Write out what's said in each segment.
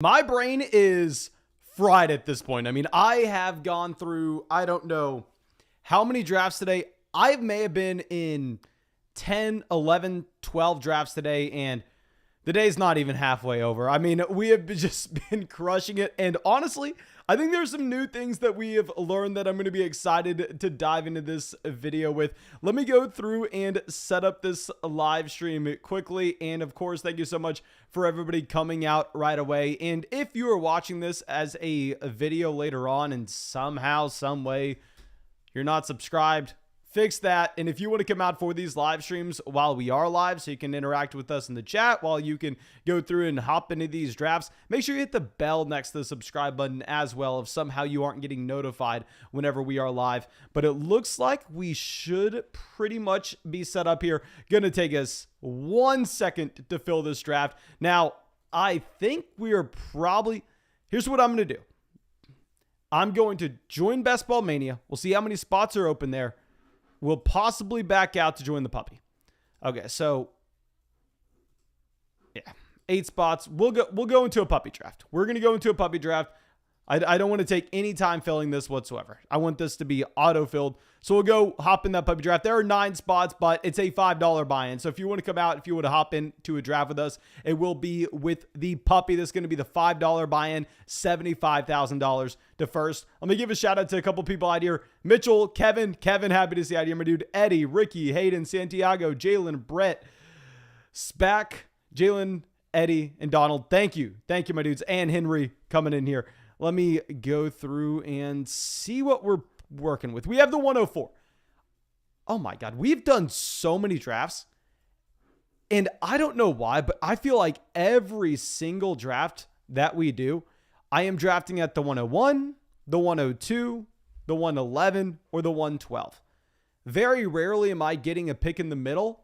My brain is fried at this point. I mean, I have gone through, I don't know how many drafts today. I may have been in 10, 11, 12 drafts today, and the day's not even halfway over. I mean, we have just been crushing it. And honestly, I think there's some new things that we have learned that I'm going to be excited to dive into this video with. Let me go through and set up this live stream quickly. And of course, thank you so much for everybody coming out right away. And if you are watching this as a video later on and somehow, some way, you're not subscribed, fix that. And if you want to come out for these live streams while we are live, so you can interact with us in the chat while you can go through and hop into these drafts, make sure you hit the bell next to the subscribe button as well if somehow you aren't getting notified whenever we are live. But it looks like we should pretty much be set up here. Gonna take us 1 second to fill this draft. Now, I think we are probably, here's what I'm gonna do. I'm going to join Best Ball Mania. We'll see how many spots are open there. We'll possibly back out to join the puppy. Okay, so yeah, 8 spots. We'll go into a puppy draft. We're gonna go into a puppy draft. I don't want to take any time filling this whatsoever. I want this to be auto-filled. So we'll go hop in that puppy draft. There are 9 spots, but it's a $5 buy-in. So if you want to come out, if you want to hop into a draft with us, it will be with the puppy. This is going to be the $5 buy-in, $75,000 to first. Let me give a shout out to a couple people out here. Mitchell, Kevin, happy to see you out here, my dude. Eddie, Ricky, Hayden, Santiago, Jalen, Brett, Spack, Jalen, Eddie, and Donald. Thank you, my dudes. And Henry coming in here. Let me go through and see what we're working with. We have the 104. Oh my God. We've done so many drafts. And I don't know why, but I feel like every single draft that we do, I am drafting at the 101, the 102, the 111, or the 112. Very rarely am I getting a pick in the middle.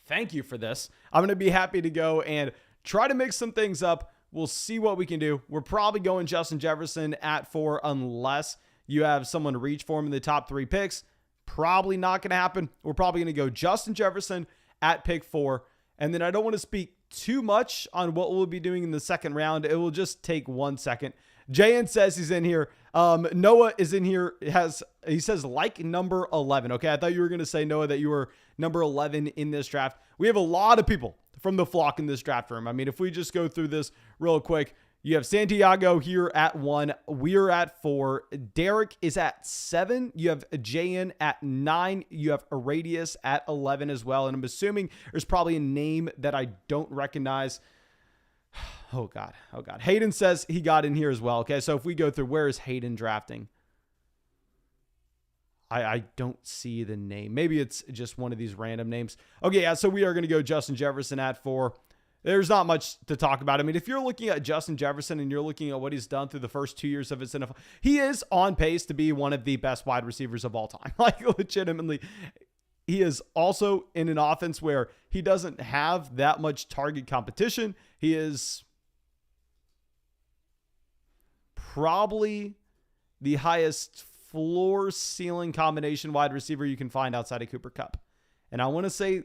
Thank you for this. I'm going to be happy to go and try to mix some things up. We'll see what we can do. We're probably going Justin Jefferson at 4 unless you have someone reach for him in the top 3 picks. Probably not going to happen. We're probably going to go Justin Jefferson at pick 4. And then I don't want to speak too much on what we'll be doing in the second round. It will just take 1 second. JN says he's in here. Noah is in here. He says like number 11. Okay, I thought you were going to say, Noah, that you were number 11 in this draft. We have a lot of people from the flock in this draft room. I mean, if we just go through this real quick, you have Santiago here at 1. We're at 4. Derek is at 7. You have Jayan at 9. You have Aradius at 11 as well. And I'm assuming there's probably a name that I don't recognize. Oh God. Hayden says he got in here as well. Okay, so if we go through, where is Hayden drafting? I don't see the name. Maybe it's just one of these random names. Okay, yeah, so we are going to go Justin Jefferson at 4. There's not much to talk about. I mean, if you're looking at Justin Jefferson and you're looking at what he's done through the first 2 years of his NFL, he is on pace to be one of the best wide receivers of all time. Like, legitimately. He is also in an offense where he doesn't have that much target competition. He is probably the highest floor ceiling combination wide receiver you can find outside of Cooper Kupp. And I want to say,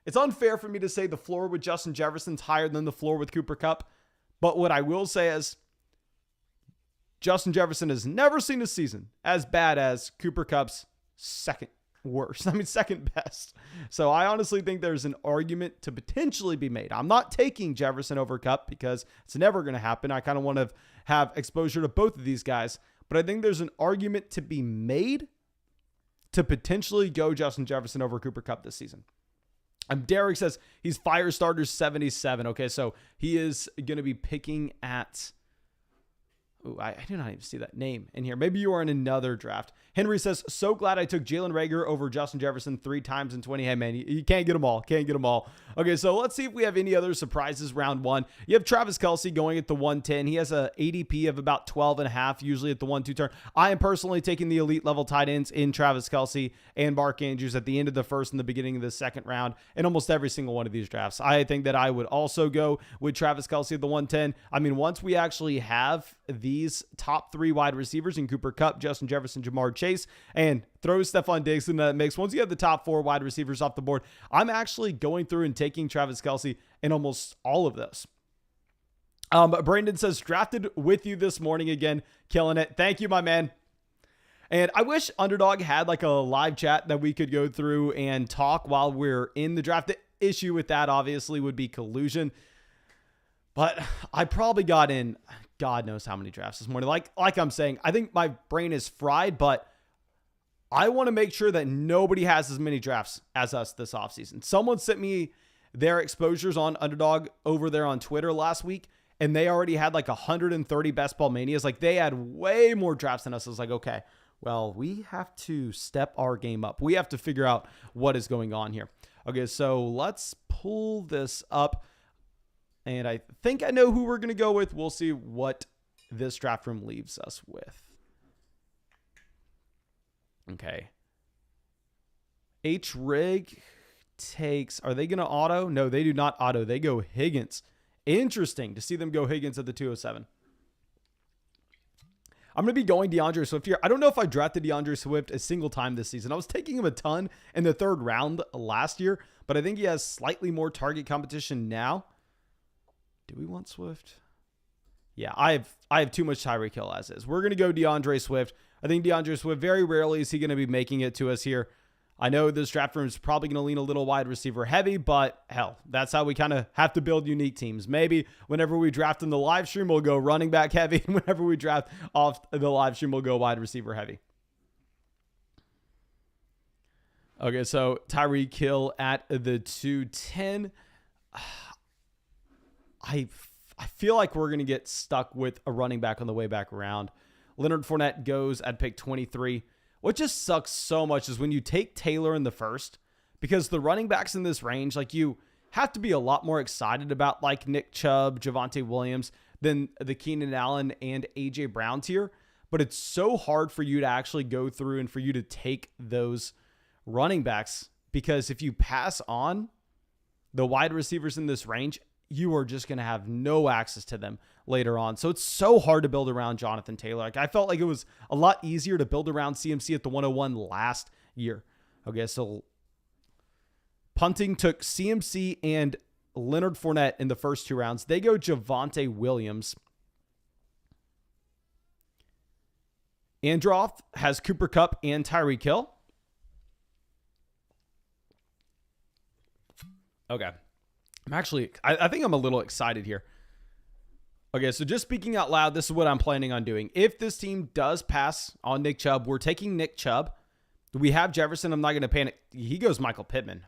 it's unfair for me to say the floor with Justin Jefferson's higher than the floor with Cooper Kupp. But what I will say is Justin Jefferson has never seen a season as bad as Cooper Kupp's second best. So I honestly think there's an argument to potentially be made. I'm not taking Jefferson over Kupp because it's never going to happen. I kind of want to have exposure to both of these guys. But I think there's an argument to be made to potentially go Justin Jefferson over Cooper Kupp this season. Derek says he's fire starter 77. Okay, so he is going to be picking at... Ooh, I do not even see that name in here. Maybe you are in another draft. Henry says, so glad I took Jalen Reagor over Justin Jefferson 3 times in 20. Hey, man, you can't get them all. Okay, so let's see if we have any other surprises round 1. You have Travis Kelce going at the 110. He has a ADP of about 12.5, usually at the 1-2 turn. I am personally taking the elite level tight ends in Travis Kelce and Mark Andrews at the end of the first and the beginning of the second round in almost every single one of these drafts. I think that I would also go with Travis Kelce at the 110. I mean, once we actually have these top 3 wide receivers in Cooper Kupp, Justin Jefferson, Jamar Chase, and throw Stephon Diggs into that mix. Once you have the top 4 wide receivers off the board, I'm actually going through and taking Travis Kelce in almost all of those. Brandon says, drafted with you this morning again. Killing it. Thank you, my man. And I wish Underdog had like a live chat that we could go through and talk while we're in the draft. The issue with that obviously would be collusion. But I probably got in God knows how many drafts this morning. Like I'm saying, I think my brain is fried, but I want to make sure that nobody has as many drafts as us this offseason. Someone sent me their exposures on Underdog over there on Twitter last week, and they already had like 130 Best Ball Manias. Like they had way more drafts than us. I was like, okay, well, we have to step our game up. We have to figure out what is going on here. Okay, so let's pull this up. And I think I know who we're going to go with. We'll see what this draft room leaves us with. Okay. H-Rig takes... Are they going to auto? No, they do not auto. They go Higgins. Interesting to see them go Higgins at the 207. I'm going to be going DeAndre Swift here. I don't know if I drafted DeAndre Swift a single time this season. I was taking him a ton in the third round last year, but I think he has slightly more target competition now. Do we want Swift? Yeah, I have too much Tyreek Hill as is. We're going to go DeAndre Swift. I think DeAndre Swift, very rarely is he going to be making it to us here. I know this draft room is probably going to lean a little wide receiver heavy, but hell, that's how we kind of have to build unique teams. Maybe whenever we draft in the live stream, we'll go running back heavy. And whenever we draft off the live stream, we'll go wide receiver heavy. Okay, so Tyreek Hill at the 210. I feel like we're going to get stuck with a running back on the way back around. Leonard Fournette goes at pick 23. What just sucks so much is when you take Taylor in the first, because the running backs in this range, like you have to be a lot more excited about like Nick Chubb, Javonte Williams than the Keenan Allen and AJ Brown tier. But it's so hard for you to actually go through and for you to take those running backs, because if you pass on the wide receivers in this range, you are just going to have no access to them later on. So it's so hard to build around Jonathan Taylor. Like I felt like it was a lot easier to build around CMC at the 101 last year. Okay, so punting took CMC and Leonard Fournette in the first two rounds. They go Javonte Williams. Androth has Cooper Kupp and Tyreek Hill. Okay. I think I'm a little excited here. Okay, so just speaking out loud, this is what I'm planning on doing. If this team does pass on Nick Chubb, we're taking Nick Chubb. We have Jefferson. I'm not going to panic. He goes Michael Pittman.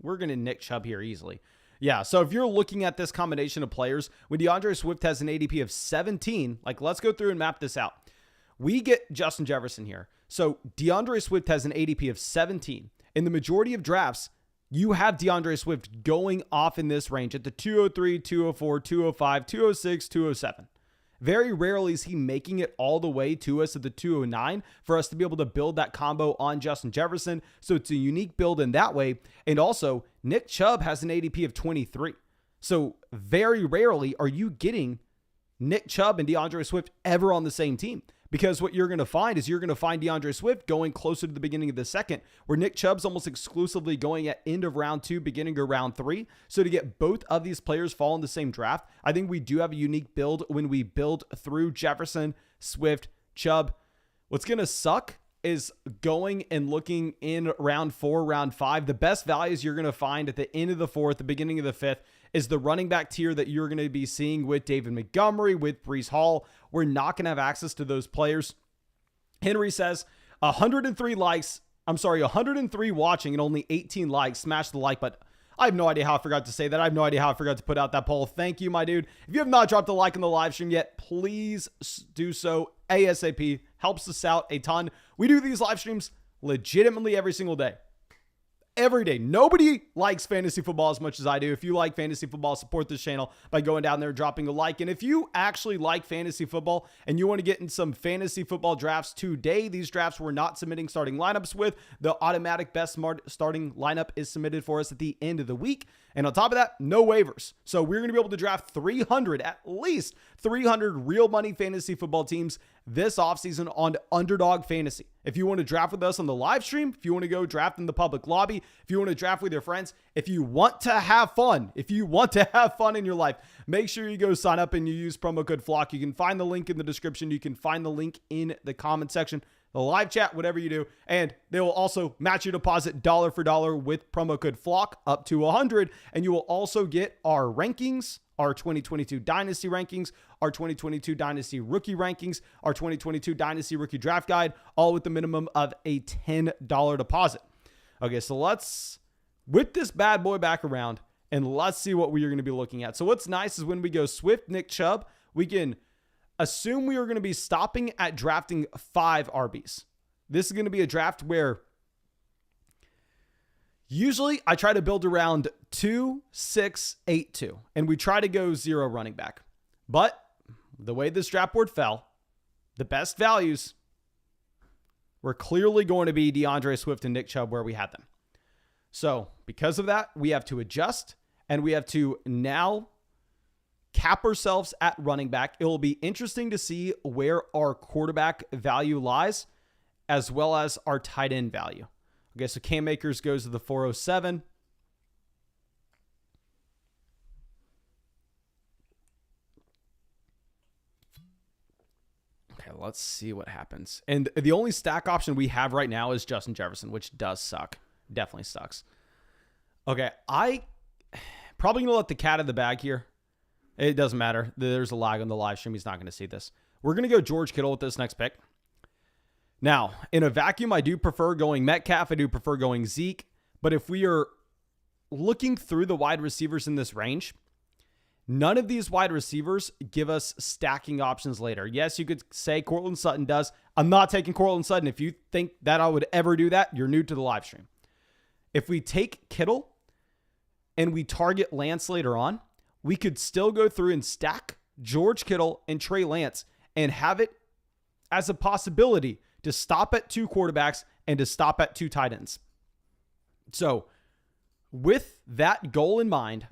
We're going to Nick Chubb here easily. Yeah, so if you're looking at this combination of players, when DeAndre Swift has an ADP of 17, like let's go through and map this out. We get Justin Jefferson here. So DeAndre Swift has an ADP of 17. In the majority of drafts, you have DeAndre Swift going off in this range at the 203, 204, 205, 206, 207. Very rarely is he making it all the way to us at the 209 for us to be able to build that combo on Justin Jefferson. So it's a unique build in that way. And also, Nick Chubb has an ADP of 23. So very rarely are you getting Nick Chubb and DeAndre Swift ever on the same team. Because what you're going to find is you're going to find DeAndre Swift going closer to the beginning of the second, where Nick Chubb's almost exclusively going at end of round 2, beginning of round 3. So to get both of these players fall in the same draft, I think we do have a unique build when we build through Jefferson, Swift, Chubb. What's going to suck is going and looking in round 4, round 5. The best values you're going to find at the end of the 4th, the beginning of the 5th, is the running back tier that you're going to be seeing with David Montgomery, with Breece Hall. We're not going to have access to those players. Henry says 103 likes. I'm sorry, 103 watching and only 18 likes. Smash the like button. I have no idea how I forgot to say that. I have no idea how I forgot to put out that poll. Thank you, my dude. If you have not dropped a like in the live stream yet, please do so ASAP. Helps us out a ton. We do these live streams legitimately every single day. Every day. Nobody likes fantasy football as much as I do. If you like fantasy football, support this channel by going down there and dropping a like. And if you actually like fantasy football and you want to get in some fantasy football drafts today, these drafts we're not submitting starting lineups with. The automatic best smart starting lineup is submitted for us at the end of the week. And on top of that, no waivers. So we're going to be able to draft 300, at least 300 real money fantasy football teams this offseason on Underdog Fantasy. If you want to draft with us on the live stream, if you want to go draft in the public lobby, if you want to draft with your friends, if you want to have fun, in your life, make sure you go sign up and you use promo code FLOCK. You can find the link in the description. You can find the link in the comment section, the live chat, whatever you do. And they will also match your deposit dollar for dollar with promo code FLOCK up to 100. And you will also get our rankings, our 2022 Dynasty rankings, our 2022 Dynasty Rookie rankings, our 2022 Dynasty Rookie Draft Guide, all with the minimum of a $10 deposit. Okay, so let's whip this bad boy back around and let's see what we are going to be looking at. So what's nice is when we go Swift, Nick Chubb, we can assume we are going to be stopping at drafting 5 RBs. This is going to be a draft where usually I try to build around 2, 6, 8, 2, and we try to go 0 running back. But the way this draft board fell, the best values were clearly going to be DeAndre Swift and Nick Chubb where we had them. So because of that, we have to adjust and we have to now cap ourselves at running back. It will be interesting to see where our quarterback value lies as well as our tight end value. Okay, so Cam Akers goes to the 407. Okay, let's see what happens. And the only stack option we have right now is Justin Jefferson, which does suck. Definitely sucks. Okay, I probably going to let the cat in the bag here. It doesn't matter. There's a lag on the live stream. He's not going to see this. We're going to go George Kittle with this next pick. Now, in a vacuum, I do prefer going Metcalf. I do prefer going Zeke. But if we are looking through the wide receivers in this range, none of these wide receivers give us stacking options later. Yes, you could say Courtland Sutton does. I'm not taking Courtland Sutton. If you think that I would ever do that, you're new to the live stream. If we take Kittle and we target Lance later on, we could still go through and stack George Kittle and Trey Lance and have it as a possibility to stop at 2 quarterbacks and to stop at 2 tight ends. So with that goal in mind,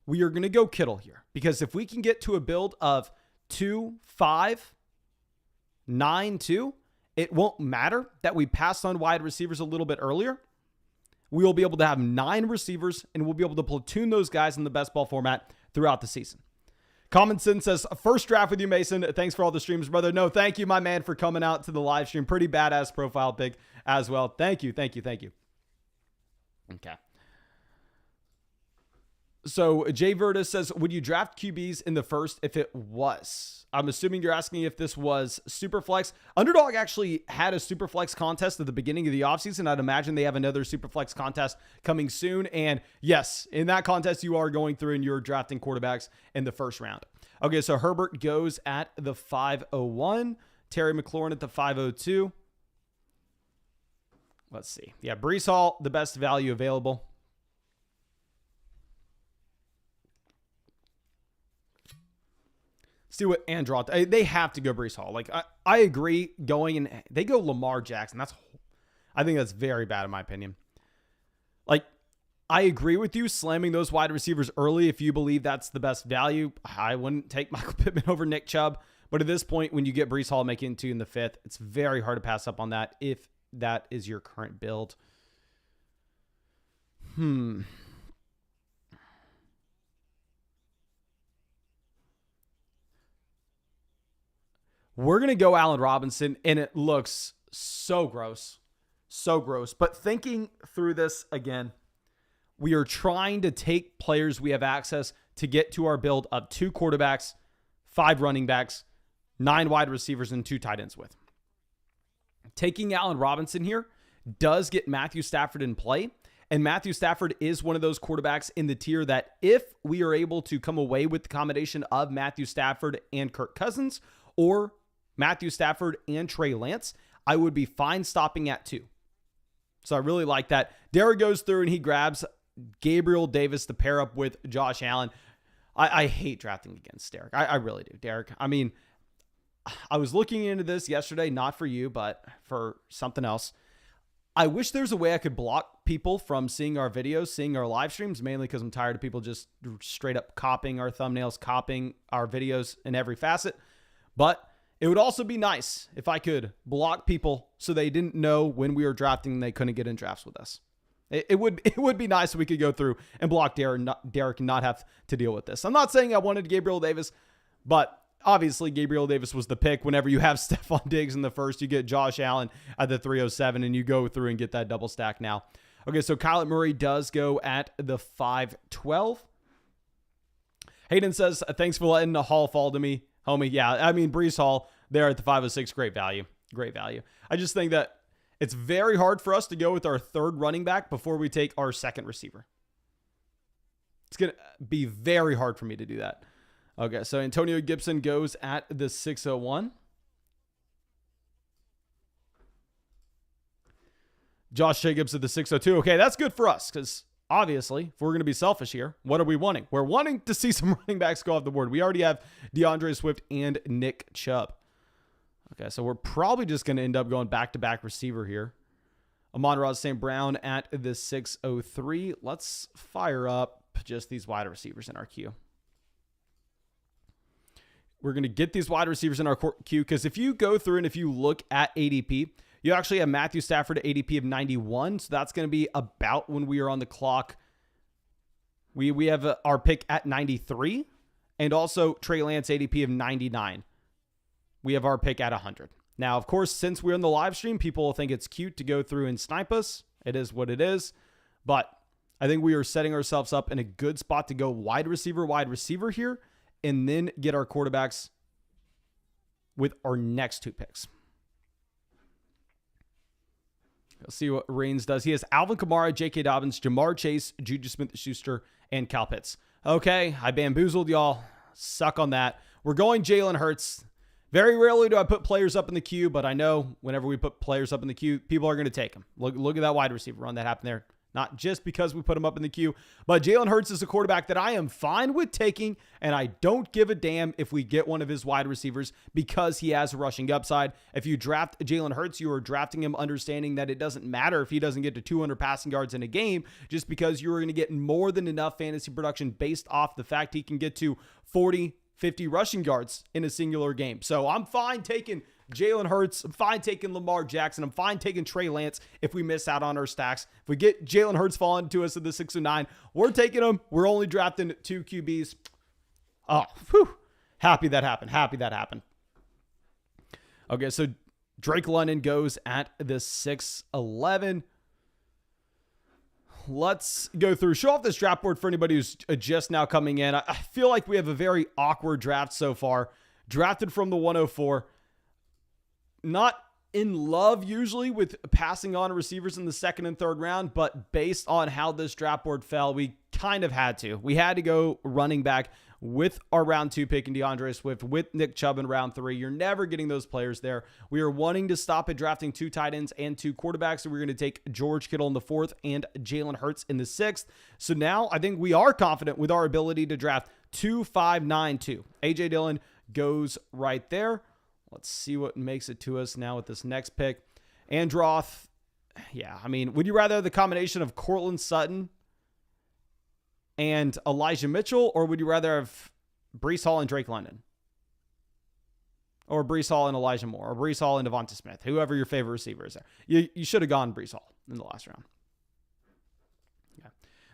we are going to go Kittle here because if we can get to a build of 2, 5, 9, 2, it won't matter that we passed on wide receivers a little bit earlier. We will be able to have 9 receivers and we'll be able to platoon those guys in the best ball format throughout the season. Common Sense says, first draft with you, Mason. Thanks for all the streams, brother. No, thank you, my man, for coming out to the live stream. Pretty badass profile pic as well. Thank you. Okay. So Jay Vertus says, would you draft QBs in the first if it was? I'm assuming you're asking if this was Superflex. Underdog actually had a Superflex contest at the beginning of the offseason. I'd imagine they have another Superflex contest coming soon. And yes, in that contest, you are going through and you're drafting quarterbacks in the first round. Okay, so Herbert goes at the 501. Terry McLaurin at the 502. Let's see. Yeah, Breece Hall, the best value available. See what Androt. They have to go Breece Hall. Like I agree going and they go Lamar Jackson. I think that's very bad in my opinion. Like I agree with you slamming those wide receivers early if you believe that's the best value. I wouldn't take Michael Pittman over Nick Chubb, but at this point when you get Breece Hall making it to in the 5th, it's very hard to pass up on that if that is your current build. We're going to go Allen Robinson, and it looks so gross. So gross. But thinking through this again, we are trying to take players we have access to get to our build of 2 quarterbacks, 5 running backs, 9 wide receivers, and 2 tight ends with. Taking Allen Robinson here does get Matthew Stafford in play. And Matthew Stafford is one of those quarterbacks in the tier that if we are able to come away with the combination of Matthew Stafford and Kirk Cousins, or Matthew Stafford and Trey Lance, I would be fine stopping at 2. So I really like that. Derek goes through and he grabs Gabriel Davis to pair up with Josh Allen. I hate drafting against Derek. I really do, Derek. I mean, I was looking into this yesterday, not for you, but for something else. I wish there's a way I could block people from seeing our videos, seeing our live streams, mainly because I'm tired of people just straight up copying our thumbnails, copying our videos in every facet. But It would also be nice if I could block people so they didn't know when we were drafting and they couldn't get in drafts with us. It would be nice if we could go through and block Derek and not have to deal with this. I'm not saying I wanted Gabriel Davis, but obviously Gabriel Davis was the pick. Whenever you have Stephon Diggs in the first, you get Josh Allen at the 307, and you go through and get that double stack now. Okay, so Kyler Murray does go at the 512. Hayden says, thanks for letting the Hall fall to me, homie. Yeah, I mean, Breece Hall there at the 506, great value. Great value. I just think that it's very hard for us to go with our third running back before we take our second receiver. It's going to be very hard for me to do that. Okay, so Antonio Gibson goes at the 601. Josh Jacobs at the 602. Okay, that's good for us because obviously, if we're going to be selfish here, what are we wanting? We're wanting to see some running backs go off the board. We already have DeAndre Swift and Nick Chubb. Okay, so we're probably just going to end up going back-to-back receiver here. Amon-Ra St. Brown at the 603. Let's fire up just these wide receivers in our queue. We're going to get these wide receivers in our queue because if you go through and if you look at ADP, you actually have Matthew Stafford at ADP of 91. So that's going to be about when we are on the clock. We have our pick at 93 and also Trey Lance ADP of 99. We have our pick at 100. Now, of course, since we're in the live stream, people will think it's cute to go through and snipe us. It is what it is. But I think we are setting ourselves up in a good spot to go wide receiver here, and then get our quarterbacks with our next two picks. Let's see what Reigns does. He has Alvin Kamara, JK Dobbins, Jamar Chase, Juju Smith-Schuster, and Kyle Pitts. Okay, I bamboozled y'all. Suck on that. We're going Jalen Hurts. Very rarely do I put players up in the queue, but I know whenever we put players up in the queue, people are going to take them. Look at that wide receiver run that happened there. Not just because we put him up in the queue, but Jalen Hurts is a quarterback that I am fine with taking, and I don't give a damn if we get one of his wide receivers because he has a rushing upside. If you draft Jalen Hurts, you are drafting him understanding that it doesn't matter if he doesn't get to 200 passing yards in a game just because you are going to get more than enough fantasy production based off the fact he can get to 40, 50 rushing yards in a singular game. So I'm fine taking Jalen Hurts. I'm fine taking Lamar Jackson. I'm fine taking Trey Lance if we miss out on our stacks. If we get Jalen Hurts falling to us at the 609, we're taking him. We're only drafting 2 QBs. Oh, whew. Happy that happened. Okay, so Drake London goes at the 611. Let's go through. Show off this draft board for anybody who's just now coming in. I feel like we have a very awkward draft so far. Drafted from the 104. Not in love usually with passing on receivers in the second and third round, but based on how this draft board fell, we kind of had to. We had to go running back with our round 2 pick in DeAndre Swift, with Nick Chubb in round 3. You're never getting those players there. We are wanting to stop at drafting 2 tight ends and 2 quarterbacks. So we're going to take George Kittle in the 4th and Jalen Hurts in the 6th. So now I think we are confident with our ability to draft 2, 5, 9, 2. A.J. Dillon goes right there. Let's see what makes it to us now with this next pick. Androth, yeah, I mean, would you rather have the combination of Cortland Sutton and Elijah Mitchell, or would you rather have Breece Hall and Drake London? Or Breece Hall and Elijah Moore, or Breece Hall and Devonta Smith, whoever your favorite receiver is there. You should have gone Breece Hall in the last round. Yeah.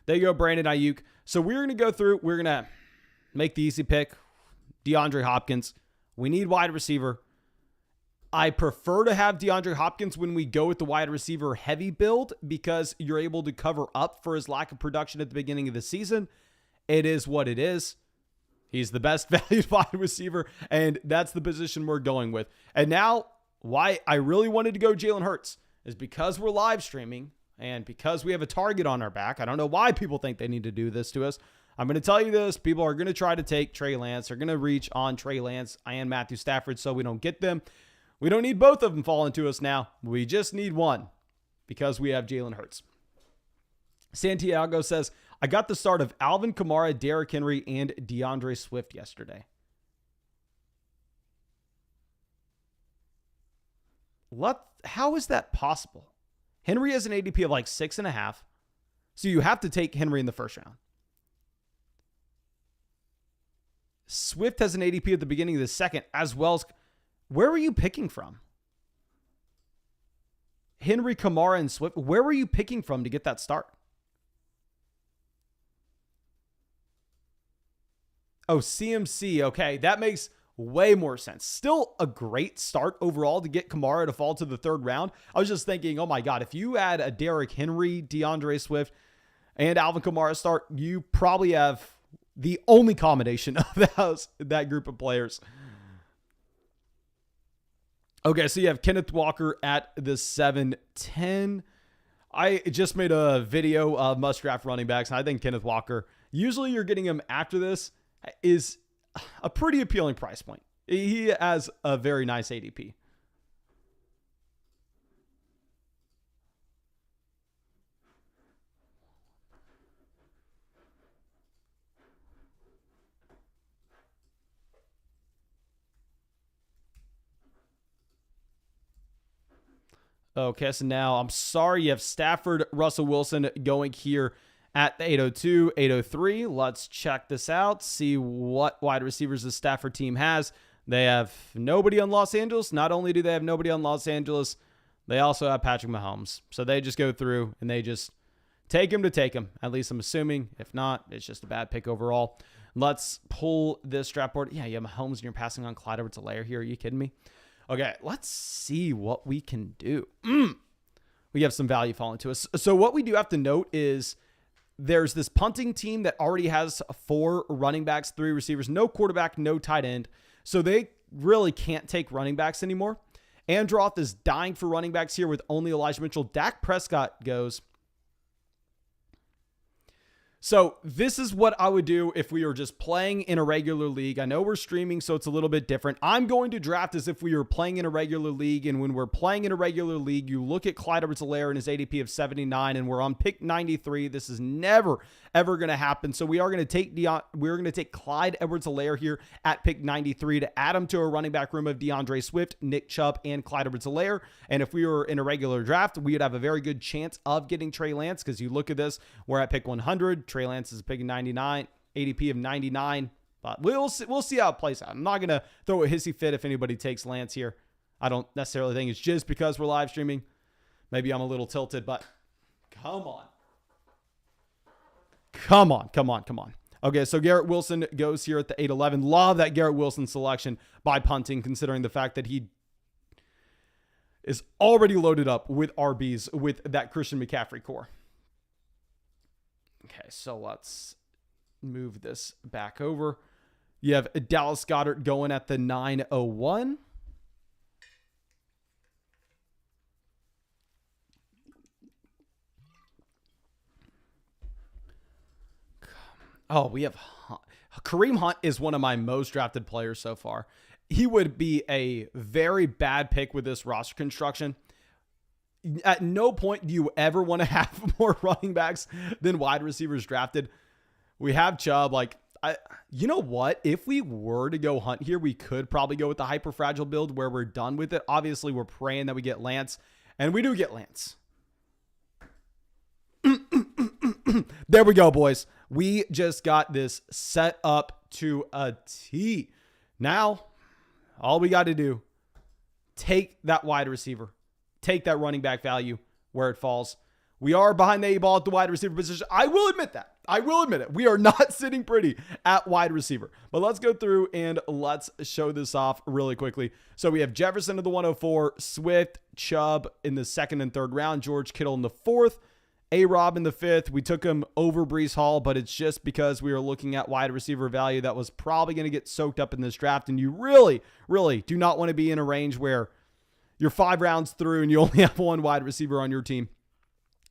There you go, Brandon Ayuk. So we're going to go through, we're going to make the easy pick, DeAndre Hopkins. We need wide receiver. I prefer to have DeAndre Hopkins when we go with the wide receiver heavy build because you're able to cover up for his lack of production at the beginning of the season. It is what it is. He's the best valued wide receiver, and that's the position we're going with. And now, why I really wanted to go Jalen Hurts is because we're live streaming and because we have a target on our back. I don't know why people think they need to do this to us. I'm going to tell you this. People are going to try to take Trey Lance. They're going to reach on Trey Lance and Matthew Stafford so we don't get them. We don't need both of them falling to us now. We just need one because we have Jalen Hurts. Santiago says, I got the start of Alvin Kamara, Derrick Henry, and DeAndre Swift yesterday. How is that possible? Henry has an ADP of like 6.5. So you have to take Henry in the first round. Swift has an ADP at the beginning of the second, as well as Where were you picking from? Henry, Kamara, and Swift. Where were you picking from to get that start? Oh, CMC. Okay, that makes way more sense. Still a great start overall to get Kamara to fall to the third round. I was just thinking, oh my God, if you add a Derrick Henry, DeAndre Swift, and Alvin Kamara start, you probably have the only combination of that group of players. Okay, so you have Kenneth Walker at the 7-10. I just made a video of must draft running backs, and I think Kenneth Walker, usually you're getting him after this, is a pretty appealing price point. He has a very nice ADP. Okay, so now I'm sorry you have Stafford, Russell Wilson going here at the 802, 803. Let's check this out, see what wide receivers the Stafford team has. They have nobody on Los Angeles. Not only do they have nobody on Los Angeles, they also have Patrick Mahomes. So they just go through and they just take him to take him. At least I'm assuming. If not, it's just a bad pick overall. Let's pull this draft board. Yeah, you have Mahomes and you're passing on Clyde Edwards-Helaire here. Are you kidding me? Okay, let's see what we can do. We have some value falling to us. So what we do have to note is there's this punting team that already has 4 running backs, 3 receivers, no quarterback, no tight end. So they really can't take running backs anymore. Androth is dying for running backs here with only Elijah Mitchell. Dak Prescott goes. So this is what I would do if we were just playing in a regular league. I know we're streaming, so it's a little bit different. I'm going to draft as if we were playing in a regular league. And when we're playing in a regular league, you look at Clyde Edwards-Helaire and his ADP of 79, and we're on pick 93. This is never, ever going to happen. So we are going to take Clyde Edwards-Helaire here at pick 93 to add him to a running back room of DeAndre Swift, Nick Chubb, and Clyde Edwards-Helaire. And if we were in a regular draft, we would have a very good chance of getting Trey Lance, because you look at this, we're at pick 100. Trey Lance is picking 99, ADP of 99. But we'll see how it plays out. I'm not going to throw a hissy fit if anybody takes Lance here. I don't necessarily think it's just because we're live streaming. Maybe I'm a little tilted, but come on. Come on. Okay, so Garrett Wilson goes here at the 8-11. Love that Garrett Wilson selection by punting, considering the fact that he is already loaded up with RBs with that Christian McCaffrey core. Okay, so let's move this back over. You have Dallas Goedert going at the 901. Oh, we have Kareem Hunt is one of my most drafted players so far. He would be a very bad pick with this roster construction. At no point do you ever want to have more running backs than wide receivers drafted. We have Chubb. You know what? If we were to go Hunt here, we could probably go with the hyper fragile build where we're done with it. Obviously, we're praying that we get Lance, and we do get Lance. There we go, boys. We just got this set up to a T. Now, all we got to do, take that wide receiver. Take that running back value where it falls. We are behind the 8 ball at the wide receiver position. I will admit that. I will admit it. We are not sitting pretty at wide receiver. But let's go through and let's show this off really quickly. So we have Jefferson at the 104, Swift, Chubb in the 2nd and 3rd round, George Kittle in the 4th, A-Rob in the 5th. We took him over Breece Hall, but it's just because we were looking at wide receiver value that was probably going to get soaked up in this draft. And you really, really do not want to be in a range where you're 5 rounds through and you only have 1 wide receiver on your team.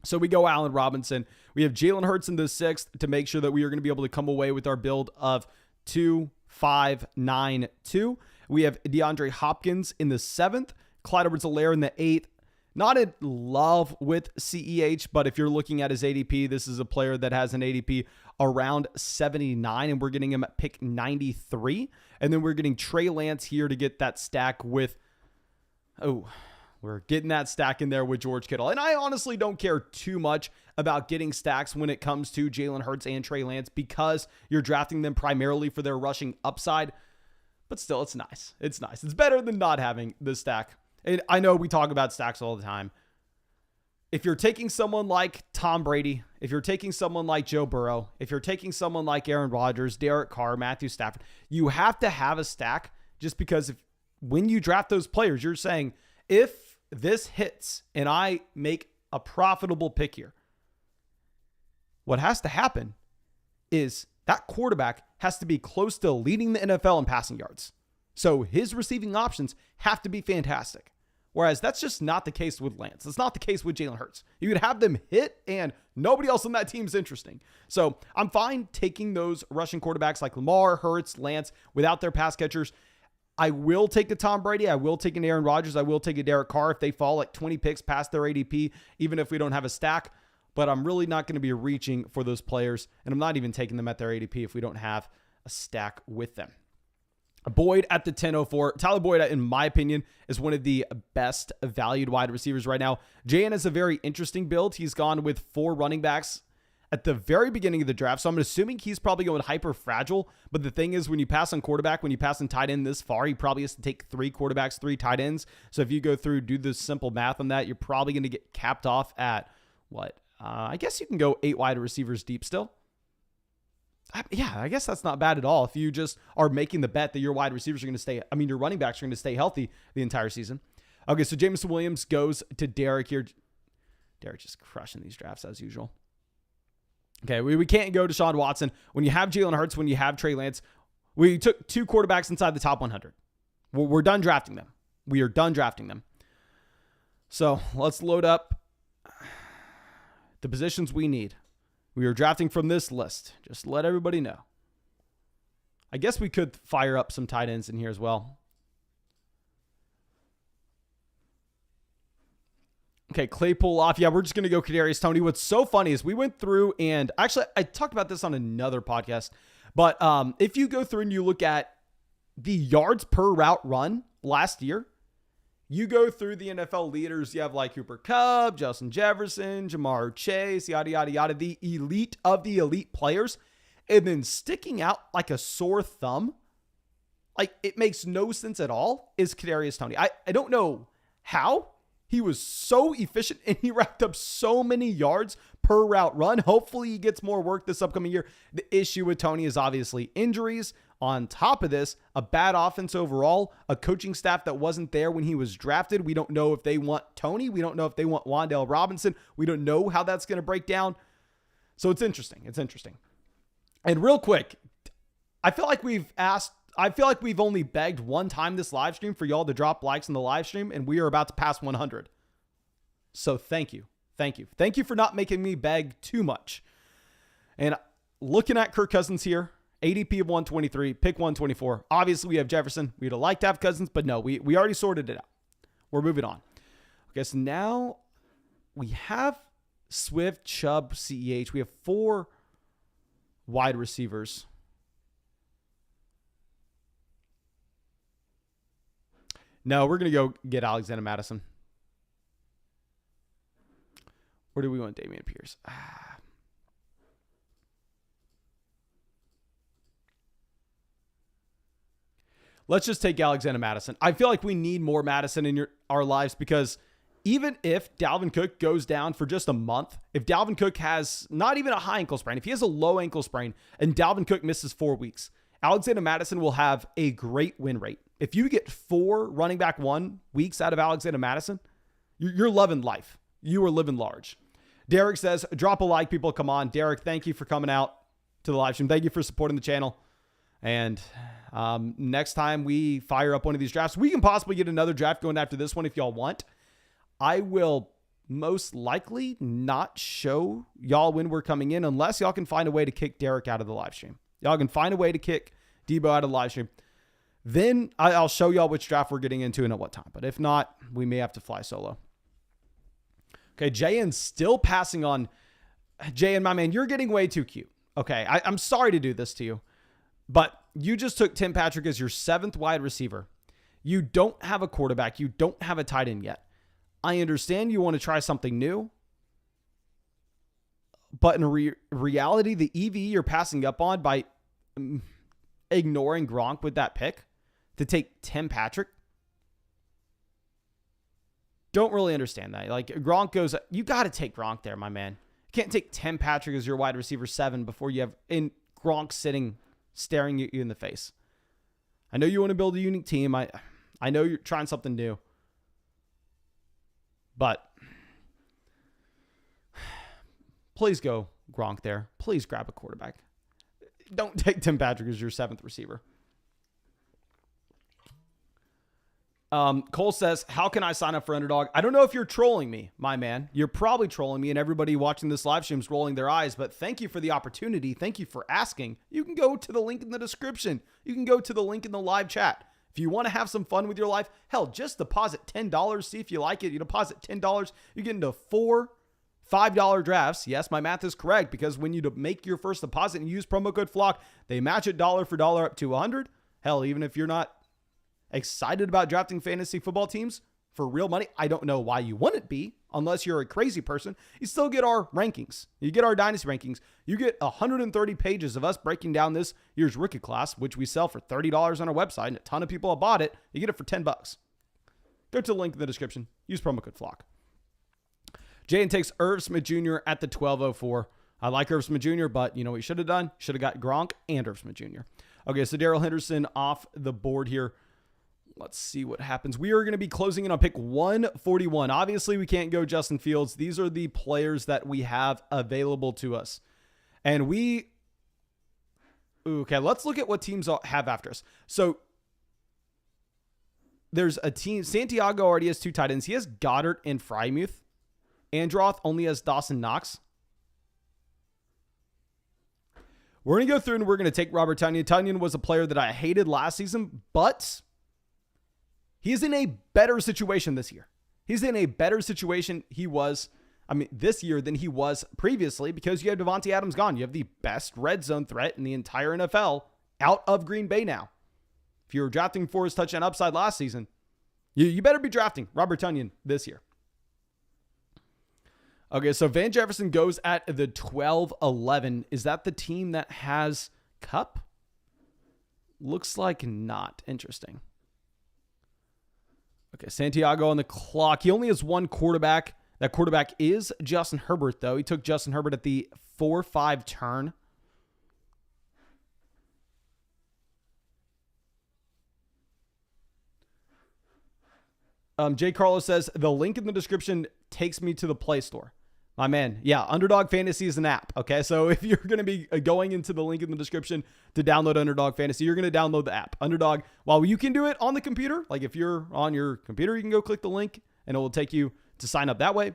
So we go Allen Robinson. We have Jalen Hurts in the 6th to make sure that we are going to be able to come away with our build of 2-5-9-2. We have DeAndre Hopkins in the 7th, Clyde Edwards-Helaire in the 8th. Not in love with CEH, but if you're looking at his ADP, this is a player that has an ADP around 79, and we're getting him at pick 93. And then we're getting Trey Lance here to get that stack with, we're getting that stack in there with George Kittle. And I honestly don't care too much about getting stacks when it comes to Jalen Hurts and Trey Lance because you're drafting them primarily for their rushing upside. But still, it's nice. It's nice. It's better than not having this stack. And I know we talk about stacks all the time. If you're taking someone like Tom Brady, if you're taking someone like Joe Burrow, if you're taking someone like Aaron Rodgers, Derek Carr, Matthew Stafford, you have to have a stack just because when you draft those players, you're saying, if this hits and I make a profitable pick here, what has to happen is that quarterback has to be close to leading the NFL in passing yards. So his receiving options have to be fantastic. Whereas that's just not the case with Lance. It's not the case with Jalen Hurts. You could have them hit and nobody else on that team is interesting. So I'm fine taking those rushing quarterbacks like Lamar, Hurts, Lance without their pass catchers. I will take a Tom Brady. I will take an Aaron Rodgers. I will take a Derek Carr if they fall like 20 picks past their ADP, even if we don't have a stack. But I'm really not going to be reaching for those players. And I'm not even taking them at their ADP if we don't have a stack with them. Boyd at the 1004. Tyler Boyd, in my opinion, is one of the best valued wide receivers right now. JN is a very interesting build. He's gone with 4 running backs at the very beginning of the draft. So I'm assuming he's probably going hyper fragile. But the thing is, when you pass on quarterback, when you pass on tight end this far, he probably has to take 3 quarterbacks, 3 tight ends. So if you go through, do the simple math on that, you're probably going to get capped off at what? I guess you can go 8 wide receivers deep still. Yeah, I guess that's not bad at all. If you just are making the bet that your wide receivers are going to stay, your running backs are going to stay healthy the entire season. Okay, so Jameson Williams goes to Derek here. Derek just crushing these drafts as usual. Okay, we can't go to Deshaun Watson. When you have Jalen Hurts, when you have Trey Lance, we took 2 quarterbacks inside the top 100. We're done drafting them. We are done drafting them. So let's load up the positions we need. We are drafting from this list. Just to let everybody know. I guess we could fire up some tight ends in here as well. Okay, Claypool off. Yeah, we're just going to go Kadarius Toney. What's so funny is we went through and actually I talked about this on another podcast, but if you go through and you look at the yards per route run last year, you go through the NFL leaders, you have like Cooper Kupp, Justin Jefferson, Jamar Chase, yada, yada, yada, the elite of the elite players. And then sticking out like a sore thumb, like it makes no sense at all, is Kadarius Toney. I don't know how he was so efficient and he racked up so many yards per route run. Hopefully he gets more work this upcoming year. The issue with Toney is obviously injuries. On top of this, a bad offense overall, a coaching staff that wasn't there when he was drafted. We don't know if they want Toney. We don't know if they want Wan'Dale Robinson. We don't know how that's going to break down. So it's interesting. It's interesting. And real quick, I feel like we've only begged one time this live stream for y'all to drop likes in the live stream, and we are about to pass 100. So thank you. Thank you. Thank you for not making me beg too much. And looking at Kirk Cousins here, ADP of 123, pick 124. Obviously, we have Jefferson. We'd like to have Cousins, but no, we already sorted it out. We're moving on. Okay, so now we have Swift, Chubb, CEH. We have 4 wide receivers. No, we're going to go get Alexander Mattison. Or do we want Damian Pierce? Let's just take Alexander Mattison. I feel like we need more Mattison in our lives because even if Dalvin Cook goes down for just a month, if Dalvin Cook has not even a high ankle sprain, if he has a low ankle sprain and Dalvin Cook misses 4 weeks, Alexander Mattison will have a great win rate. If you get 4 running back 1 weeks out of Alexander Mattison, you're loving life. You are living large. Derek says, drop a like, people. Come on. Derek, thank you for coming out to the live stream. Thank you for supporting the channel. And next time we fire up one of these drafts, we can possibly get another draft going after this one if y'all want. I will most likely not show y'all when we're coming in unless y'all can find a way to kick Derek out of the live stream. Y'all can find a way to kick Debo out of the live stream. Then I'll show y'all which draft we're getting into and at what time. But if not, we may have to fly solo. Okay, Jayen's still passing on. Jayen, my man, you're getting way too cute. Okay, I'm sorry to do this to you. But you just took Tim Patrick as your 7th wide receiver. You don't have a quarterback. You don't have a tight end yet. I understand you want to try something new. But in reality, the EV you're passing up on by ignoring Gronk with that pick, to take Tim Patrick. Don't really understand that. Like Gronk goes, you got to take Gronk there, my man. You can't take Tim Patrick as your wide receiver 7 before you have in Gronk sitting, staring at you in the face. I know you want to build a unique team. I know you're trying something new. But please go Gronk there. Please grab a quarterback. Don't take Tim Patrick as your 7th receiver. Cole says, how can I sign up for Underdog? I don't know if you're trolling me, my man. You're probably trolling me, and everybody watching this live stream is rolling their eyes, but thank you for the opportunity. Thank you for asking. You can go to the link in the description. You can go to the link in the live chat. If you want to have some fun with your life, hell, just deposit $10. See if you like it. You deposit $10. You get into 4 $5 drafts. Yes, my math is correct, because when you make your first deposit and use promo code FLOCK, they match it dollar for dollar up to 100. Hell, even if you're not excited about drafting fantasy football teams for real money, I don't know why you wouldn't be, unless you're a crazy person. You still get our rankings. You get our dynasty rankings. You get 130 pages of us breaking down this year's rookie class, which we sell for $30 on our website, and a ton of people have bought it. You get it for $10. Go to the link in the description. Use promo code FLOCK. Jaden takes Irv Smith Jr. at the 1204. I like Irv Smith Jr., but you know what you should have done? Should have got Gronk and Irv Smith Jr. Okay, so Darrell Henderson off the board here. Let's see what happens. We are going to be closing in on pick 141. Obviously, we can't go Justin Fields. These are the players that we have available to us. And okay, let's look at what teams have after us. So there's a team. Santiago already has 2 tight ends. He has Goddard and Freiermuth. Androth only has Dawson Knox. We're going to go through and we're going to take Robert Tonyan. Tonyan was a player that I hated last season, but he's in a better situation this year. He's in a better situation this year than he was previously, because you have Devontae Adams gone. You have the best red zone threat in the entire NFL out of Green Bay now. If you were drafting for his touchdown upside last season, you better be drafting Robert Tonyan this year. Okay, so Van Jefferson goes at the 12-11. Is that the team that has Kupp? Looks like not. Interesting. Okay, Santiago on the clock. He only has one quarterback. That quarterback is Justin Herbert, though. He took Justin Herbert at the 4-5 turn. Jay Carlos says, the link in the description takes me to the Play Store. My man, yeah, Underdog Fantasy is an app, okay? So if you're going to be going into the link in the description to download Underdog Fantasy, you're going to download the app. Underdog, while you can do it on the computer, like if you're on your computer, you can go click the link and it will take you to sign up that way.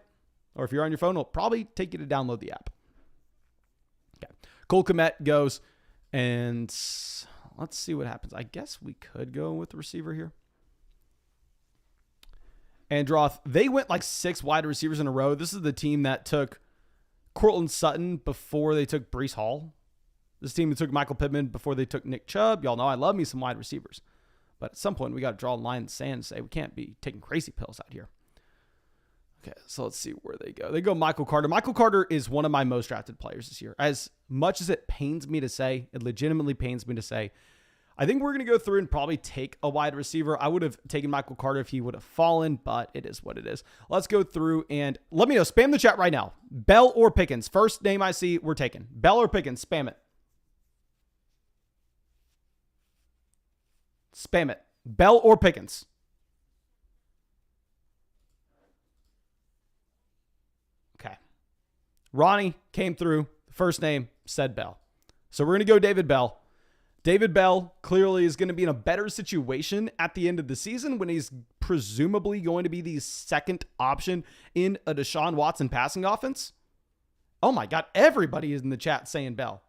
Or if you're on your phone, it'll probably take you to download the app. Okay. Cole Kmet goes, and let's see what happens. I guess we could go with the receiver here. Androth, they went like 6 wide receivers in a row. This is the team that took Courtland Sutton before they took Breece Hall. This team that took Michael Pittman before they took Nick Chubb. Y'all know I love me some wide receivers. But at some point, we got to draw a line in the sand and say we can't be taking crazy pills out here. Okay, so let's see where they go. They go Michael Carter. Michael Carter is one of my most drafted players this year. As much as it pains me to say, it legitimately pains me to say, I think we're going to go through and probably take a wide receiver. I would have taken Michael Carter if he would have fallen, but it is what it is. Let's go through and let me know. Spam the chat right now. Bell or Pickens. First name I see, we're taking. Bell or Pickens. Spam it. Spam it. Bell or Pickens. Okay. Ronnie came through. First name said Bell. So we're going to go David Bell. David Bell clearly is going to be in a better situation at the end of the season when he's presumably going to be the second option in a Deshaun Watson passing offense. Oh my God, everybody is in the chat saying Bell.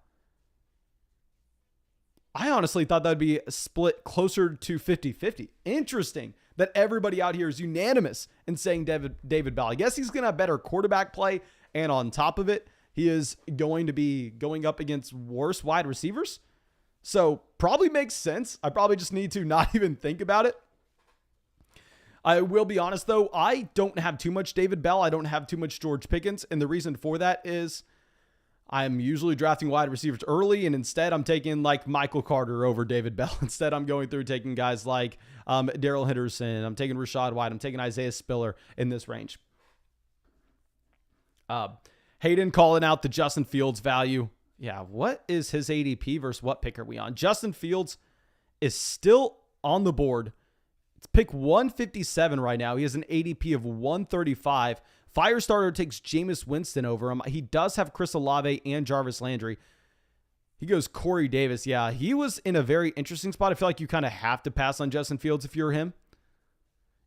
I honestly thought that'd be split closer to 50-50. Interesting that everybody out here is unanimous in saying David Bell. I guess he's going to have better quarterback play, and on top of it, he is going to be going up against worse wide receivers. So probably makes sense. I probably just need to not even think about it. I will be honest, though. I don't have too much David Bell. I don't have too much George Pickens. And the reason for that is I'm usually drafting wide receivers early, and instead I'm taking like Michael Carter over David Bell. Instead, I'm going through taking guys like Darrell Henderson. I'm taking Rashad White. I'm taking Isaiah Spiller in this range. Hayden calling out the Justin Fields value. Yeah, what is his ADP versus what pick are we on? Justin Fields is still on the board. It's pick 157 right now. He has an ADP of 135. Firestarter takes Jameis Winston over him. He does have Chris Olave and Jarvis Landry. He goes Corey Davis. Yeah, he was in a very interesting spot. I feel like you kind of have to pass on Justin Fields if you're him.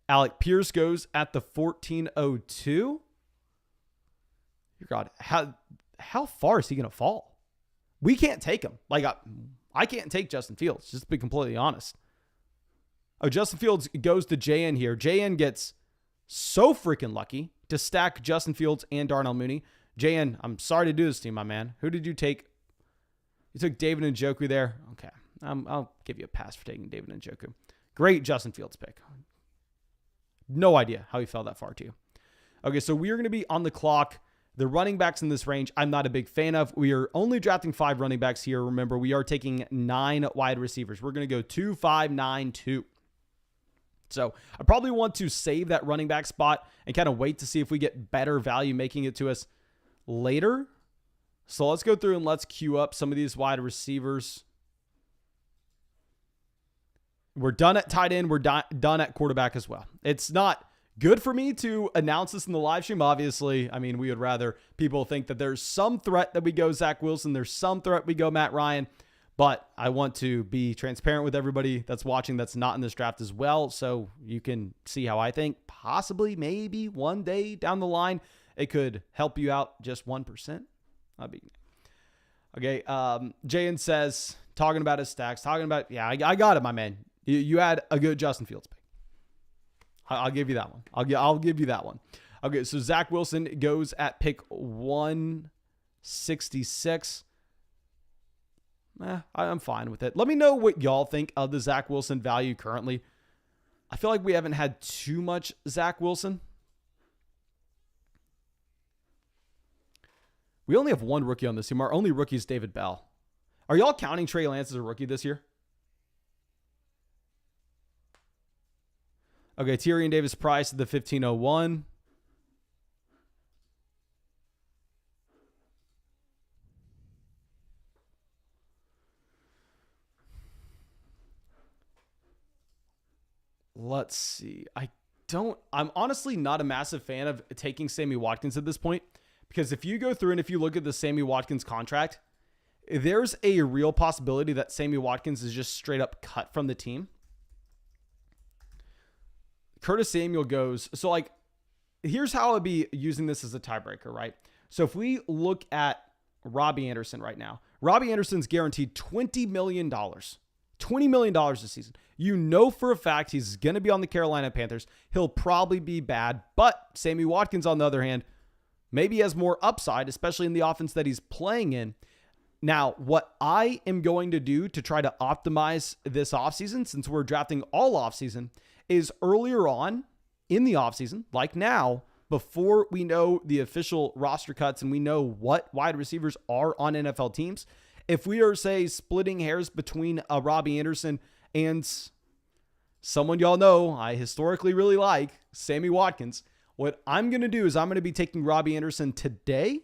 Alec Pierce goes at the 1402. God, how far is he going to fall? We can't take him. Like, I can't take Justin Fields, just to be completely honest. Oh, Justin Fields goes to JN here. JN gets so freaking lucky to stack Justin Fields and Darnell Mooney. JN, I'm sorry to do this to you, my man. Who did you take? You took David Njoku there. Okay, I'll give you a pass for taking David Njoku. Great Justin Fields pick. No idea how he fell that far to you. Okay, so we are going to be on the clock. The running backs in this range, I'm not a big fan of. We are only drafting 5 running backs here. Remember, we are taking 9 wide receivers. We're going to go 2, 5, 9, 2. So I probably want to save that running back spot and kind of wait to see if we get better value making it to us later. So let's go through and let's queue up some of these wide receivers. We're done at tight end. We're done at quarterback as well. It's not good for me to announce this in the live stream. Obviously, I mean, we would rather people think that there's some threat that we go Zach Wilson. There's some threat we go Matt Ryan. But I want to be transparent with everybody that's watching that's not in this draft as well. So you can see how I think possibly, maybe one day down the line, it could help you out just 1%. That'd be okay. Jayan says, talking about his stacks, yeah, I got it, my man. You had a good Justin Fields pick. I'll give you that one. I'll give you that one. Okay, so Zach Wilson goes at pick 166. I'm fine with it. Let me know what y'all think of the Zach Wilson value currently. I feel like we haven't had too much Zach Wilson. We only have one rookie on this team. Our only rookie is David Bell. Are y'all counting Trey Lance as a rookie this year? Okay, Tyrion Davis Price at the 1501. Let's see. I'm honestly not a massive fan of taking Sammy Watkins at this point, because if you go through and if you look at the Sammy Watkins contract, there's a real possibility that Sammy Watkins is just straight up cut from the team. Curtis Samuel goes, so like, here's how I'd be using this as a tiebreaker, right? So if we look at Robbie Anderson right now, Robbie Anderson's guaranteed $20 million. $20 million this season. You know for a fact he's going to be on the Carolina Panthers. He'll probably be bad, but Sammy Watkins, on the other hand, maybe has more upside, especially in the offense that he's playing in. Now, what I am going to do to try to optimize this offseason, since we're drafting all offseason, is earlier on in the offseason, like now, before we know the official roster cuts and we know what wide receivers are on NFL teams, if we are, say, splitting hairs between a Robbie Anderson and someone y'all know I historically really like, Sammy Watkins, what I'm going to do is I'm going to be taking Robbie Anderson today.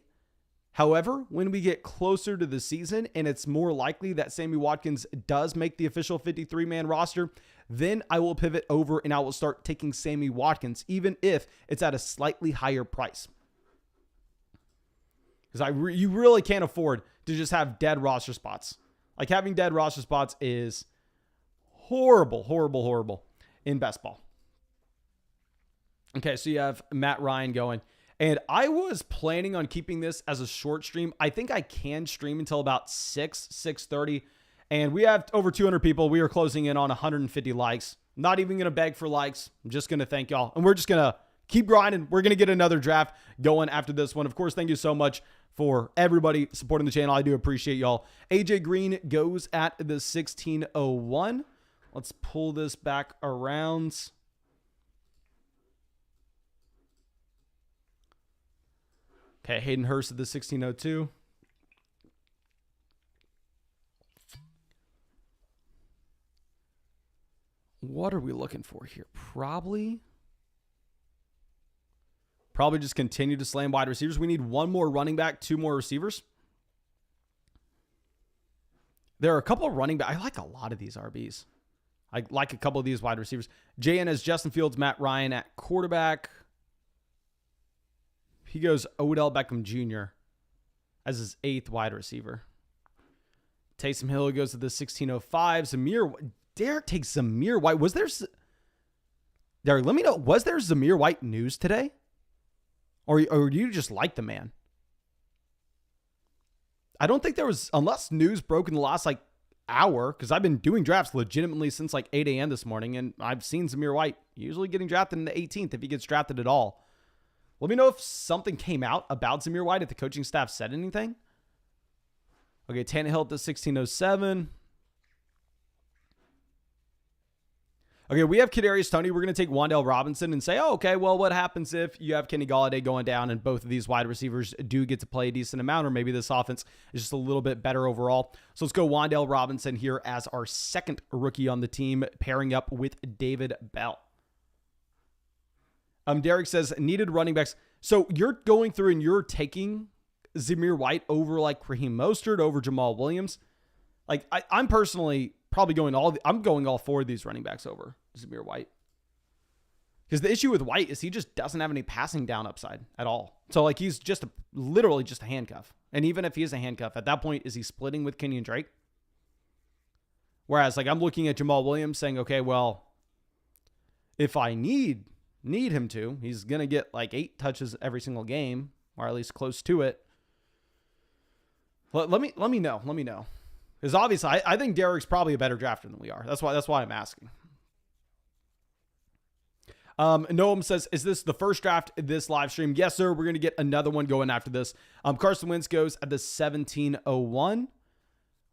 However, when we get closer to the season and it's more likely that Sammy Watkins does make the official 53-man roster, then I will pivot over and I will start taking Sammy Watkins, even if it's at a slightly higher price. Because you really can't afford to just have dead roster spots. Like, having dead roster spots is horrible, horrible, horrible in best ball. Okay, so you have Matt Ryan going. And I was planning on keeping this as a short stream. I think I can stream until about 6:30. And we have over 200 people. We are closing in on 150 likes. Not even going to beg for likes. I'm just going to thank y'all. And we're just going to keep grinding. We're going to get another draft going after this one. Of course, thank you so much for everybody supporting the channel. I do appreciate y'all. AJ Green goes at the 1601. Let's pull this back around. Okay, Hayden Hurst at the 1602. What are we looking for here? Probably just continue to slam wide receivers. We need one more running back, two more receivers. There are a couple of running back. I like a lot of these RBs. I like a couple of these wide receivers. JN has Justin Fields, Matt Ryan at quarterback. He goes Odell Beckham Jr. as his 8th wide receiver. Taysom Hill goes to the 1605. Zamir, Derek takes Zamir White. Derek, let me know, was there Zamir White news today? Or do you just like the man? I don't think there was, unless news broke in the last hour, because I've been doing drafts legitimately since 8 a.m. this morning, and I've seen Zamir White usually getting drafted in the 18th if he gets drafted at all. Let me know if something came out about Zamir White, if the coaching staff said anything. Okay, Tannehill at the 1607. Okay, we have Kadarius Toney. We're going to take Wan'Dale Robinson and say, oh, okay, well, what happens if you have Kenny Golladay going down and both of these wide receivers do get to play a decent amount, or maybe this offense is just a little bit better overall. So let's go Wan'Dale Robinson here as our second rookie on the team, pairing up with David Bell. Derek says, needed running backs. So you're going through and you're taking Zamir White over Raheem Mostert, over Jamal Williams. I'm personally probably going all 4 of these running backs over Zamir White. Because the issue with White is he just doesn't have any passing down upside at all. So he's just literally just a handcuff. And even if he is a handcuff, at that point, is he splitting with Kenyon Drake? Whereas I'm looking at Jamal Williams saying, okay, well, if I need him to, he's going to get 8 touches every single game, or at least close to it. Let me know. Because obviously, I think Derek's probably a better drafter than we are. That's why I'm asking. Noam says, is this the first draft in this live stream? Yes, sir. We're going to get another one going after this. Carson Wentz goes at the 1701.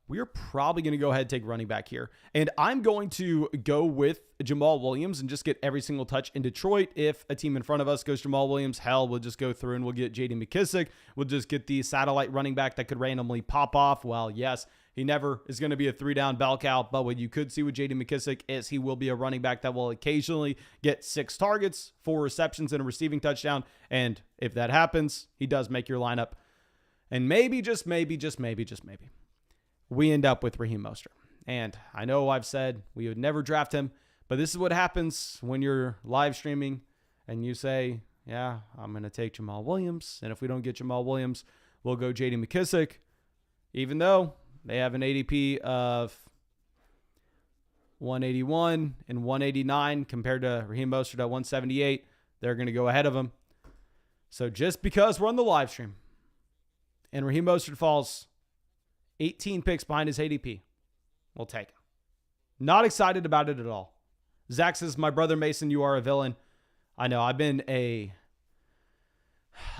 We are probably going to go ahead and take running back here. And I'm going to go with Jamal Williams and just get every single touch in Detroit. If a team in front of us goes Jamal Williams, hell, we'll just go through and we'll get J.D. McKissic. We'll just get the satellite running back that could randomly pop off. Well, yes, he never is going to be a 3-down bell cow, but what you could see with J.D. McKissic is he will be a running back that will occasionally get 6 targets, 4 receptions, and a receiving touchdown. And if that happens, he does make your lineup. And maybe, just maybe, we end up with Raheem Mostert. And I know I've said we would never draft him, but this is what happens when you're live streaming and you say, yeah, I'm going to take Jamal Williams. And if we don't get Jamal Williams, we'll go J.D. McKissic, even though they have an ADP of 181 and 189 compared to Raheem Mostert at 178. They're going to go ahead of him. So just because we're on the live stream and Raheem Mostert falls 18 picks behind his ADP, we'll take him. Not excited about it at all. Zach says, my brother Mason, you are a villain. I know. I've been a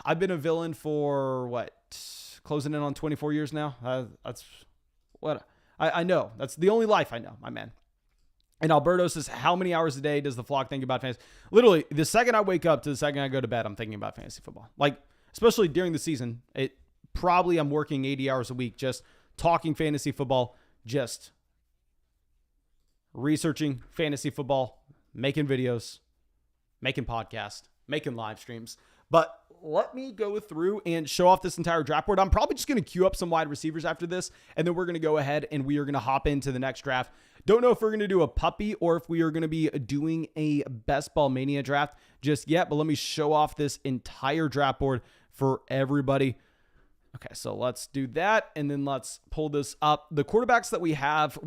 villain for closing in on 24 years now. That's what I know. That's the only life I know, my man. And Alberto says, how many hours a day does the flock think about fantasy? Literally, the second I wake up to the second I go to bed, I'm thinking about fantasy football. Especially during the season, I'm working 80 hours a week just talking fantasy football, just researching fantasy football, making videos, making podcasts, making live streams. But let me go through and show off this entire draft board. I'm probably just going to queue up some wide receivers after this, and then we're going to go ahead and we are going to hop into the next draft. Don't know if we're going to do a puppy or if we are going to be doing a Best Ball Mania draft just yet, but let me show off this entire draft board for everybody. Okay, so let's do that, and then let's pull this up. The quarterbacks that we have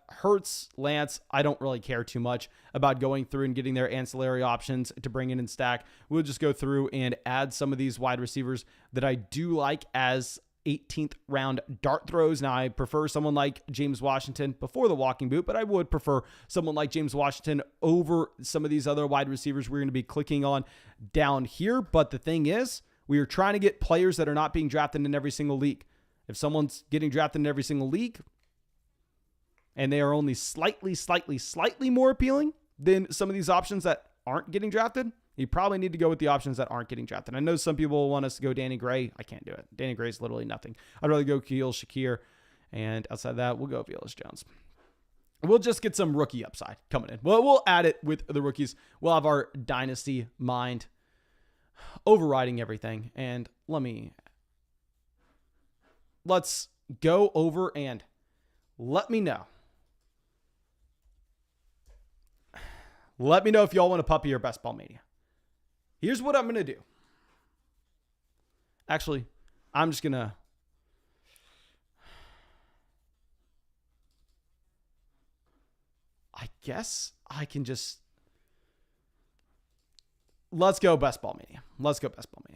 Hurts, Lance. I don't really care too much about going through and getting their ancillary options to bring in and stack. We'll just go through and add some of these wide receivers that I do like as 18th round dart throws. Now, I prefer someone like James Washington before the walking boot, but I would prefer someone like James Washington over some of these other wide receivers we're going to be clicking on down here. But the thing is, we are trying to get players that are not being drafted in every single league. If someone's getting drafted in every single league and they are only slightly more appealing than some of these options that aren't getting drafted, you probably need to go with the options that aren't getting drafted. I know some people want us to go Danny Gray. I can't do it. Danny Gray is literally nothing. I'd rather go Khalil Shakir. And outside that, we'll go Velus Jones. We'll just get some rookie upside coming in. Well, we'll add it with the rookies. We'll have our dynasty mind overriding everything. And let's go over and let me know. Let me know if y'all want a puppy or Best Ball Mania. Here's what I'm going to do. Actually, I'm just going to... I guess I can just... Let's go Best Ball Mania.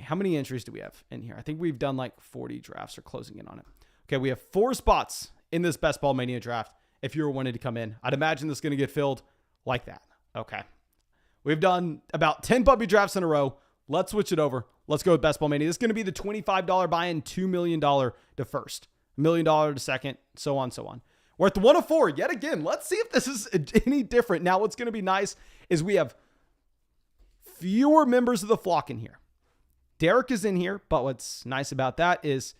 How many entries do we have in here? I think we've done like 40 drafts or closing in on it. Okay, we have 4 spots in this Best Ball Mania draft. If you were wanting to come in, I'd imagine this is going to get filled like that. Okay. We've done about 10 puppy drafts in a row. Let's switch it over. Let's go with Best Ball Mania. This is going to be the $25 buy-in, $2 million to first, $1 million to second, so on, so on. We're at the 104 yet again. Let's see if this is any different. Now, what's going to be nice is we have fewer members of the flock in here. Derek is in here, but what's nice about that is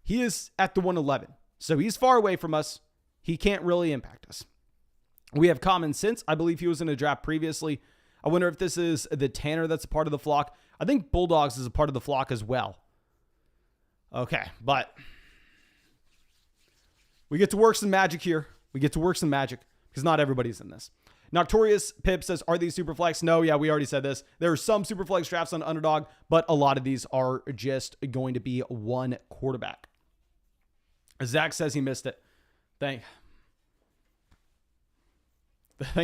he is at the 111. So he's far away from us. He can't really impact us. We have Common Sense. I believe he was in a draft previously. I wonder if this is the Tanner that's a part of the flock. I think Bulldogs is a part of the flock as well. Okay, but we get to work some magic here. Because not everybody's in this. Noctorious Pip says, are these Superflex? No, yeah, we already said this. There are some Superflex drafts on Underdog, but a lot of these are just going to be one quarterback. Zach says he missed it. Thank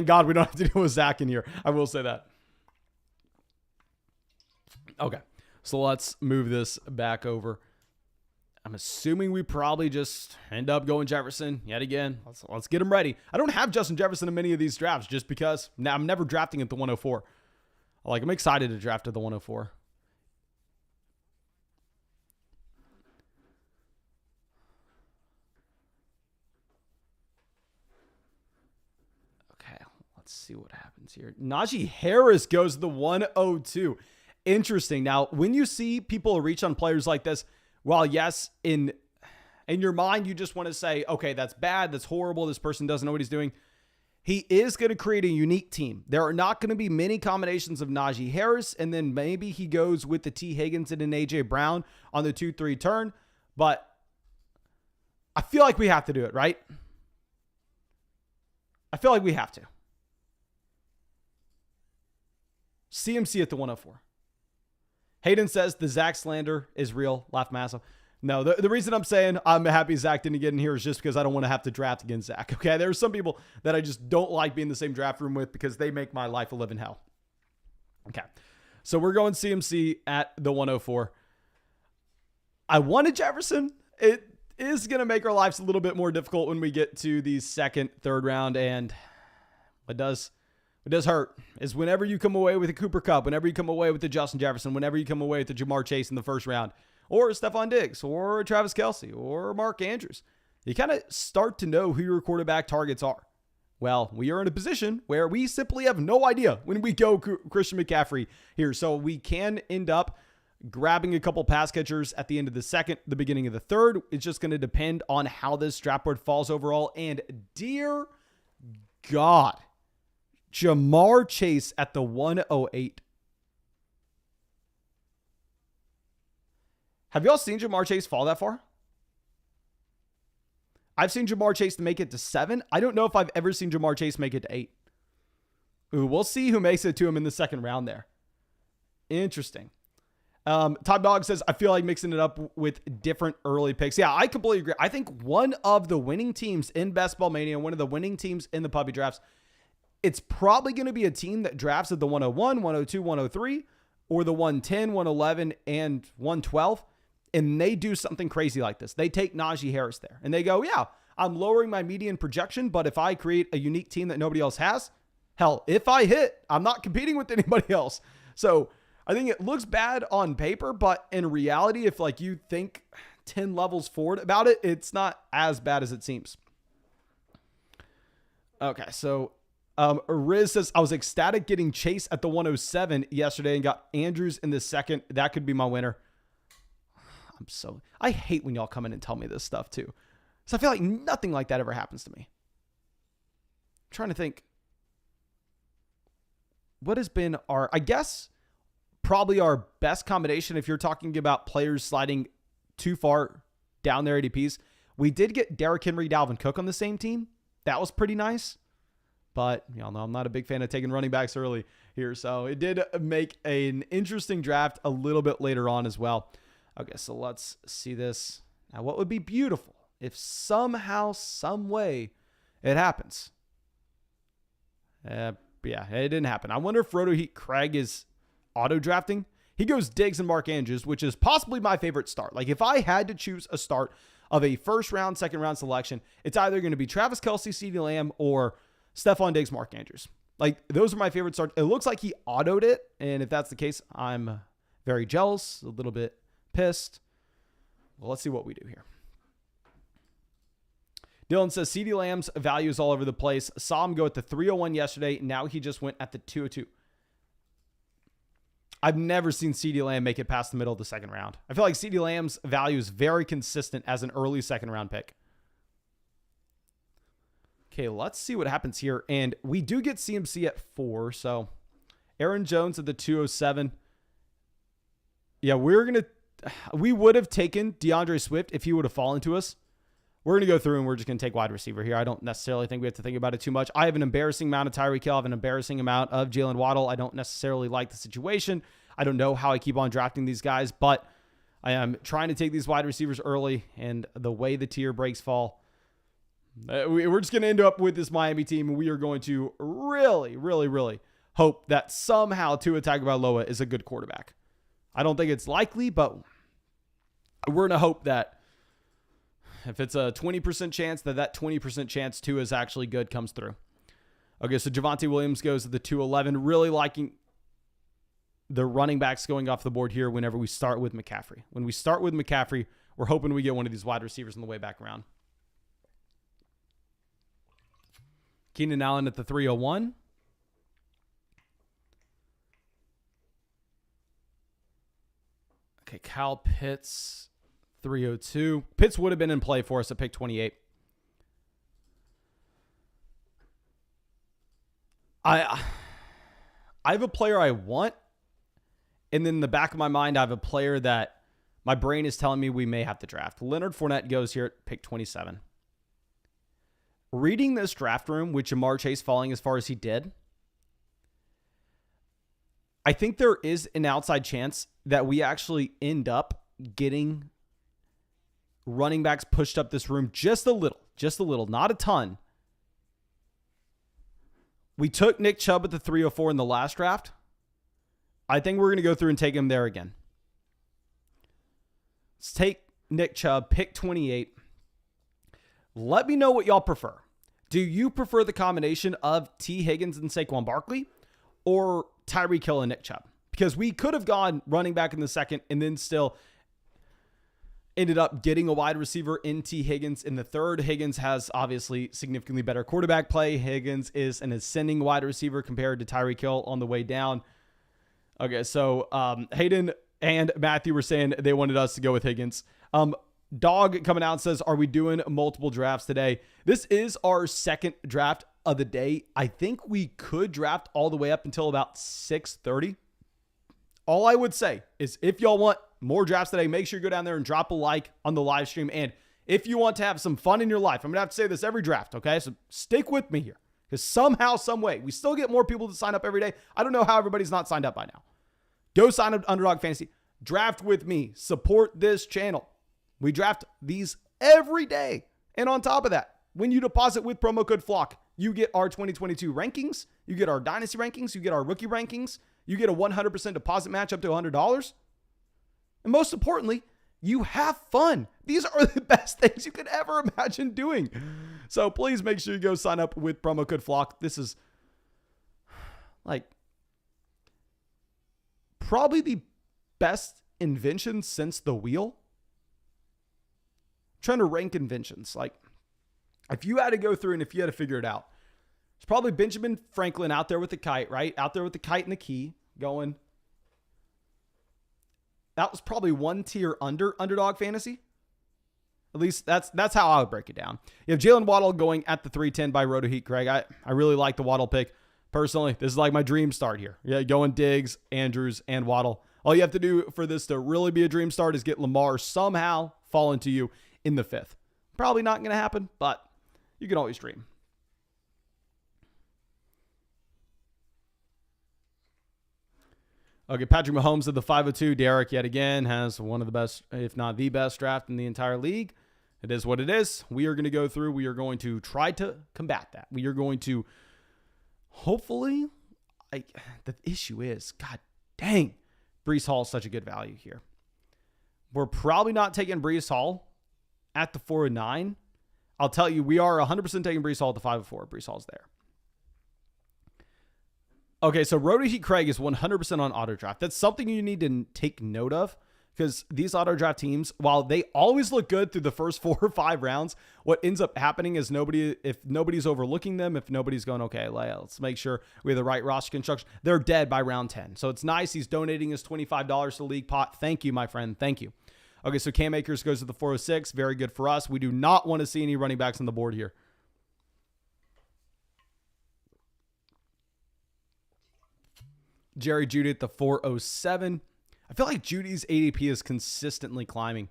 God we don't have to deal with Zach in here. I will say that. Okay, so let's move this back over. I'm assuming we probably just end up going Jefferson yet again. Let's get him ready. I don't have Justin Jefferson in many of these drafts just because I'm never drafting at the 104. I'm excited to draft at the 104. Okay, let's see what happens here. Najee Harris goes to the 102. Interesting. Now, when you see people reach on players like this, while yes, in your mind, you just want to say, okay, that's bad, that's horrible, this person doesn't know what he's doing. He is going to create a unique team. There are not going to be many combinations of Najee Harris, and then maybe he goes with the T. Higgins and an A.J. Brown on the 2-3 turn, but I feel like we have to do it, right? I feel like we have to. CMC at the 104. Hayden says the Zach slander is real. Laugh massive. No, the reason I'm saying I'm happy Zach didn't get in here is just because I don't want to have to draft against Zach. Okay, there are some people that I just don't like being in the same draft room with because they make my life a living hell. Okay, so we're going CMC at the 104. I wanted Jefferson. It is going to make our lives a little bit more difficult when we get to the second, third round, and it does hurt is whenever you come away with a Cooper Kupp, whenever you come away with the Justin Jefferson, whenever you come away with the Jamar Chase in the first round, or Stephon Diggs, or Travis Kelce, or Mark Andrews, you kind of start to know who your quarterback targets are. Well, we are in a position where we simply have no idea when we go Christian McCaffrey here. So we can end up grabbing a couple pass catchers at the end of the second, the beginning of the third. It's just going to depend on how this draft board falls overall. And dear God, Jamar Chase at the 108. Have y'all seen Jamar Chase fall that far? I've seen Jamar Chase to make it to 7. I don't know if I've ever seen Jamar Chase make it to 8. Ooh, we'll see who makes it to him in the second round there. Interesting. Top Dog says, I feel like mixing it up with different early picks. Yeah, I completely agree. I think one of the winning teams in Best Ball Mania, one of the winning teams in the puppy drafts, it's probably going to be a team that drafts at the 101, 102, 103, or the 110, 111, and 112. And they do something crazy like this. They take Najee Harris there and they go, yeah, I'm lowering my median projection, but if I create a unique team that nobody else has, hell, if I hit, I'm not competing with anybody else. So I think it looks bad on paper, but in reality, if like you think 10 levels forward about it, it's not as bad as it seems. Okay, so Riz says, I was ecstatic getting Chase at the 107 yesterday and got Andrews in the second. That could be my winner. I hate when y'all come in and tell me this stuff too. So I feel like nothing like that ever happens to me. trying to think. What has been our, I guess, probably our best combination if you're talking about players sliding too far down their ADPs. We did get Derrick Henry, Dalvin Cook on the same team. That was pretty nice. But y'all know I'm not a big fan of taking running backs early here. So it did make an interesting draft a little bit later on as well. Okay, so let's see this. Now, what would be beautiful if somehow, some way it happens? Yeah, it didn't happen. I wonder if Roto Heat Craig is auto drafting. He goes Diggs and Mark Andrews, which is possibly my favorite start. Like if I had to choose a start of a first round, second round selection, it's either going to be Travis Kelce, CeeDee Lamb, or Stephon Diggs, Mark Andrews. Like those are my favorite starts. It looks like he autoed it. And if that's the case, I'm very jealous, a little bit pissed. Well, let's see what we do here. Dylan says CeeDee Lamb's value is all over the place. Saw him go at the 301 yesterday. Now he just went at the 202. I've never seen CeeDee Lamb make it past the middle of the second round. I feel like CeeDee Lamb's value is very consistent as an early second round pick. Okay, let's see what happens here. And we do get CMC at 4. So Aaron Jones at the 207. Yeah, we would have taken DeAndre Swift if he would have fallen to us. We're going to go through and we're just going to take wide receiver here. I don't necessarily think we have to think about it too much. I have an embarrassing amount of Tyreek Hill. I have an embarrassing amount of Jalen Waddle. I don't necessarily like the situation. I don't know how I keep on drafting these guys, but I am trying to take these wide receivers early, and the way the tier breaks fall, we're just going to end up with this Miami team, and we are going to really, really, really hope that somehow Tua Tagovailoa is a good quarterback. I don't think it's likely, but we're going to hope that if it's a 20% chance, that 20% chance Tua is actually good comes through. Okay, so Javonte Williams goes at the 211. Really liking the running backs going off the board here whenever we start with McCaffrey. When we start with McCaffrey, we're hoping we get one of these wide receivers on the way back around. Keenan Allen at the 301. Okay, Kyle Pitts, 302. Pitts would have been in play for us at pick 28. I have a player I want, and then in the back of my mind, I have a player that my brain is telling me we may have to draft. Leonard Fournette goes here at pick 27. Reading this draft room with Jamar Chase falling as far as he did, I think there is an outside chance that we actually end up getting running backs pushed up this room just a little, not a ton. We took Nick Chubb at the 304 in the last draft. I think we're going to go through and take him there again. Let's take Nick Chubb, pick 28. Let me know what y'all prefer. Do you prefer the combination of T. Higgins and Saquon Barkley or Tyreek Hill and Nick Chubb? Because we could have gone running back in the second and then still ended up getting a wide receiver in T. Higgins in the third. Higgins has obviously significantly better quarterback play. Higgins is an ascending wide receiver compared to Tyreek Hill on the way down. Okay, so Hayden and Matthew were saying they wanted us to go with Higgins. Dog coming out and says, are we doing multiple drafts today? This is our second draft of the day. I think we could draft all the way up until about 6:30. All I would say is if y'all want more drafts today, make sure you go down there and drop a like on the live stream. And if you want to have some fun in your life, I'm going to have to say this every draft, okay? So stick with me here because somehow, some way, we still get more people to sign up every day. I don't know how everybody's not signed up by now. Go sign up to Underdog Fantasy. Draft with me. Support this channel. We draft these every day. And on top of that, when you deposit with promo code FLOCK, you get our 2022 rankings. You get our dynasty rankings. You get our rookie rankings. You get a 100% deposit match up to $100. And most importantly, you have fun. These are the best things you could ever imagine doing. So please make sure you go sign up with promo code FLOCK. This is like probably the best invention since the wheel. I'm trying to rank inventions. Like if you had to go through and if you had to figure it out, it's probably Benjamin Franklin out there with the kite, right? Out there with the kite and the key going. That was probably one tier under Underdog Fantasy. At least that's how I would break it down. You have Jalen Waddle going at the 310 by Roto Heat Craig. I really like the Waddle pick. Personally, this is like my dream start here. Yeah, going Diggs, Andrews, and Waddle. All you have to do for this to really be a dream start is get Lamar somehow falling to you in the 5th. Probably not going to happen, but you can always dream. Okay, Patrick Mahomes at the 502. Derek, yet again, has one of the best, if not the best draft in the entire league. It is what it is. We are going to go through. We are going to try to combat that. We are going to hopefully, the issue is, God dang, Breece Hall is such a good value here. We're probably not taking Breece Hall at the 409. I'll tell you, we are 100% taking Breece Hall at the 504. Breece Hall's there. Okay, so Roto Heat Craig is 100% on auto draft. That's something you need to take note of, because these auto draft teams, while they always look good through the first 4 or 5 rounds, what ends up happening is if nobody's overlooking them, if nobody's going, okay, let's make sure we have the right roster construction, they're dead by round 10. So it's nice. He's donating his $25 to the league pot. Thank you, my friend. Thank you. Okay, so Cam Akers goes to the 406. Very good for us. We do not want to see any running backs on the board here. Jerry Jeudy at the 407. I feel like Judy's ADP is consistently climbing.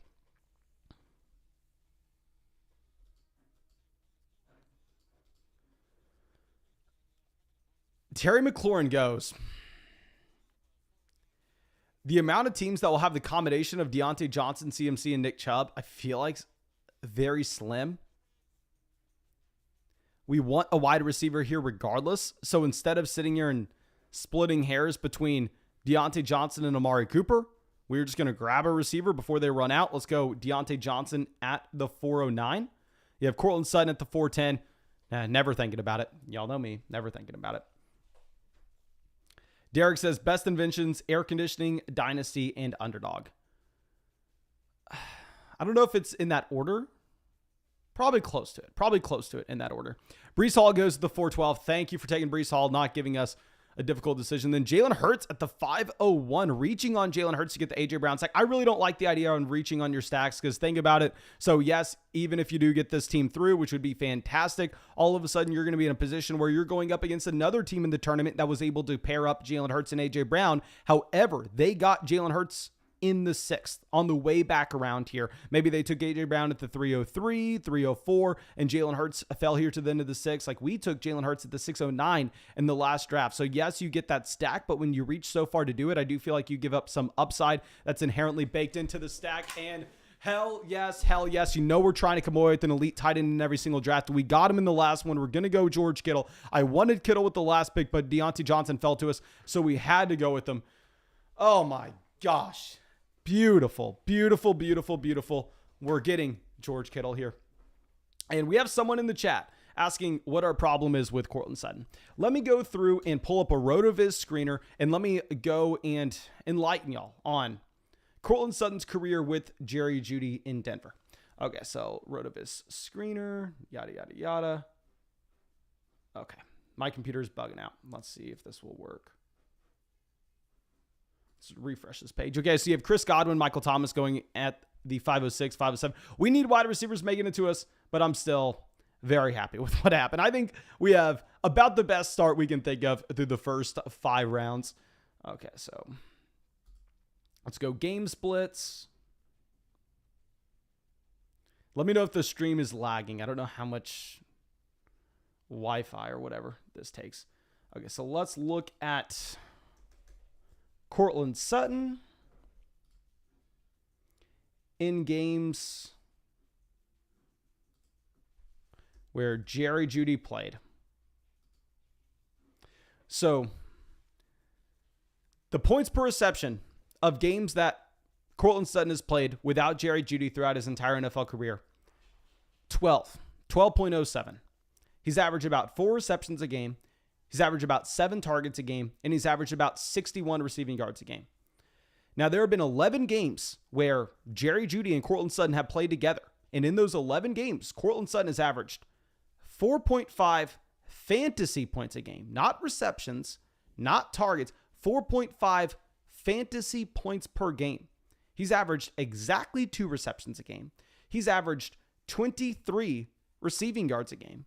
Terry McLaurin goes. The amount of teams that will have the combination of Deontay Johnson, CMC, and Nick Chubb, I feel like very slim. We want a wide receiver here regardless. So instead of sitting here and splitting hairs between Deontay Johnson and Amari Cooper, we're just going to grab a receiver before they run out. Let's go Deontay Johnson at the 409. You have Cortland Sutton at the 410. Never thinking about it. Y'all know me. Never thinking about it. Derek says, best inventions, air conditioning, dynasty, and underdog. I don't know if it's in that order. Probably close to it in that order. Breece Hall goes to the 412. Thank you for taking Breece Hall, not giving us a difficult decision. Then Jalen Hurts at the 501, reaching on Jalen Hurts to get the A.J. Brown stack. I really don't like the idea on reaching on your stacks, because think about it. So yes, even if you do get this team through, which would be fantastic, all of a sudden you're going to be in a position where you're going up against another team in the tournament that was able to pair up Jalen Hurts and A.J. Brown. However, they got Jalen Hurts in the 6th on the way back around here. Maybe they took A.J. Brown at the 303, 304, and Jalen Hurts fell here to the end of the 6th. Like we took Jalen Hurts at the 609 in the last draft. So yes, you get that stack, but when you reach so far to do it, I do feel like you give up some upside that's inherently baked into the stack. And hell yes. You know we're trying to come away with an elite tight end in every single draft. We got him in the last one. We're going to go George Kittle. I wanted Kittle with the last pick, but Deontay Johnson fell to us, so we had to go with him. Oh my gosh. Beautiful. We're getting George Kittle here. And we have someone in the chat asking what our problem is with Cortland Sutton. Let me go through and pull up a RotoViz screener, and let me go and enlighten y'all on Cortland Sutton's career with Jerry Jeudy in Denver. Okay, so RotoViz screener, yada. Okay, my computer's bugging out. Let's see if this will work. Let's refresh this page. Okay, so you have Chris Godwin, Michael Thomas going at the 506, 507. We need wide receivers making it to us, but I'm still very happy with what happened. I think we have about the best start we can think of through the first 5 rounds. Okay, so let's go game splits. Let me know if the stream is lagging. I don't know how much Wi-Fi or whatever this takes. Okay, so let's look at Cortland Sutton in games where Jerry Jeudy played. So the points per reception of games that Cortland Sutton has played without Jerry Jeudy throughout his entire NFL career, 12.07. He's averaged about 4 receptions a game. He's averaged about 7 targets a game, and he's averaged about 61 receiving yards a game. Now, there have been 11 games where Jerry Jeudy and Cortland Sutton have played together. And in those 11 games, Cortland Sutton has averaged 4.5 fantasy points a game. Not receptions, not targets. 4.5 fantasy points per game. He's averaged exactly 2 receptions a game. he's averaged 23 receiving yards a game.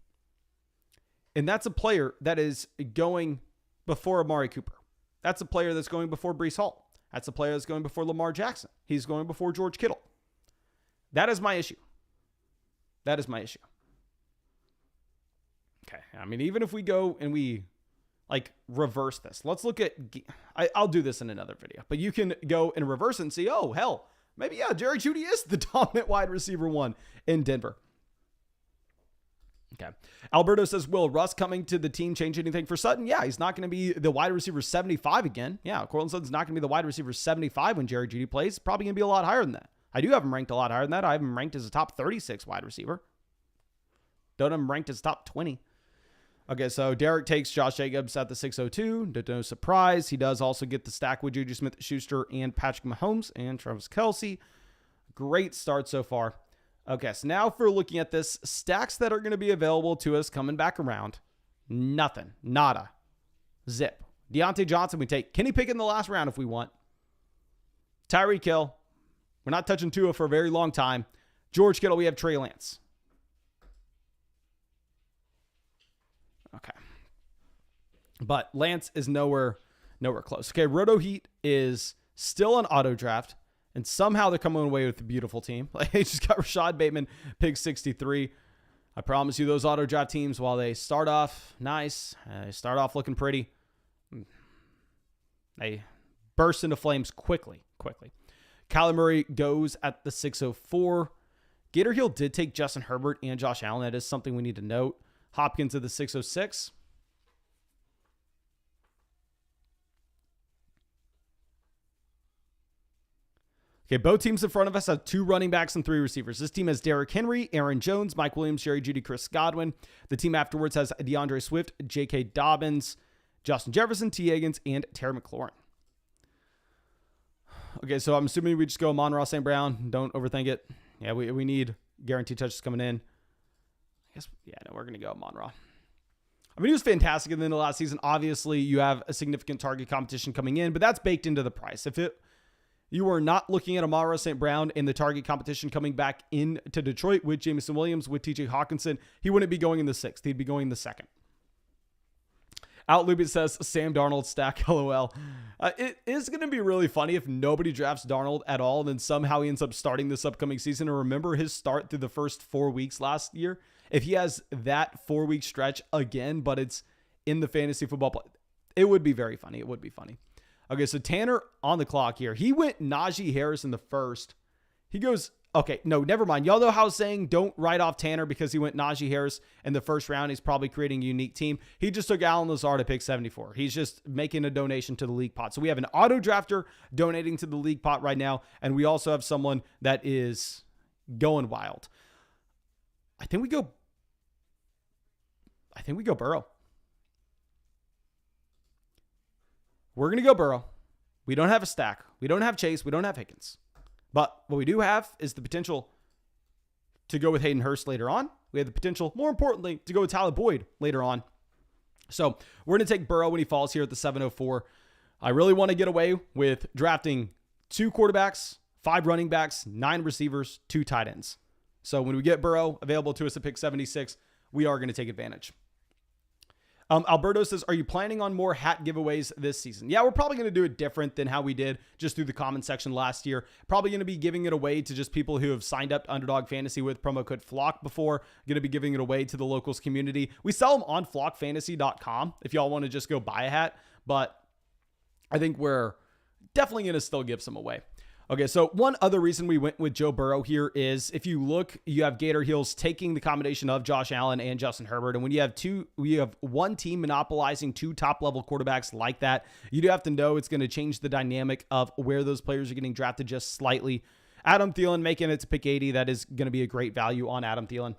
And that's a player that is going before Amari Cooper. That's a player that's going before Breece Hall. That's a player that's going before Lamar Jackson. He's going before George Kittle. That is my issue. That is my issue. Okay. I mean, even if we go and we like reverse this, let's look at, I'll do this in another video, but you can go and reverse it and see, oh, hell, maybe, yeah, Jerry Jeudy is the dominant wide receiver one in Denver. Okay. Alberto says, will Russ coming to the team change anything for Sutton? Yeah, he's not going to be the wide receiver 75 again. Yeah, Cortland Sutton's not going to be the wide receiver 75 when Jerry Jeudy plays. Probably going to be a lot higher than that. I do have him ranked a lot higher than that. I have him ranked as a top 36 wide receiver. Don't have him ranked as top 20. Okay, so Derek takes Josh Jacobs at the 602. No surprise. He does also get the stack with Juju Smith-Schuster and Patrick Mahomes and Travis Kelce. Great start so far. Okay, so now if we're looking at this, stacks that are going to be available to us coming back around. Nothing. Nada. Zip. Deontay Johnson, we take Kenny Pickett in the last round if we want. Tyreek Hill. We're not touching Tua for a very long time. George Kittle, we have Trey Lance. Okay. But Lance is nowhere close. Okay, Roto Heat is still on auto draft. And somehow they're coming away with a beautiful team. Like, they just got Rashad Bateman, pick 63. I promise you those auto draft teams, while they start off nice, they start off looking pretty, they burst into flames quickly. Kyler Murray goes at the 604. Gator Hill did take Justin Herbert and Josh Allen. That is something we need to note. Hopkins at the 606. Okay, both teams in front of us have 2 running backs and 3 receivers. This team has Derrick Henry, Aaron Jones, Mike Williams, Jerry Jeudy, Chris Godwin. The team afterwards has DeAndre Swift, JK Dobbins, Justin Jefferson, T. Higgins, and Terry McLaurin. Okay, so I'm assuming we just go Amon-Ra St. Brown. Don't overthink it. Yeah, we need guaranteed touches coming in. I guess, yeah, no, we're going to go Amon-Ra. I mean, he was fantastic in the last season. Obviously, you have a significant target competition coming in, but that's baked into the price. If you are not looking at Amon-Ra St. Brown in the target competition coming back into Detroit with Jameson Williams, with TJ Hawkinson, he wouldn't be going in the 6th. He'd be going in the 2nd. Outloopy says, Sam Darnold stack, LOL. It is going to be really funny if nobody drafts Darnold at all, and then somehow he ends up starting this upcoming season. And remember his start through the first 4 weeks last year? If he has that 4-week stretch again, but it's in the fantasy football play, it would be very funny. It would be funny. Okay, so Tanner on the clock here. He went Najee Harris in the first. He goes, okay, no, never mind. Y'all know how I was saying don't write off Tanner because he went Najee Harris in the first round. He's probably creating a unique team. He just took Alan Lazard to pick 74. He's just making a donation to the league pot. So we have an auto drafter donating to the league pot right now, and we also have someone that is going wild. I think we go Burrow. We're going to go Burrow. We don't have a stack. We don't have Chase. We don't have Higgins. But what we do have is the potential to go with Hayden Hurst later on. We have the potential, more importantly, to go with Tyler Boyd later on. So we're going to take Burrow when he falls here at the 704. I really want to get away with drafting 2 quarterbacks, 5 running backs, 9 receivers, 2 tight ends. So when we get Burrow available to us at pick 76, we are going to take advantage. Alberto says, are you planning on more hat giveaways this season? Yeah, we're probably going to do it different than how we did just through the comment section last year. Probably going to be giving it away to just people who have signed up to Underdog Fantasy with promo code FLOCK before. Going to be giving it away to the locals community. We sell them on flockfantasy.com if y'all want to just go buy a hat, but I think we're definitely going to still give some away. Okay, so one other reason we went with Joe Burrow here is if you look, you have Gator Heels taking the combination of Josh Allen and Justin Herbert. And when you have one team monopolizing 2 top-level quarterbacks like that, you do have to know it's going to change the dynamic of where those players are getting drafted just slightly. Adam Thielen making it to pick 80. That is going to be a great value on Adam Thielen.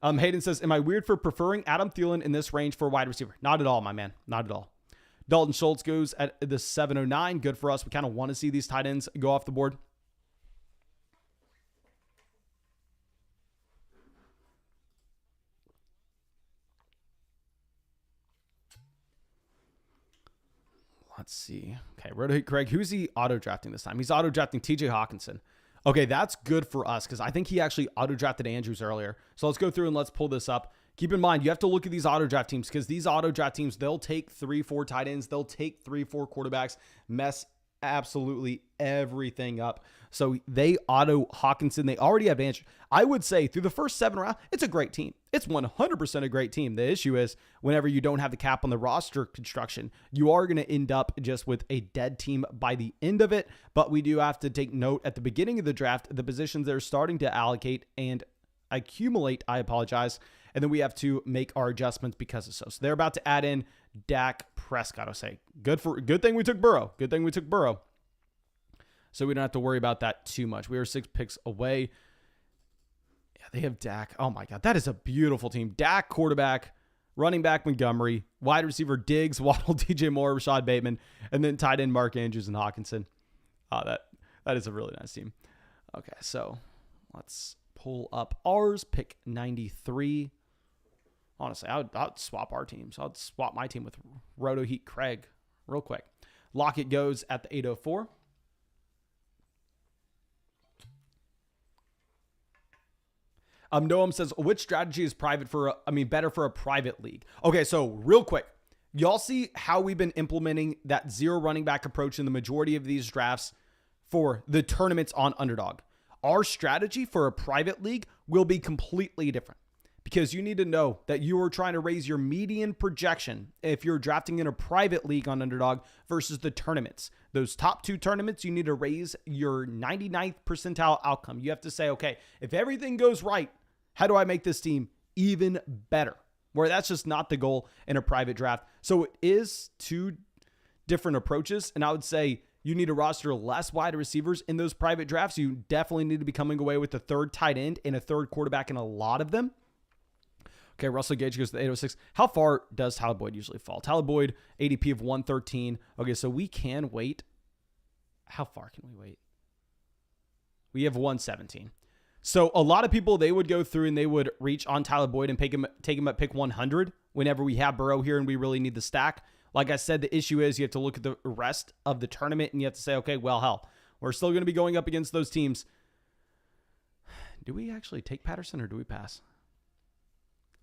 Hayden says, am I weird for preferring Adam Thielen in this range for a wide receiver? Not at all, my man. Not at all. Dalton Schultz goes at the 709. Good for us. We kind of want to see these tight ends go off the board. Let's see. Okay, Roto Craig. Who's he auto-drafting this time? He's auto-drafting TJ Hawkinson. Okay, that's good for us because I think he actually auto-drafted Andrews earlier. So let's go through and let's pull this up. Keep in mind, you have to look at these auto-draft teams because these auto-draft teams, they'll take 3-4 tight ends. They'll take 3-4 quarterbacks, mess absolutely everything up. So they auto Hawkinson. They already have Andrews. I would say through the first 7 rounds, it's a great team. It's 100% a great team. The issue is whenever you don't have the cap on the roster construction, you are going to end up just with a dead team by the end of it. But we do have to take note at the beginning of the draft, the positions they're starting to allocate and accumulate, and then we have to make our adjustments because of so. So they're about to add in Dak Prescott. I'll say good thing we took Burrow. Good thing we took Burrow. So we don't have to worry about that too much. We were 6 picks away. Yeah, they have Dak. Oh my God, that is a beautiful team. Dak, quarterback, running back Montgomery, wide receiver Diggs, Waddle, DJ Moore, Rashad Bateman, and then tight end Mark Andrews and Hawkinson. That is a really nice team. Okay, so let's pull up ours. Pick 93. Honestly, I would swap our teams. I'd swap my team with Roto Heat Craig real quick. Lockett goes at the 804. Noam says, which strategy is better for a private league? Okay, so real quick, y'all see how we've been implementing that 0 running back approach in the majority of these drafts for the tournaments on Underdog. Our strategy for a private league will be completely different because you need to know that you are trying to raise your median projection if you're drafting in a private league on Underdog versus the tournaments. Those top 2 tournaments, you need to raise your 99th percentile outcome. You have to say, okay, if everything goes right, how do I make this team even better? Where that's just not the goal in a private draft. So it is 2 different approaches. And I would say you need to roster less wide receivers in those private drafts. You definitely need to be coming away with a 3rd tight end and a 3rd quarterback in a lot of them. Okay, Russell Gage goes to the 806. How far does Tyler Boyd usually fall? Tyler Boyd, ADP of 113. Okay, so we can wait. How far can we wait? We have 117. So a lot of people, they would go through and they would reach on Tyler Boyd and take him at pick 100 whenever we have Burrow here and we really need the stack. Like I said, the issue is you have to look at the rest of the tournament and you have to say, okay, well, hell, we're still going to be going up against those teams. Do we actually take Patterson or do we pass?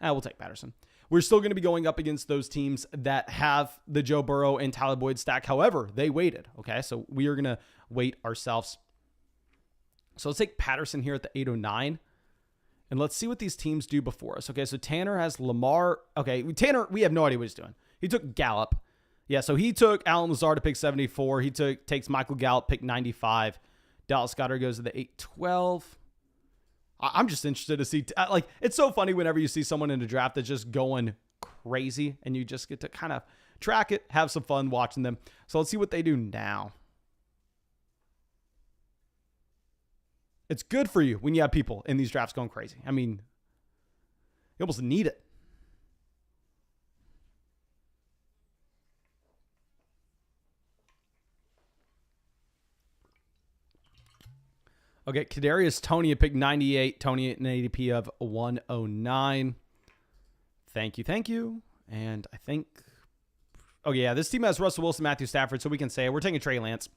We'll take Patterson. We're still going to be going up against those teams that have the Joe Burrow and Tyler Boyd stack. However, they waited. Okay, so we are going to wait ourselves. So let's take Patterson here at the 809. And let's see what these teams do before us. Okay, so Tanner has Lamar. Okay, Tanner, we have no idea what he's doing. He took Gallup. Yeah, so he took Alan Lazard to pick 74. He takes Michael Gallup, pick 95. Dallas Goedert goes to the 812. I'm just interested to see, it's so funny whenever you see someone in a draft that's just going crazy and you just get to kind of track it, have some fun watching them. So let's see what they do now. It's good for you when you have people in these drafts going crazy. I mean, you almost need it. Okay, Kadarius Toney at pick 98. Toney at an ADP of 109. Thank you. And I think, this team has Russell Wilson, Matthew Stafford, so we can say we're taking Trey Lance.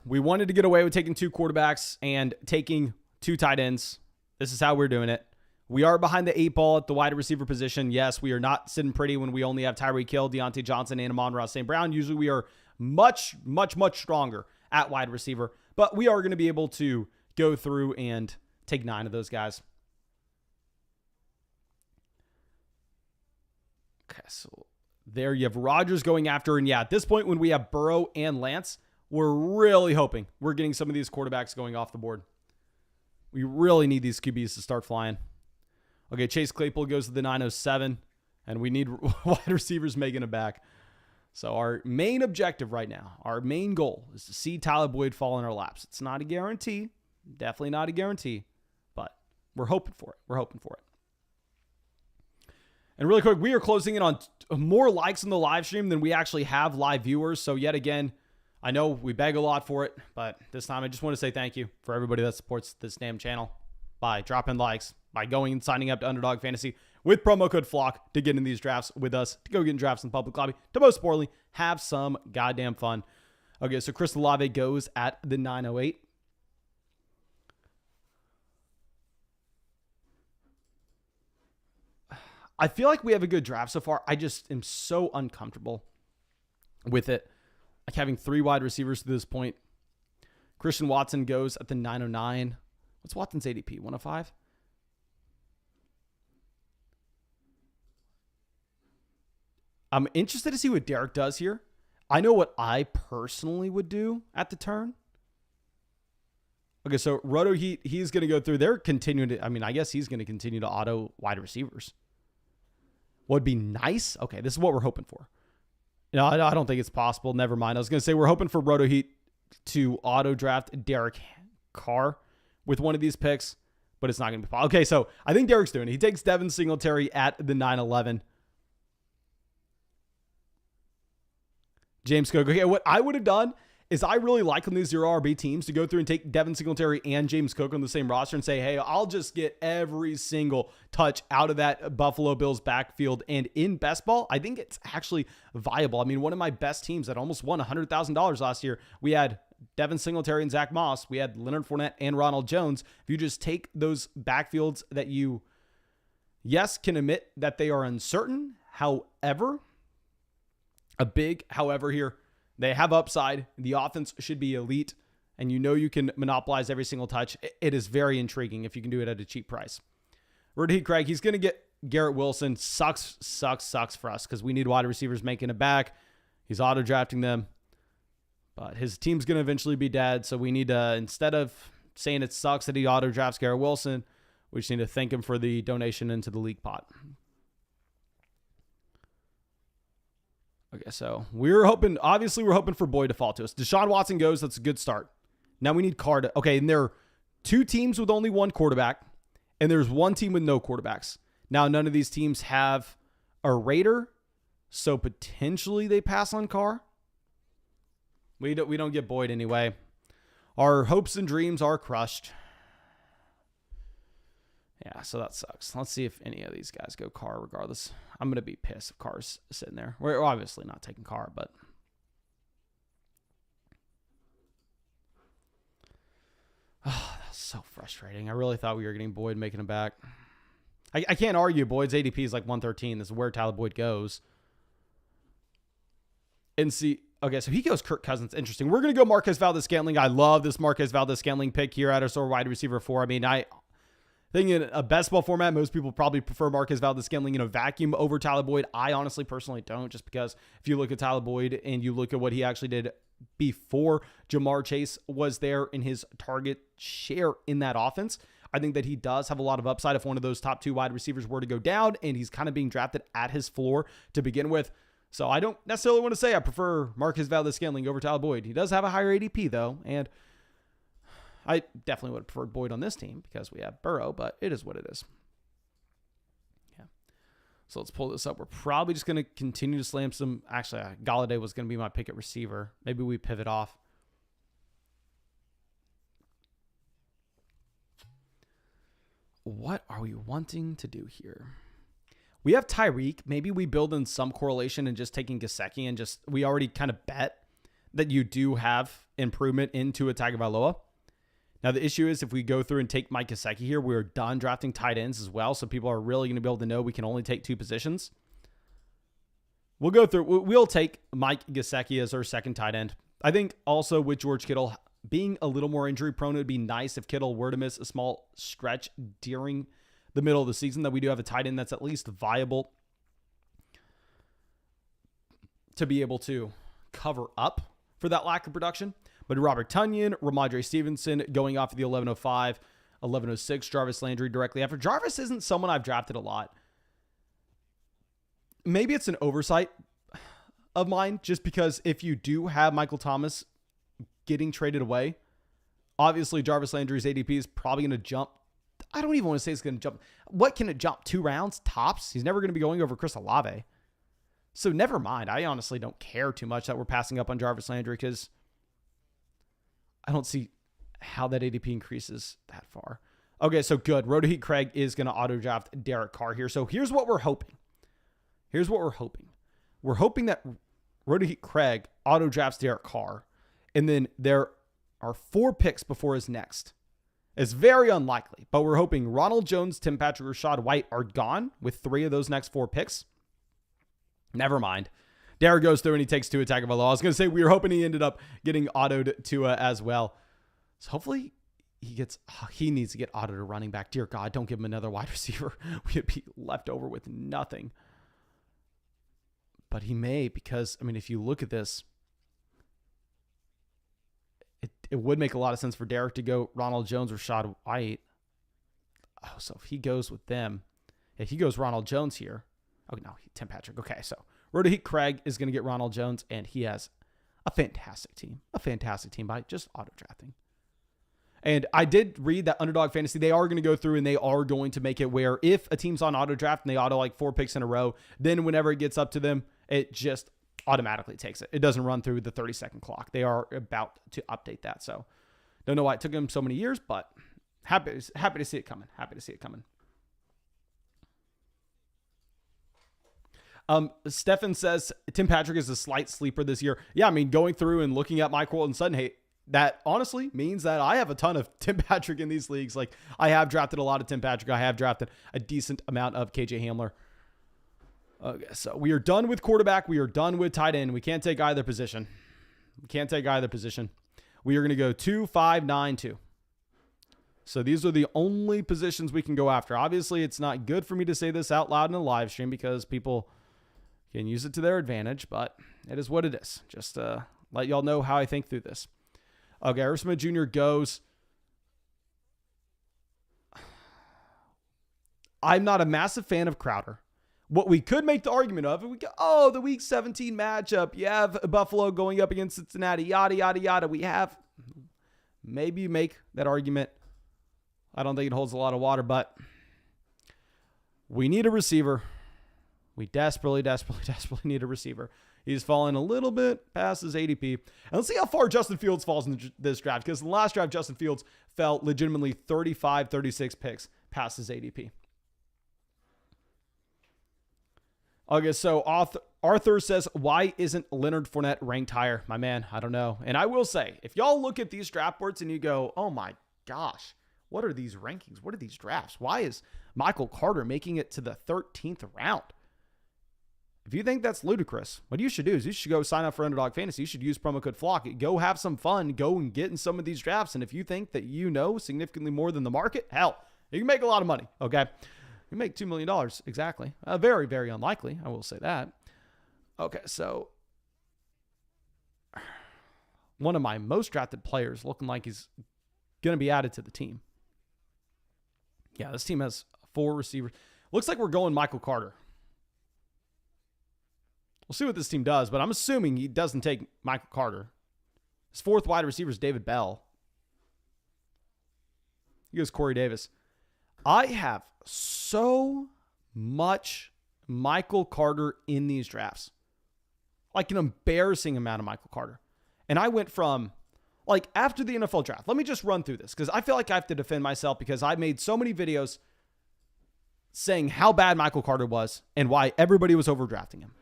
We wanted to get away with taking 2 quarterbacks and taking 2 tight ends. This is how we're doing it. We are behind the 8 ball at the wide receiver position. Yes, we are not sitting pretty when we only have Tyreek Hill, Deontay Johnson, and Amon-Ra St. Brown. Usually we are much stronger at wide receiver. But we are going to be able to go through and take 9 of those guys. Okay, so there you have Rodgers going after. And yeah, at this point when we have Burrow and Lance, we're really hoping we're getting some of these quarterbacks going off the board. We really need these QBs to start flying. Okay, Chase Claypool goes to the 907. And we need wide receivers making it back. So our main objective right now, our main goal is to see Tyler Boyd fall in our laps. It's not a guarantee. Definitely not a guarantee. But we're hoping for it. And really quick, we are closing in on more likes in the live stream than we actually have live viewers. So yet again, I know we beg a lot for it. But this time I just want to say thank you for everybody that supports this damn channel by dropping likes, by going and signing up to Underdog Fantasy with promo code FLOCK to get in these drafts with us, to go get in drafts in public lobby, to most importantly, have some goddamn fun. Okay, so Chris Olave goes at the 908. I feel like we have a good draft so far. I just am so uncomfortable with it. Like having 3 wide receivers to this point. Christian Watson goes at the 909. What's Watson's ADP? 105? I'm interested to see what Derek does here. I know what I personally would do at the turn. Okay, so Roto Heat, he's going to go through. They're continuing to, I guess he's going to continue to auto wide receivers. What would be nice? Okay, this is what we're hoping for. No, I don't think it's possible. Never mind. I was going to say we're hoping for Roto Heat to auto draft Derek Carr with one of these picks, but it's not going to be possible. Okay, so I think Derek's doing it. He takes Devin Singletary at the 9-11. James Cook. Okay, what I would have done is I really like on these 0 RB teams to go through and take Devin Singletary and James Cook on the same roster and say, hey, I'll just get every single touch out of that Buffalo Bills backfield. And in best ball, I think it's actually viable. I mean, one of my best teams that almost won $100,000 last year, we had Devin Singletary and Zach Moss. We had Leonard Fournette and Ronald Jones. If you just take those backfields that you, yes, can admit that they are uncertain. However, a big however here, they have upside. The offense should be elite, and you can monopolize every single touch. It is very intriguing if you can do it at a cheap price. Roto Craig, he's going to get Garrett Wilson. Sucks for us because we need wide receivers making it back. He's auto-drafting them, but his team's going to eventually be dead, so we need to, instead of saying it sucks that he auto-drafts Garrett Wilson, we just need to thank him for the donation into the league pot. Okay, so we're hoping for Boyd to fall to us. Deshaun Watson goes. That's a good start. Now we need Carr to, okay, and there are 2 teams with only 1 quarterback, and there's 1 team with no quarterbacks. Now, none of these teams have a Raider, so potentially they pass on Carr. We don't get Boyd anyway. Our hopes and dreams are crushed. Yeah, so that sucks. Let's see if any of these guys go Carr regardless. I'm going to be pissed if Carr's sitting there. We're obviously not taking Carr, but... Oh, that's so frustrating. I really thought we were getting Boyd making him back. I can't argue Boyd's ADP is like 113. This is where Tyler Boyd goes. And see... Okay, so he goes Kirk Cousins. Interesting. We're going to go Marquez Valdes-Scantling. I love this Marquez Valdes-Scantling pick here at our wide receiver 4. I mean, I think in a best ball format, most people probably prefer Marquez Valdes-Scantling in a vacuum over Tyler Boyd. I honestly, personally don't, just because if you look at Tyler Boyd and you look at what he actually did before Jamar Chase was there in his target share in that offense, I think that he does have a lot of upside if one of those top 2 wide receivers were to go down, and he's kind of being drafted at his floor to begin with. So I don't necessarily want to say I prefer Marquez Valdes-Scantling over Tyler Boyd. He does have a higher ADP, though, and I definitely would have preferred Boyd on this team because we have Burrow, but it is what it is. Yeah. So let's pull this up. We're probably just going to continue to slam some. Actually, Galladay was going to be my pick at receiver. Maybe we pivot off. What are we wanting to do here? We have Tyreek. Maybe we build in some correlation and just taking Gesicki and just, we already kind of bet that you do have improvement into a Tagovailoa. Now, the issue is if we go through and take Mike Gesicki here, we're done drafting tight ends as well. So people are really going to be able to know we can only take 2 positions. We'll go through. We'll take Mike Gesicki as our second tight end. I think also with George Kittle being a little more injury prone, it would be nice if Kittle were to miss a small stretch during the middle of the season, that we do have a tight end that's at least viable to be able to cover up for that lack of production. But Robert Tonyan, Ramondre Stevenson going off of the 1105, 1106, Jarvis Landry directly after. Jarvis isn't someone I've drafted a lot. Maybe it's an oversight of mine, just because if you do have Michael Thomas getting traded away, obviously Jarvis Landry's ADP is probably going to jump. I don't even want to say it's going to jump. What can it jump? 2 rounds tops? He's never going to be going over Chris Olave. So never mind. I honestly don't care too much that we're passing up on Jarvis Landry because I don't see how that ADP increases that far. Okay, so good. Roto Heat Craig is going to auto-draft Derek Carr here. So here's what we're hoping. We're hoping that Roto Heat Craig auto-drafts Derek Carr, and then there are 4 picks before his next. It's very unlikely, but we're hoping Ronald Jones, Tim Patrick, Rachaad White are gone with 3 of those next 4 picks. Never mind. Derek goes through and he takes Tua Tagovailoa. I was going to say we were hoping he ended up getting autoed Tua as well. So hopefully he needs to get autoed to running back. Dear God, don't give him another wide receiver. We'd be left over with nothing. But he may, because, I mean, if you look at this, it would make a lot of sense for Derek to go Ronald Jones or Rachaad White. Oh, so if he goes with them, he goes Ronald Jones here. Oh, no, Tim Patrick. Okay, so Roto-Heat Craig is going to get Ronald Jones, and he has a fantastic team. A fantastic team by just auto-drafting. And I did read that Underdog Fantasy, they are going to go through and they are going to make it where if a team's on auto-draft and they auto like 4 picks in a row, then whenever it gets up to them, it just automatically takes it. It doesn't run through the 30-second clock. They are about to update that. So don't know why it took them so many years, but happy to see it coming. Happy to see it coming. Stefan says Tim Patrick is a slight sleeper this year. Yeah, I mean, going through and looking at my quote and sudden, hey, that honestly means that I have a ton of Tim Patrick in these leagues. Like, I have drafted a lot of Tim Patrick. I have drafted a decent amount of KJ Hamler. Okay, so we are done with quarterback. We are done with tight end. We can't take either position. We are going to go 2, 5, 9, 2. So these are the only positions we can go after. Obviously, it's not good for me to say this out loud in a live stream because people can use it to their advantage, but it is what it is. Just let y'all know how I think through this. Okay, Irv Smith Jr. goes. I'm not a massive fan of Crowder. What we could make the argument of, we go, the week 17 matchup. You have Buffalo going up against Cincinnati, yada, yada, yada. We have, maybe you make that argument. I don't think it holds a lot of water, but we need a receiver. We desperately need a receiver. He's fallen a little bit past his ADP. And let's see how far Justin Fields falls in this draft, because in the last draft, Justin Fields fell legitimately 35, 36 picks past his ADP. Okay, so Arthur says, why isn't Leonard Fournette ranked higher? My man, I don't know. And I will say, if y'all look at these draft boards and you go, oh my gosh, what are these rankings? What are these drafts? Why is Michael Carter making it to the 13th round? If you think that's ludicrous, what you should do is you should go sign up for Underdog Fantasy. You should use promo code FLOCK. Go have some fun. Go and get in some of these drafts. And if you think that you know significantly more than the market, hell, you can make a lot of money, okay? You make $2 million, exactly. Very, very unlikely, I will say that. Okay, so one of my most drafted players looking like he's going to be added to the team. Yeah, this team has 4 receivers. Looks like we're going Michael Carter. We'll see what this team does, but I'm assuming he doesn't take Michael Carter. His 4th wide receiver is David Bell. He goes Corey Davis. I have so much Michael Carter in these drafts. Like an embarrassing amount of Michael Carter. And I went from, like, after the NFL draft. Let me just run through this because I feel like I have to defend myself because I made so many videos saying how bad Michael Carter was and why everybody was overdrafting him.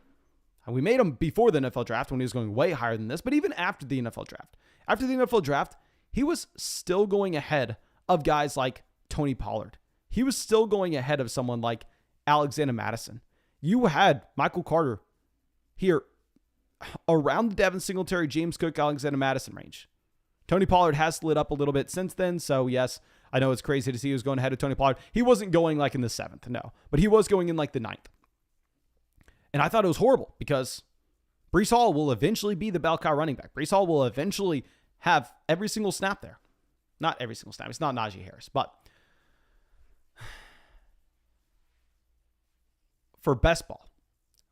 And we made him before the NFL draft when he was going way higher than this, but even after the NFL draft. After the NFL draft, he was still going ahead of guys like Tony Pollard. He was still going ahead of someone like Alexander Mattison. You had Michael Carter here around the Devin Singletary, James Cook, Alexander Mattison range. Tony Pollard has slid up a little bit since then, so yes, I know it's crazy to see he was going ahead of Tony Pollard. He wasn't going like in the 7th, no, but he was going in like the 9th. And I thought it was horrible because Breece Hall will eventually be the bell cow running back. Breece Hall will eventually have every single snap there. Not every single snap. It's not Najee Harris. But for best ball,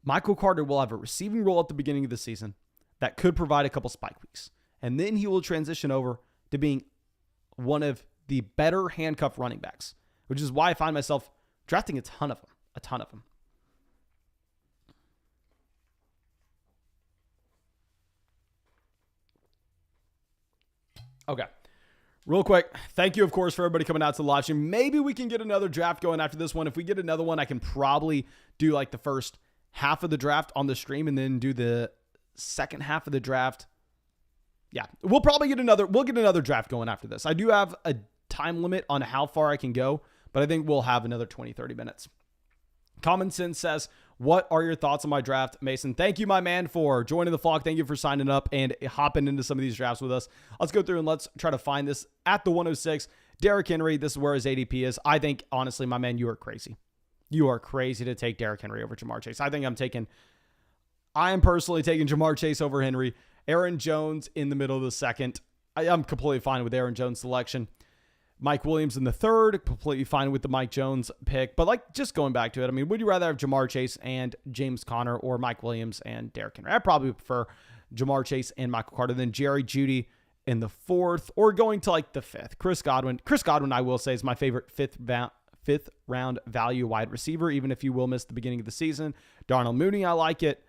Michael Carter will have a receiving role at the beginning of the season that could provide a couple spike weeks. And then he will transition over to being one of the better handcuff running backs, which is why I find myself drafting a ton of them. Okay. Real quick, thank you, of course, for everybody coming out to the live stream. Maybe we can get another draft going after this one. If we get another one, I can probably do like the first half of the draft on the stream and then do the second half of the draft. Yeah, we'll get another draft going after this. I do have a time limit on how far I can go, but I think we'll have another 20, 30 minutes. Common Sense says, what are your thoughts on my draft, Mason? Thank you, my man, for joining the flock. Thank you for signing up and hopping into some of these drafts with us. Let's go through and let's try to find this at the 106. Derrick Henry, this is where his ADP is. I think, honestly, my man, you are crazy. You are crazy to take Derrick Henry over Jamar Chase. I am personally taking Jamar Chase over Henry. Aaron Jones in the middle of the second. I'm completely fine with Aaron Jones' selection. Mike Williams in the third, completely fine with the Mike Jones pick. But like, just going back to it, I mean, would you rather have Jamar Chase and James Conner or Mike Williams and Derrick Henry? I probably prefer Jamar Chase and Michael Carter than Jerry Jeudy in the fourth, or going to like the fifth. Chris Godwin, I will say, is my favorite fifth round value wide receiver, even if you will miss the beginning of the season. Darnell Mooney, I like it.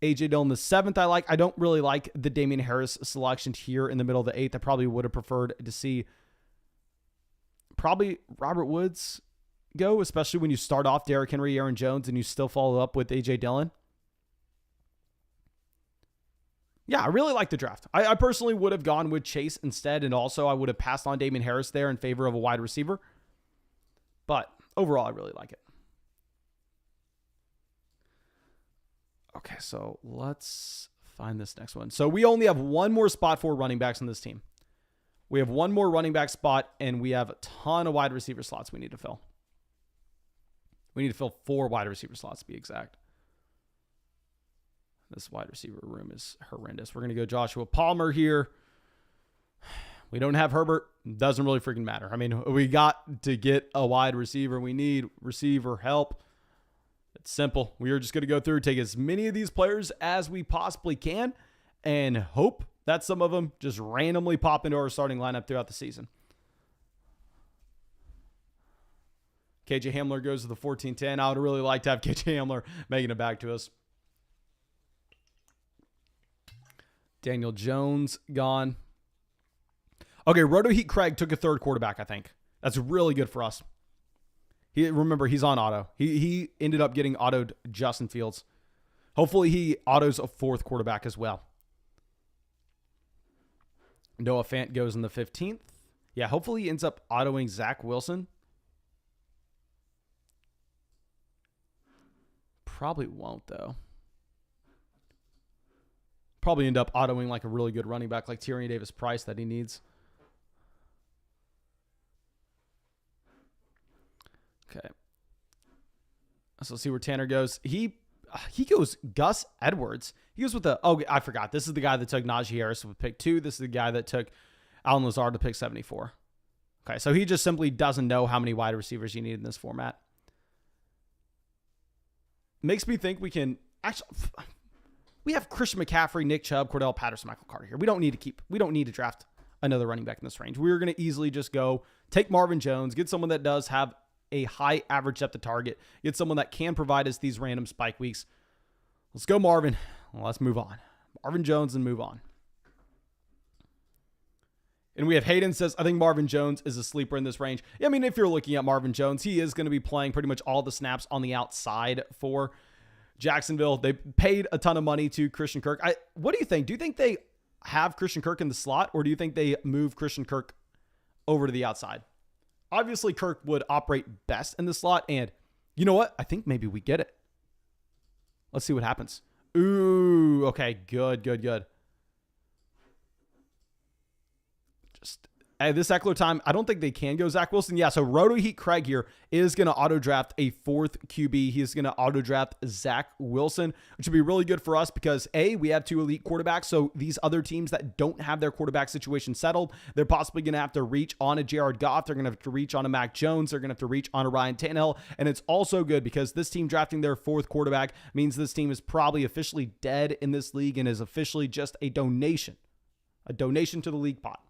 AJ Dillon the seventh, I like. I don't really like the Damian Harris selection here in the middle of the eighth. I probably would have preferred to see probably Robert Woods go, especially when you start off Derrick Henry, Aaron Jones, and you still follow up with AJ Dillon. Yeah, I really like the draft. I personally would have gone with Chase instead, and also I would have passed on Damian Harris there in favor of a wide receiver. But overall, I really like it. Okay, so let's find this next one. So we only have one more spot for running backs on this team. We have one more running back spot, and we have a ton of wide receiver slots we need to fill. We need to fill 4 wide receiver slots to be exact. This wide receiver room is horrendous. We're going to go Joshua Palmer here. We don't have Herbert. Doesn't really freaking matter. I mean, we got to get a wide receiver. We need receiver help. It's simple. We are just going to go through, take as many of these players as we possibly can, and hope that some of them just randomly pop into our starting lineup throughout the season. KJ Hamler goes to the 14-10. I would really like to have KJ Hamler making it back to us. Daniel Jones gone. Okay, Roto Heat Craig took a third quarterback, I think. That's really good for us. Remember, he's on auto. He ended up getting autoed Justin Fields. Hopefully he autos a fourth quarterback as well. Noah Fant goes in the 15th. Yeah, hopefully he ends up autoing Zach Wilson. Probably won't, though. Probably end up autoing like a really good running back like Tyrion Davis-Price that he needs. Okay. So let's see where Tanner goes. He goes Gus Edwards. He goes with the, I forgot. This is the guy that took Najee Harris with pick 2. This is the guy that took Alan Lazard to pick 74. Okay, so he just simply doesn't know how many wide receivers you need in this format. Makes me think we can actually, we have Christian McCaffrey, Nick Chubb, Cordarrelle, Patterson, Michael Carter here. We don't need to draft another running back in this range. We're going to easily just go take Marvin Jones, get someone that does have a high average depth of target, get someone that can provide us these random spike weeks. Let's go Marvin. Let's move on. Marvin Jones and move on. And we have Hayden says, I think Marvin Jones is a sleeper in this range. I mean, if you're looking at Marvin Jones, he is going to be playing pretty much all the snaps on the outside for Jacksonville. They paid a ton of money to Christian Kirk. What do you think? Do you think they have Christian Kirk in the slot, or do you think they move Christian Kirk over to the outside? Obviously, Kirk would operate best in the slot, and you know what? I think maybe we get it. Let's see what happens. Ooh, okay, good. Just this Eckler time, I don't think they can go Zach Wilson. Yeah, so Roto Heat Craig here is going to auto draft a 4th QB. He is going to auto draft Zach Wilson, which would be really good for us because A, we have 2 elite quarterbacks. So these other teams that don't have their quarterback situation settled, they're possibly going to have to reach on a Jared Goff. They're going to have to reach on a Mac Jones. They're going to have to reach on a Ryan Tannehill. And it's also good because this team drafting their 4th quarterback means this team is probably officially dead in this league and is officially just a donation to the league pot.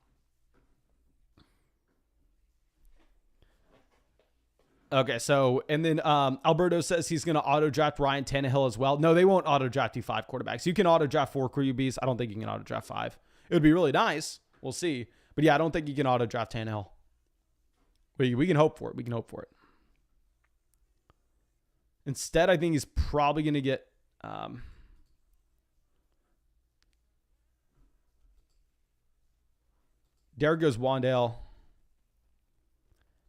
Okay, so, and then Alberto says he's going to auto-draft Ryan Tannehill as well. No, they won't auto-draft you 5 quarterbacks. You can auto-draft 4 QBs. I don't think you can auto-draft 5. It would be really nice. We'll see. But yeah, I don't think you can auto-draft Tannehill. We can hope for it. Instead, I think he's probably going to get... Derek goes Wan'Dale.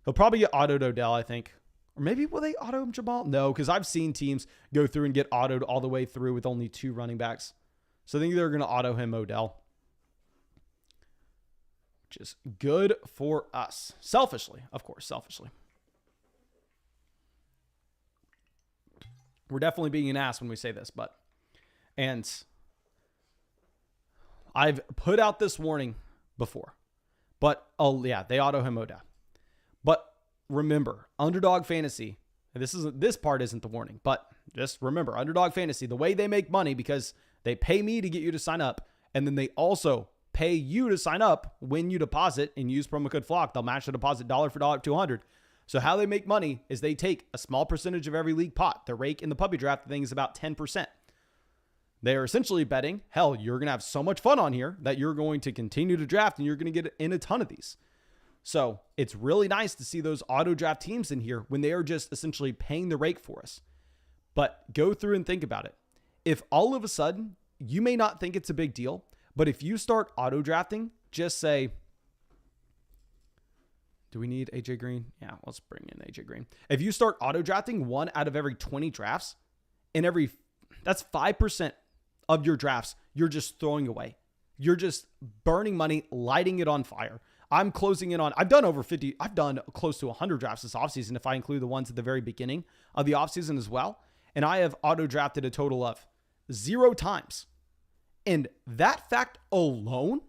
He'll probably get autoed Odell, I think. Or maybe will they auto him Jamal? No, because I've seen teams go through and get autoed all the way through with only 2 running backs. So I think they're going to auto him Odell, which is good for us. Selfishly, of course, selfishly. We're definitely being an ass when we say this, and I've put out this warning before, but they auto him Odell. But remember, underdog fantasy, and this part isn't the warning, but just remember, underdog fantasy, the way they make money, because they pay me to get you to sign up, and then they also pay you to sign up when you deposit and use promo code FLOCK. They'll match the deposit dollar for dollar up to $200. So how they make money is they take a small percentage of every league pot. The rake in the puppy draft, the thing is about 10%. They are essentially betting, hell, you're going to have so much fun on here that you're going to continue to draft and you're going to get in a ton of these. So it's really nice to see those auto draft teams in here when they are just essentially paying the rake for us. But go through and think about it. If all of a sudden, you may not think it's a big deal, but if you start auto drafting, just say, do we need AJ Green? Yeah, let's bring in AJ Green. If you start auto drafting 1 out of every 20 drafts, that's 5% of your drafts you're just throwing away. You're just burning money, lighting it on fire. I've done close to 100 drafts this offseason if I include the ones at the very beginning of the offseason as well. And I have auto drafted a total of 0 times. And that fact alone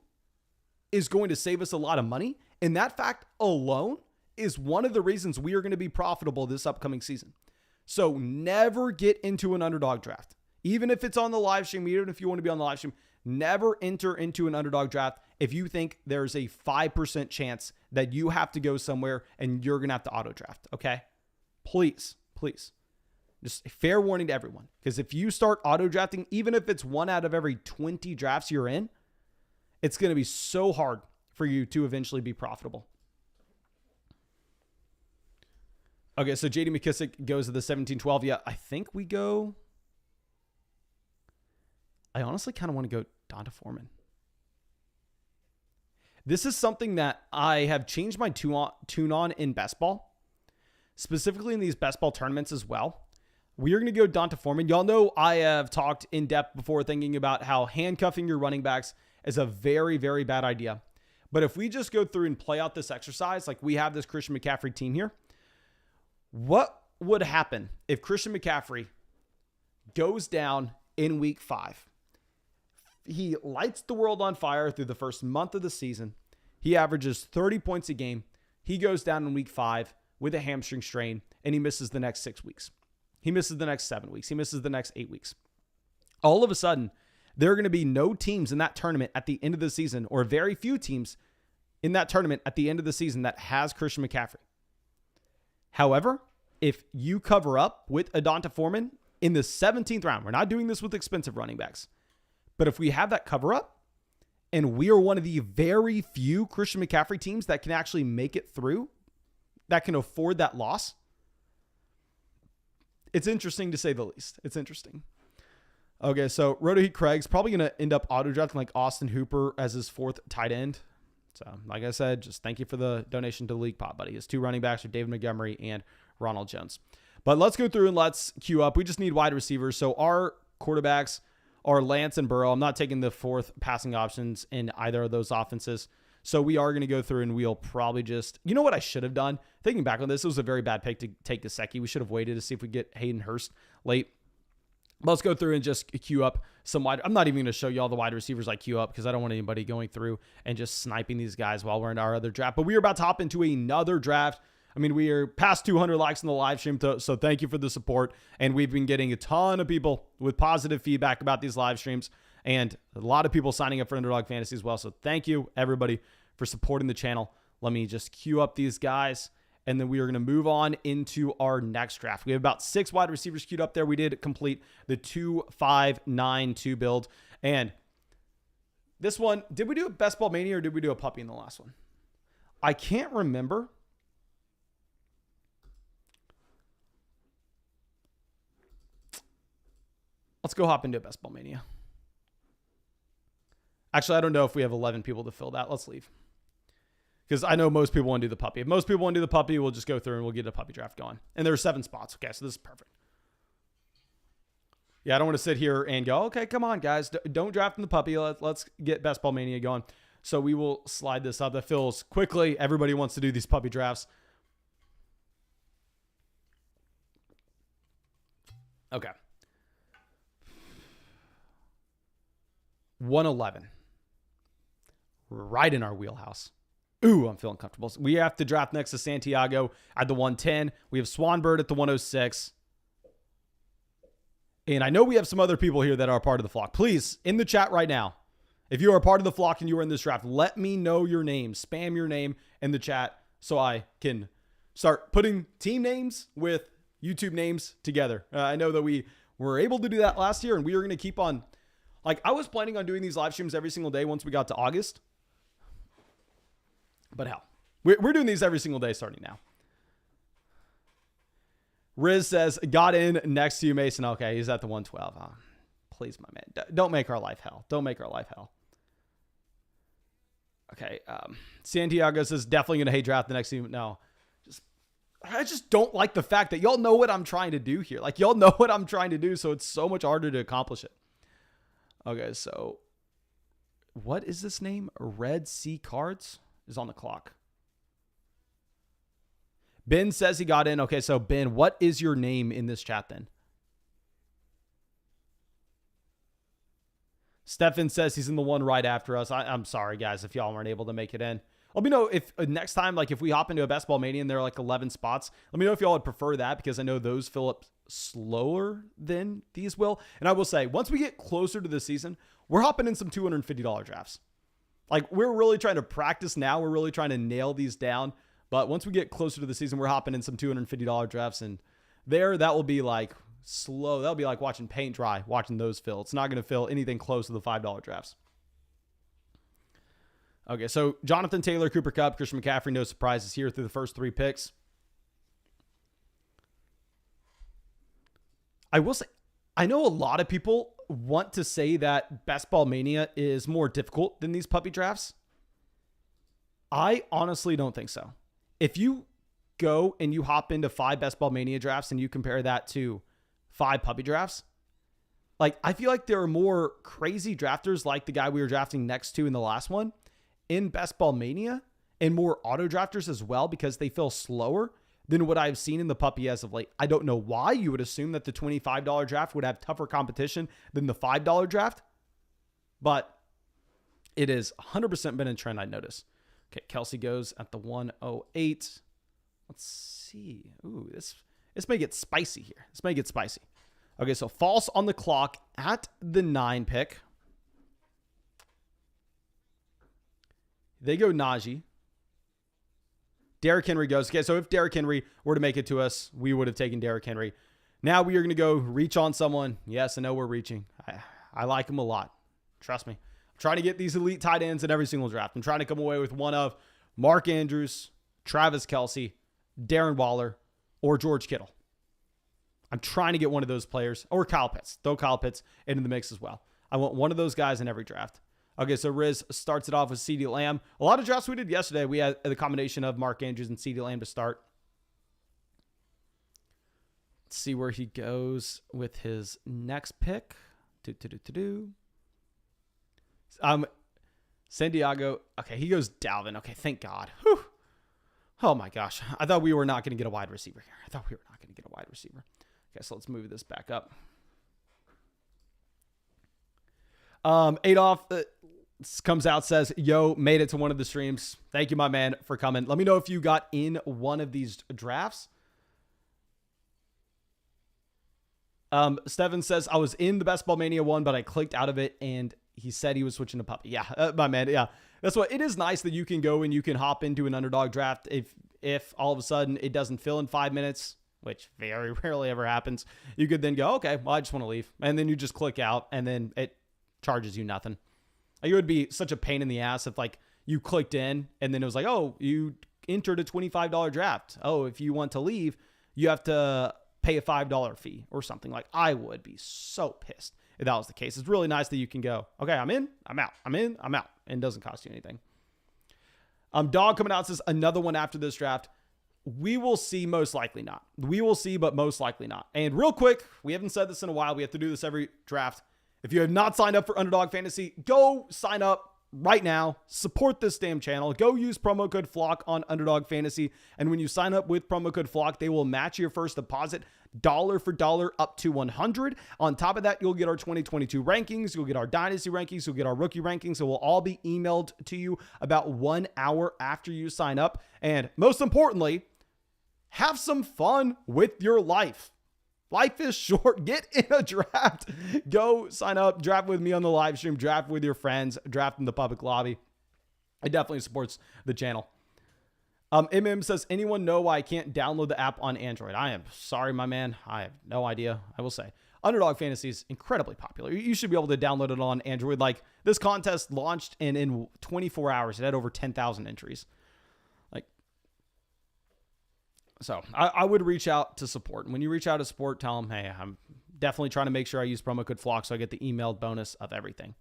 is going to save us a lot of money. And that fact alone is one of the reasons we are going to be profitable this upcoming season. So never get into an underdog draft. Even if it's on the live stream, even if you want to be on the live stream, never enter into an underdog draft if you think there's a 5% chance that you have to go somewhere and you're going to have to auto draft. Okay? Please. Just a fair warning to everyone. Because if you start auto drafting, even if it's 1 out of every 20 drafts you're in, it's going to be so hard for you to eventually be profitable. Okay, so JD McKissick goes to the 17-12. Yeah, I think we go. I honestly kind of want to go Donta Foreman. This is something that I have changed my tune on in best ball, specifically in these best ball tournaments as well. We are going to go Donta Foreman. Y'all know I have talked in depth before thinking about how handcuffing your running backs is a very, very bad idea. But if we just go through and play out this exercise, like we have this Christian McCaffrey team here, what would happen if Christian McCaffrey goes down in week 5? He lights the world on fire through the first month of the season. He averages 30 points a game. He goes down in week 5 with a hamstring strain, and he misses the next 6 weeks. He misses the next 7 weeks. He misses the next 8 weeks. All of a sudden, there are going to be no teams in that tournament at the end of the season, or very few teams in that tournament at the end of the season that has Christian McCaffrey. However, if you cover up with a Donta Foreman in the 17th round, we're not doing this with expensive running backs, but if we have that cover up and we are one of the very few Christian McCaffrey teams that can actually make it through, that can afford that loss, it's interesting to say the least. It's interesting. Okay, so Rotoheat Craig's probably going to end up auto-drafting like Austin Hooper as his 4th tight end. So, like I said, just thank you for the donation to the league pot, buddy. His 2 running backs are David Montgomery and Ronald Jones. But let's go through and let's queue up. We just need wide receivers. So our quarterbacks are Lance and Burrow. I'm not taking the 4th passing options in either of those offenses. So we are going to go through and we'll probably just, you know what I should have done? Thinking back on this, it was a very bad pick to take Gesicki. We should have waited to see if we get Hayden Hurst late. Let's go through and just queue up some wide. I'm not even going to show you all the wide receivers I queue up because I don't want anybody going through and just sniping these guys while we're in our other draft. But we are about to hop into another draft. I mean, we are past 200 likes in the live stream, so thank you for the support. And we've been getting a ton of people with positive feedback about these live streams and a lot of people signing up for Underdog Fantasy as well. So thank you, everybody, for supporting the channel. Let me just queue up these guys. And then we are going to move on into our next draft. We have about 6 wide receivers queued up there. We did complete the 2-5-9-2 build. And this one, did we do a Best Ball Mania or did we do a puppy in the last one? I can't remember. Let's go hop into a Best Ball Mania. Actually, I don't know if we have 11 people to fill that. Let's leave. Because I know most people want to do the puppy. If most people want to do the puppy, we'll just go through and we'll get a puppy draft going. And there are 7 spots. Okay, so this is perfect. Yeah, I don't want to sit here and go, okay, come on, guys. Don't draft in the puppy. Let's get Best Ball Mania going. So we will slide this up. That fills quickly. Everybody wants to do these puppy drafts. Okay. 111. Right in our wheelhouse. Ooh, I'm feeling comfortable. We have to draft next to Santiago at the 110. We have Swanbird at the 106. And I know we have some other people here that are part of the flock. Please, in the chat right now, if you are a part of the flock and you are in this draft, let me know your name. Spam your name in the chat so I can start putting team names with YouTube names together. I know that we were able to do that last year, and we are going to keep on. Like, I was planning on doing these live streams every single day once we got to August. But hell, we're doing these every single day starting now. Riz says, got in next to you, Mason. Okay, he's at the 112. Oh, please, my man. Don't make our life hell. Don't make our life hell. Okay, Santiago says, definitely going to hate draft the next team. No, I just don't like the fact that y'all know what I'm trying to do here. Like, y'all know what I'm trying to do, so it's so much harder to accomplish it. Okay, so what is this name? Red Sea Cards is on the clock. Ben says he got in. Okay, so Ben, what is your name in this chat then? Stefan says he's in the one right after us. I'm sorry, guys, if y'all weren't able to make it in. Let me know if next time, like if we hop into a Best Ball Mania and there are like 11 spots, let me know if y'all would prefer that, because I know those fill up slower than these will. And I will say, once we get closer to the season, we're hopping in some $250 drafts. Like, we're really trying to practice now. We're really trying to nail these down. But once we get closer to the season, we're hopping in some $250 drafts. And that will be like slow. That'll be like watching paint dry, watching those fill. It's not going to fill anything close to the $5 drafts. Okay, so Jonathan Taylor, Cooper Kupp, Christian McCaffrey, no surprises here through the first 3 picks. I will say, I know a lot of people want to say that Best Ball Mania is more difficult than these puppy drafts. I honestly don't think so. If you go and you hop into 5 Best Ball Mania drafts and you compare that to 5 puppy drafts, like, I feel like there are more crazy drafters like the guy we were drafting next to in the last one in Best Ball Mania, and more auto drafters as well, because they feel slower than what I've seen in the puppy as of late. I don't know why you would assume that the $25 draft would have tougher competition than the $5 draft, but it has 100% been a trend I noticed. Okay, Kelsey goes at the 108. Let's see. Ooh, this may get spicy here. This may get spicy. Okay, so false on the clock at the 9 pick. They go Najee. Derrick Henry goes. Okay, so if Derrick Henry were to make it to us, we would have taken Derrick Henry. Now we are going to go reach on someone. Yes, I know we're reaching. I like him a lot. Trust me. I'm trying to get these elite tight ends in every single draft. I'm trying to come away with one of Mark Andrews, Travis Kelce, Darren Waller, or George Kittle. I'm trying to get one of those players, or Kyle Pitts. Throw Kyle Pitts into the mix as well. I want one of those guys in every draft. Okay, so Riz starts it off with CeeDee Lamb. A lot of drafts we did yesterday, we had the combination of Mark Andrews and CeeDee Lamb to start. Let's see where he goes with his next pick. San Diego. Okay, he goes Dalvin. Okay, thank God. Whew. Oh my gosh. I thought we were not going to get a wide receiver here. Okay, so let's move this back up. Adolf comes out, says, yo, made it to one of the streams. Thank you, my man, for coming. Let me know if you got in one of these drafts. Steven says, I was in the Best Ball Mania one, but I clicked out of it, and he said he was switching to puppy. Yeah, my man. Yeah, that's what it is. Nice that you can go and you can hop into an underdog draft. If all of a sudden it doesn't fill in 5 minutes, which very rarely ever happens, you could then go, okay, well, I just want to leave. And then you just click out, and then it charges you nothing. Like, it would be such a pain in the ass if, like, you clicked in and then it was like, oh, you entered a $25 draft. Oh, if you want to leave, you have to pay a $5 fee or something. Like, I would be so pissed if that was the case. It's really nice that you can go, okay, I'm in, I'm out, I'm in, I'm out, and it doesn't cost you anything. Dog coming out says another one after this draft. We will see, most likely not. We will see, but most likely not. And real quick, we haven't said this in a while. We have to do this every draft. If you have not signed up for Underdog Fantasy, go sign up right now. Support this damn channel. Go use promo code FLOCK on Underdog Fantasy. And when you sign up with promo code FLOCK, they will match your first deposit dollar for dollar up to 100. On top of that, you'll get our 2022 rankings. You'll get our dynasty rankings. You'll get our rookie rankings. It will all be emailed to you about 1 hour after you sign up. And most importantly, have some fun with your life. Life is short. Get in a draft. Go sign up. Draft with me on the live stream. Draft with your friends. Draft in the public lobby. It definitely supports the channel. MM says, anyone know why I can't download the app on Android? I am sorry, my man. I have no idea. I will say Underdog Fantasy is incredibly popular. You should be able to download it on Android. Like, this contest launched and in 24 hours, it had over 10,000 entries. So I would reach out to support. And when you reach out to support, tell them, hey, I'm definitely trying to make sure I use promo code FLOCK so I get the emailed bonus of everything.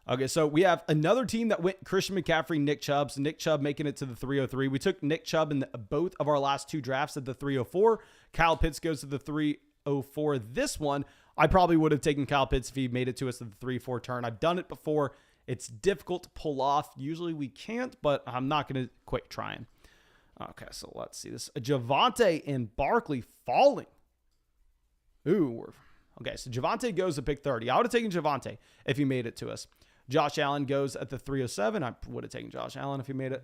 Okay, so we have another team that went Christian McCaffrey, Nick Chubb. So Nick Chubb making it to the 303. We took Nick Chubb in both of our last 2 drafts at the 304. Kyle Pitts goes to the 304. This one, I probably would have taken Kyle Pitts if he made it to us at the 3-4 turn. I've done it before. It's difficult to pull off. Usually we can't, but I'm not going to quit trying. Okay, so let's see this. Javonte and Barkley falling. Ooh. Okay, so Javonte goes to pick 30. I would have taken Javonte if he made it to us. Josh Allen goes at the 307. I would have taken Josh Allen if he made it.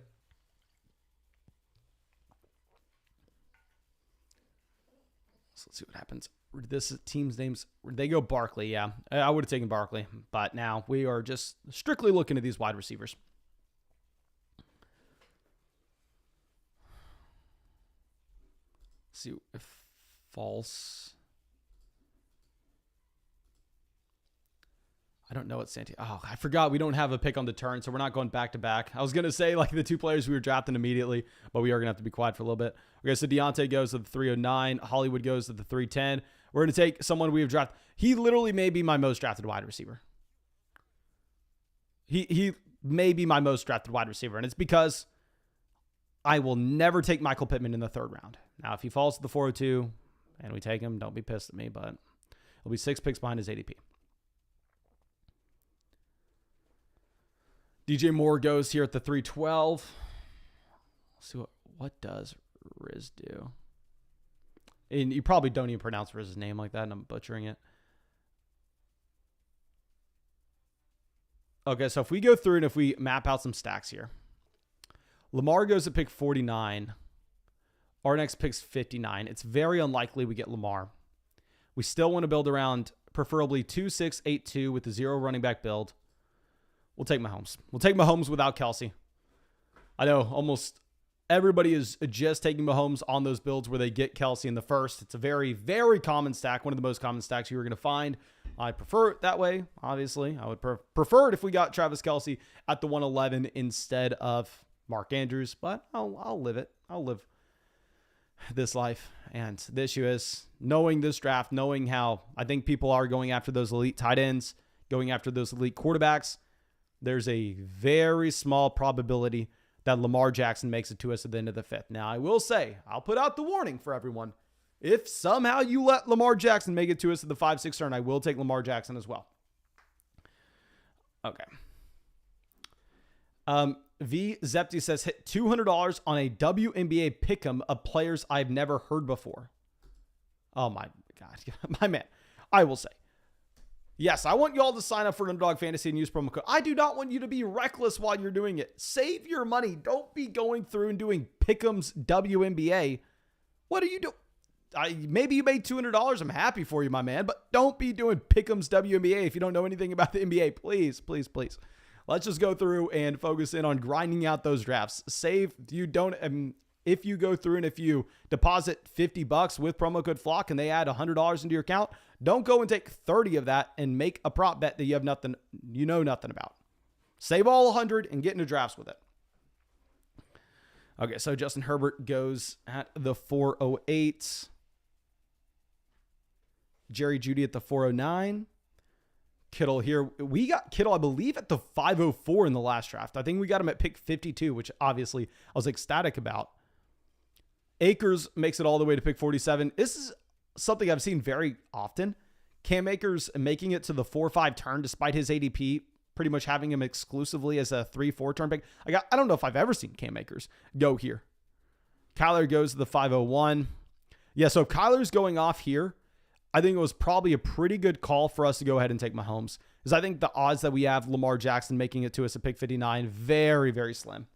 So let's see what happens. This team's names, they go Barkley. Yeah, I would have taken Barkley. But now we are just strictly looking at these wide receivers. See if false. I don't know what Santiago. Oh, I forgot we don't have a pick on the turn, so we're not going back to back. I was going to say like the 2 players we were drafting immediately, but we are going to have to be quiet for a little bit. Okay, so Deontay goes to the 309. Hollywood goes to the 310. We're going to take someone we have drafted. He literally may be my most drafted wide receiver. He may be my most drafted wide receiver, and it's because I will never take Michael Pittman in the 3rd round. Now, if he falls to the 402 and we take him, don't be pissed at me, but it'll be 6 picks behind his ADP. DJ Moore goes here at the 312. Let's see what does Riz do? And you probably don't even pronounce Riz's name like that, and I'm butchering it. Okay, so if we go through and if we map out some stacks here. Lamar goes to pick 49. Our next pick's 59. It's very unlikely we get Lamar. We still want to build around preferably 2-6-8-2 with the 0 running back build. We'll take Mahomes. We'll take Mahomes without Kelsey. I know almost everybody is just taking Mahomes on those builds where they get Kelsey in the first. It's a very, very common stack. One of the most common stacks you are going to find. I prefer it that way, obviously. I would prefer it if we got Travis Kelsey at the 111 instead of Mark Andrews, but I'll live it. I'll live this life. And the issue is knowing this draft, knowing how I think people are going after those elite tight ends, going after those elite quarterbacks, there's a very small probability that Lamar Jackson makes it to us at the end of the 5th. Now, I will say, I'll put out the warning for everyone. If somehow you let Lamar Jackson make it to us at the 5-6 turn, I will take Lamar Jackson as well. Okay. V Zepti says, hit $200 on a WNBA pick'em of players I've never heard before. Oh my God. My man. I will say, yes, I want you all to sign up for Underdog Fantasy and use promo code. I do not want you to be reckless while you're doing it. Save your money. Don't be going through and doing pick'ems WNBA. What are you doing? Maybe you made $200. I'm happy for you, my man. But don't be doing pick'ems WNBA if you don't know anything about the NBA. Please, please, please. Let's just go through and focus in on grinding out those drafts. Save. You don't. If you go through and if you deposit $50 with promo code FLOCK and they add $100 into your account, don't go and take 30 of that and make a prop bet that you have nothing, you know nothing about. Save all 100 and get into drafts with it. Okay, so Justin Herbert goes at the 408. Jerry Jeudy at the 409. Kittle here. We got Kittle, I believe, at the 504 in the last draft. I think we got him at pick 52, which obviously I was ecstatic about. Akers makes it all the way to pick 47. This is something I've seen very often. Cam Akers making it to the 4-5 turn despite his ADP, pretty much having him exclusively as a 3-4 turn pick. I don't know if I've ever seen Cam Akers go here. Kyler goes to the 501. Yeah, so if Kyler's going off here, I think it was probably a pretty good call for us to go ahead and take Mahomes. Because I think the odds that we have Lamar Jackson making it to us at pick 59, very, very slim.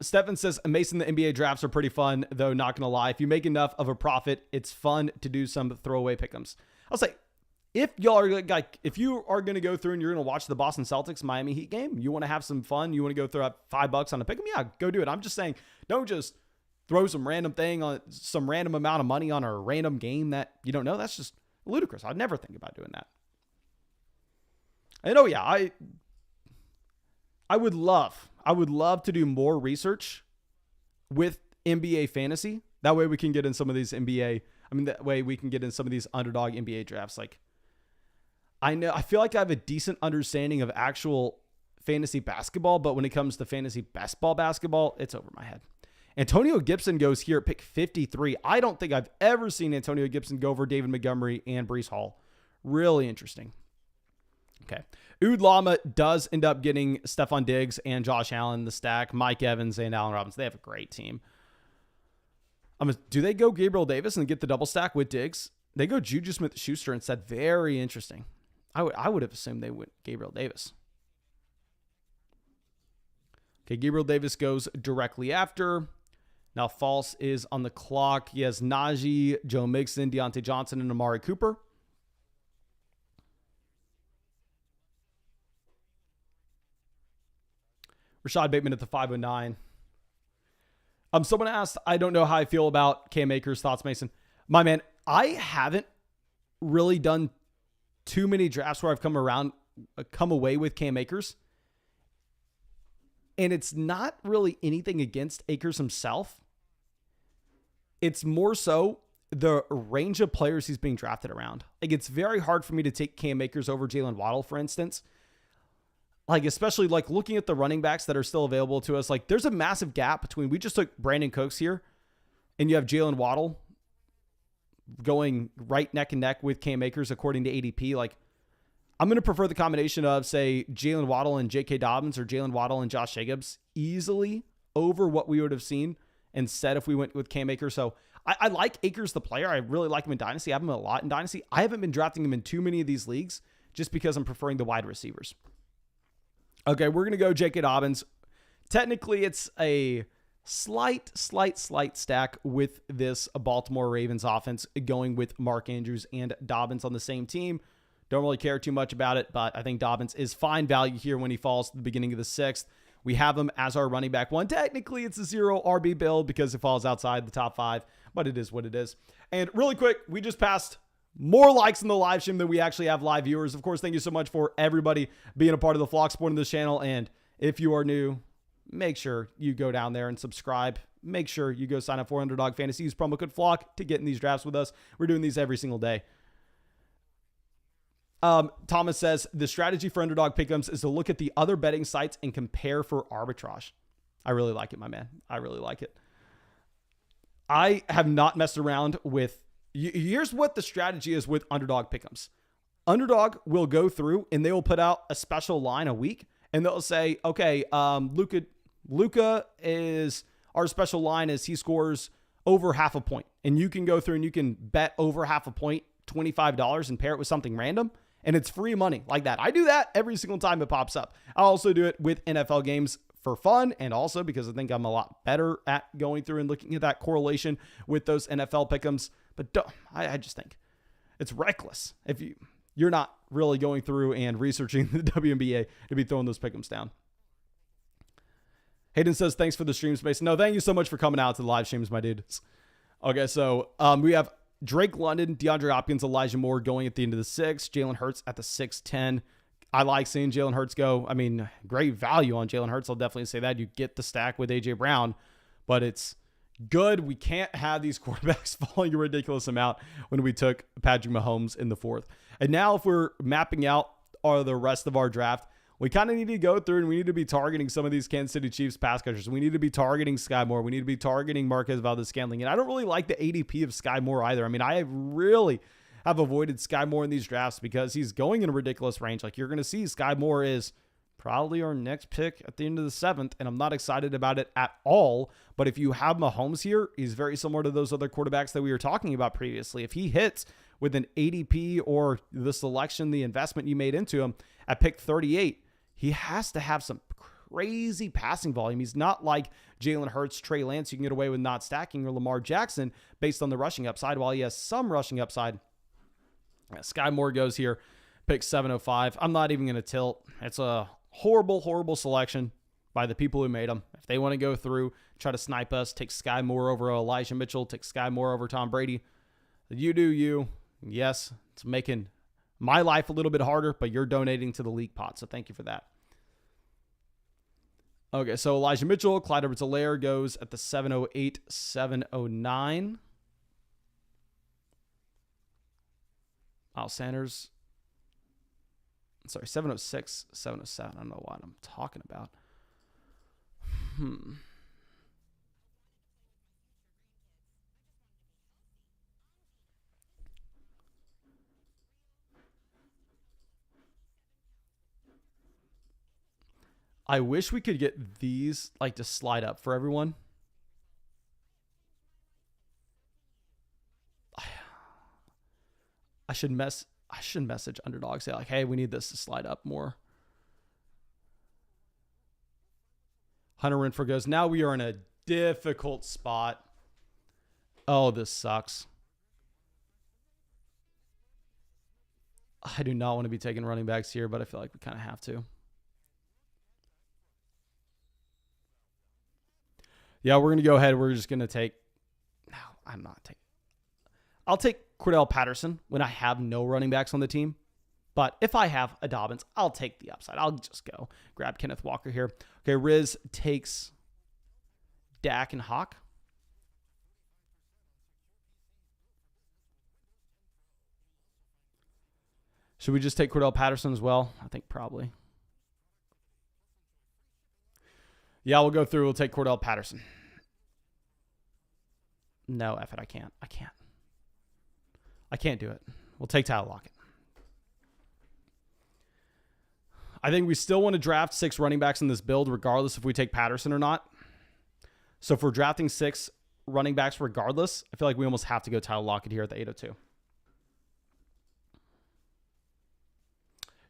Stefan says, Mason, the NBA drafts are pretty fun, though not going to lie. If you make enough of a profit, it's fun to do some throwaway pick'ems. I'll say, if y'all are like, if you are going to go through and you're going to watch the Boston Celtics Miami Heat game, you want to have some fun, you want to go throw up $5 on a pick'em, yeah, go do it. I'm just saying, don't just throw some random thing on some random amount of money on a random game that you don't know. That's just ludicrous. I'd never think about doing that. And oh yeah, I would love to do more research with NBA fantasy. That way we can get in some of these that way we can get in some of these underdog NBA drafts. Like, I feel like I have a decent understanding of actual fantasy basketball, but when it comes to fantasy best ball basketball, it's over my head. Antonio Gibson goes here at pick 53. I don't think I've ever seen Antonio Gibson go over David Montgomery and Breece Hall. Really interesting. Okay. Oud Lama does end up getting Stephon Diggs and Josh Allen, the stack, Mike Evans and Allen Robinson. They have a great team. Do they go Gabriel Davis and get the double stack with Diggs? They go Juju Smith-Schuster instead. Very interesting. I would have assumed they went Gabriel Davis. Okay, Gabriel Davis goes directly after. Now False is on the clock. He has Najee, Joe Mixon, Deontay Johnson, and Amari Cooper. Rashad Bateman at the 509. Someone asked, I don't know how I feel about Cam Akers. Thoughts, Mason? My man, I haven't really done too many drafts where I've come away with Cam Akers. And it's not really anything against Akers himself. It's more so the range of players he's being drafted around. Like, it's very hard for me to take Cam Akers over Jalen Waddle, for instance. Like, especially like looking at the running backs that are still available to us. Like, there's a massive gap between, we just took Brandon Cooks here and you have Jalen Waddle going right neck and neck with Cam Akers according to ADP. Like, I'm going to prefer the combination of, say, Jalen Waddle and JK Dobbins or Jalen Waddle and Josh Jacobs easily over what we would have seen instead if we went with Cam Akers. So I like Akers, the player. I really like him in Dynasty. I have him a lot in Dynasty. I haven't been drafting him in too many of these leagues just because I'm preferring the wide receivers. Okay, we're going to go JK Dobbins. Technically, it's a slight stack with this Baltimore Ravens offense going with Mark Andrews and Dobbins on the same team. Don't really care too much about it, but I think Dobbins is fine value here when he falls to the beginning of the 6th. We have him as our running back 1. Technically, it's a 0 RB build because it falls outside the top 5, but it is what it is. And really quick, we just passed more likes in the live stream than we actually have live viewers. Of course, thank you so much for everybody being a part of the flock supporting this channel. And if you are new, make sure you go down there and subscribe. Make sure you go sign up for Underdog Fantasy. Use promo code FLOCK to get in these drafts with us. We're doing these every single day. Thomas says, the strategy for Underdog Pick'ems is to look at the other betting sites and compare for arbitrage. I really like it, my man. I really like it. I have not messed around with... Here's what the strategy is with Underdog Pick'ems. Underdog will go through and they will put out a special line a week and they'll say, okay, Luka is... Our special line is he scores over half a point. And you can go through and you can bet over half a point, $25, and pair it with something random. And it's free money like that. I do that every single time it pops up. I also do it with NFL games for fun and also because I think I'm a lot better at going through and looking at that correlation with those NFL pick'ems. But I just think it's reckless if you're not really going through and researching the WNBA to be throwing those pick'ems down. Hayden says, thanks for the stream space. No, thank you so much for coming out to the live streams, my dudes. Okay, so we have Drake London, DeAndre Hopkins, Elijah Moore going at the end of the 6th. Jalen Hurts at the 6:10. I like seeing Jalen Hurts go. I mean, great value on Jalen Hurts. I'll definitely say that. You get the stack with A.J. Brown, but it's Good. We can't have these quarterbacks falling a ridiculous amount when we took Patrick Mahomes in the 4th. And now if we're mapping out the rest of our draft, we kind of need to go through and we need to be targeting some of these Kansas City Chiefs pass catchers. We need to be targeting Sky Moore. We need to be targeting Marquez Valdez-Scantling. And I don't really like the ADP of Sky Moore either. I mean, I really have avoided Sky Moore in these drafts because he's going in a ridiculous range. Like you're going to see Sky Moore is probably our next pick at the end of the 7th, and I'm not excited about it at all. But if you have Mahomes here, he's very similar to those other quarterbacks that we were talking about previously. If he hits with an ADP or the selection, the investment you made into him at pick 38, he has to have some crazy passing volume. He's not like Jalen Hurts, Trey Lance. You can get away with not stacking, or Lamar Jackson based on the rushing upside. While he has some rushing upside, Sky Moore goes here, pick 705. I'm not even going to tilt. It's a horrible, horrible selection by the people who made them. If they want to go through, try to snipe us, take Sky Moore over Elijah Mitchell, take Sky Moore over Tom Brady, you do you. Yes, it's making my life a little bit harder, but you're donating to the league pot, so thank you for that. Okay, so Elijah Mitchell, Clyde Edwards-Helaire goes at the 708, 709. Miles Sanders. Sorry, 706, 707. I don't know what I'm talking about. I wish we could get these like to slide up for everyone. I should message Underdog, say like, hey, we need this to slide up more. Hunter Renfrow goes, now we are in a difficult spot. Oh, this sucks. I do not want to be taking running backs here, but I feel like we kind of have to. Yeah, we're going to go ahead. We're just going to take... No, I'm not taking... I'll take Cordarrelle Patterson when I have no running backs on the team. But if I have a Dobbins, I'll take the upside. I'll just go grab Kenneth Walker here. Okay, Riz takes Dak and Hawk. Should we just take Cordarrelle Patterson as well? I think probably. Yeah, we'll go through. We'll take Cordarrelle Patterson. No, F it. I can't do it. We'll take Tyler Lockett. I think we still want to draft 6 running backs in this build, regardless if we take Patterson or not. So if we're drafting 6 running backs regardless, I feel like we almost have to go Tyler Lockett here at the 802.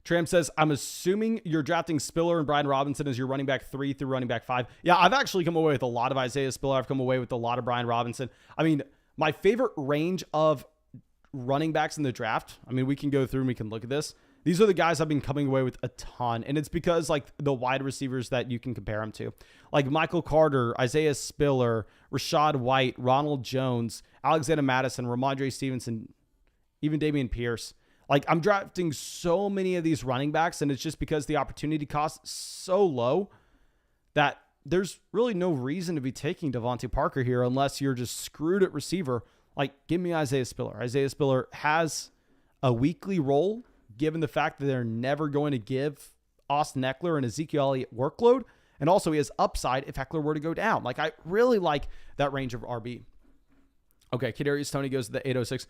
Tram says, I'm assuming you're drafting Spiller and Brian Robinson as your running back 3 through running back 5. Yeah, I've actually come away with a lot of Isaiah Spiller. I've come away with a lot of Brian Robinson. I mean, my favorite range of running backs in the draft, I mean, we can go through and we can look at this. These are the guys I've been coming away with a ton. And it's because, like, the wide receivers that you can compare them to. Like Michael Carter, Isaiah Spiller, Rashad White, Ronald Jones, Alexander Mattison, Ramondre Stevenson, even Dameon Pierce. Like, I'm drafting so many of these running backs, and it's just because the opportunity cost is so low that there's really no reason to be taking Devontae Parker here unless you're just screwed at receiver. Like, give me Isaiah Spiller. Isaiah Spiller has a weekly role, given the fact that they're never going to give Austin Eckler and Ezekiel Elliott workload. And also he has upside if Eckler were to go down. Like, I really like that range of RB. Okay, Kadarius Toney goes to the 806.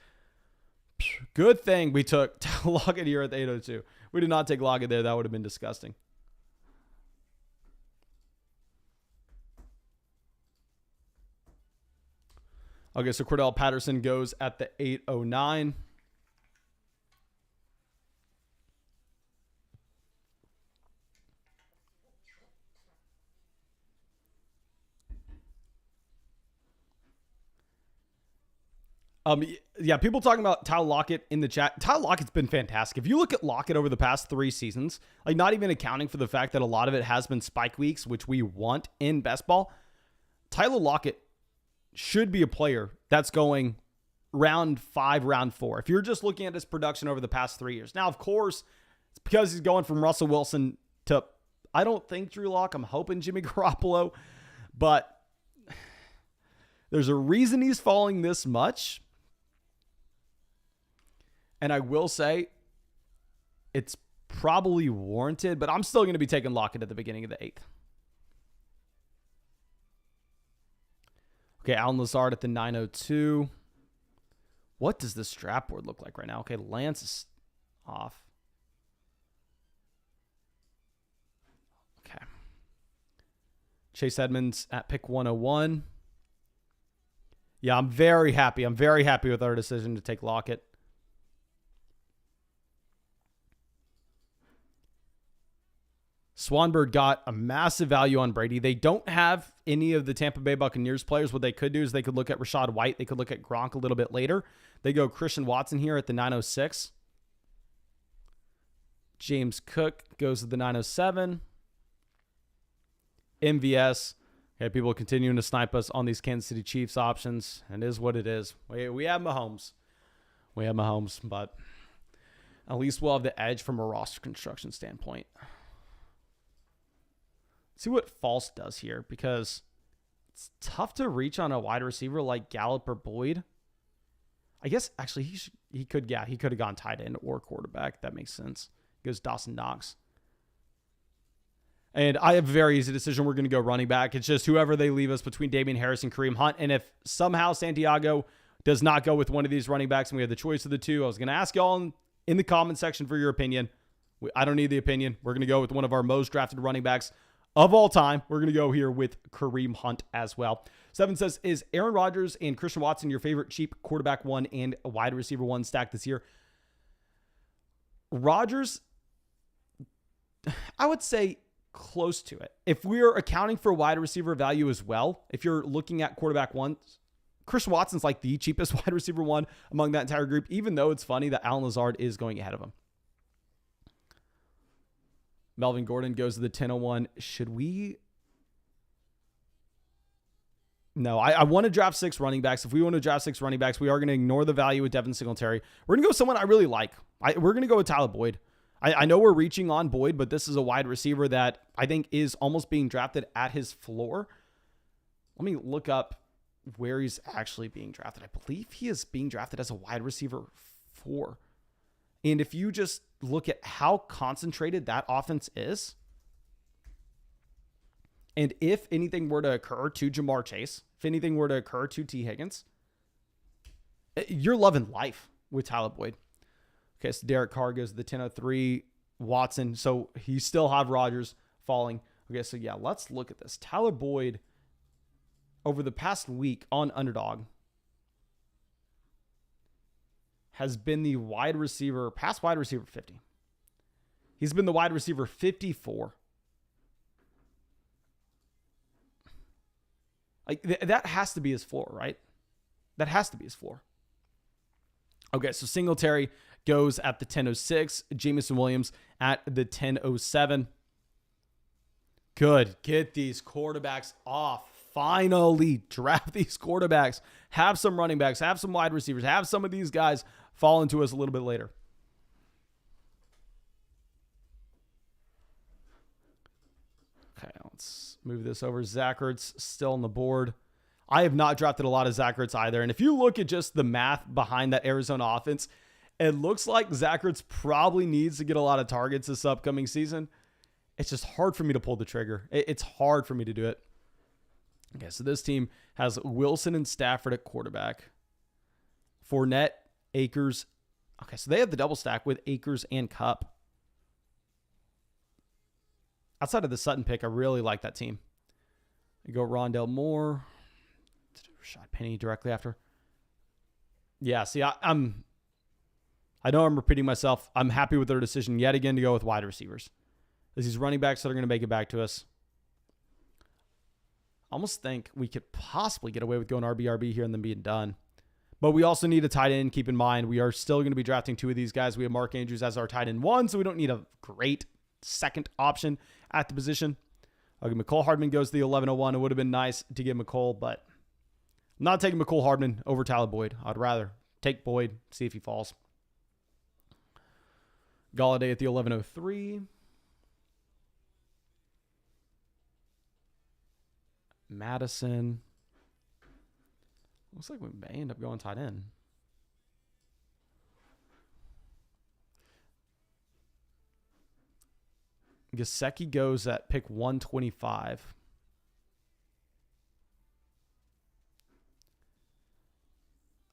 Good thing we took Lockett here at the 802. We did not take Lockett there. That would have been disgusting. Okay, so Cordarrelle Patterson goes at the 809. Yeah, people talking about Tyler Lockett in the chat. Tyler Lockett's been fantastic. If you look at Lockett over the past 3 seasons, like not even accounting for the fact that a lot of it has been spike weeks, which we want in best ball, Tyler Lockett should be a player that's going round 5, round 4. If you're just looking at his production over the past 3 years. Now, of course, it's because he's going from Russell Wilson to, I don't think Drew Lock. I'm hoping Jimmy Garoppolo, but There's a reason he's falling this much. And I will say it's probably warranted, but I'm still going to be taking Lockett at the beginning of the 8th. Okay, Allen Lazard at the 902. What does this draft board look like right now? Okay, Lance is off. Okay. Chase Edmonds at pick 101. Yeah, I'm very happy. I'm very happy with our decision to take Lockett. Swanberg got a massive value on Brady. They don't have any of the Tampa Bay Buccaneers players. What they could do is they could look at Rachaad White. They could look at Gronk a little bit later. They go Christian Watson here at the 906. James Cook goes to the 907. MVS. Okay, people continuing to snipe us on these Kansas City Chiefs options. And it is what it is. We have Mahomes. We have Mahomes, but at least we'll have the edge from a roster construction standpoint. See what False does here, because it's tough to reach on a wide receiver like Gallup or Boyd. I guess actually he could have gone tight end or quarterback. That makes sense. He goes Dawson Knox. And I have a very easy decision. We're going to go running back. It's just whoever they leave us between Damian Harris and Kareem Hunt. And if somehow Santiago does not go with one of these running backs and we have the choice of the two, I was going to ask y'all in the comment section for your opinion. I don't need the opinion. We're going to go with one of our most drafted running backs of all time. We're going to go here with Kareem Hunt as well. Seven says, is Aaron Rodgers and Christian Watson your favorite cheap quarterback one and a wide receiver one stack this year? Rodgers, I would say close to it. If we're accounting for wide receiver value as well, if you're looking at quarterback one, Christian Watson's like the cheapest wide receiver one among that entire group, even though it's funny that Allen Lazard is going ahead of him. Melvin Gordon goes to the 1001. Should we? No, I want to draft 6 running backs. If we want to draft 6 running backs, we are going to ignore the value with Devin Singletary. We're going to go with someone I really like. We're going to go with Tyler Boyd. I know we're reaching on Boyd, but this is a wide receiver that I think is almost being drafted at his floor. Let me look up where he's actually being drafted. I believe he is being drafted as a wide receiver 4. And if you just look at how concentrated that offense is, and if anything were to occur to Jamar Chase, if anything were to occur to T. Higgins, you're loving life with Tyler Boyd. Okay, so Derek Carr goes to the 1003. Watson, so he still have Rodgers falling. Okay, so yeah, let's look at this. Tyler Boyd, over the past week on Underdog, has been the wide receiver, past wide receiver 50. He's been the wide receiver 54. Like that has to be his floor, right? That has to be his floor. Okay, so Singletary goes at the 1006. Jameson Williams at the 1007. Good. Get these quarterbacks off. Finally, draft these quarterbacks. Have some running backs. Have some wide receivers. Have some of these guys fall into us a little bit later. Okay, let's move this over. Zach Ertz still on the board. I have not drafted a lot of Zach Ertz either. And if you look at just the math behind that Arizona offense, it looks like Zach Ertz probably needs to get a lot of targets this upcoming season. It's just hard for me to pull the trigger. It's hard for me to do it. Okay, so this team has Wilson and Stafford at quarterback. Fournette, Akers. Okay, so they have the double stack with Akers and Kupp. Outside of the Sutton pick, I really like that team. You go Rondale Moore. Rashad Penny directly after. Yeah, see, I know I'm repeating myself. I'm happy with their decision yet again to go with wide receivers. There's these running backs that are going to make it back to us. I almost think we could possibly get away with going RB here and then being done. But we also need a tight end. Keep in mind, we are still going to be drafting 2 of these guys. We have Mark Andrews as our tight end 1, so we don't need a great second option at the position. Okay, McCole Hardman goes to the 1101. It would have been nice to get McCole, but I'm not taking McCole Hardman over Tyler Boyd. I'd rather take Boyd, see if he falls. Galladay at the 1103. Mattison. Looks like we may end up going tight end. Gesicki goes at pick 125.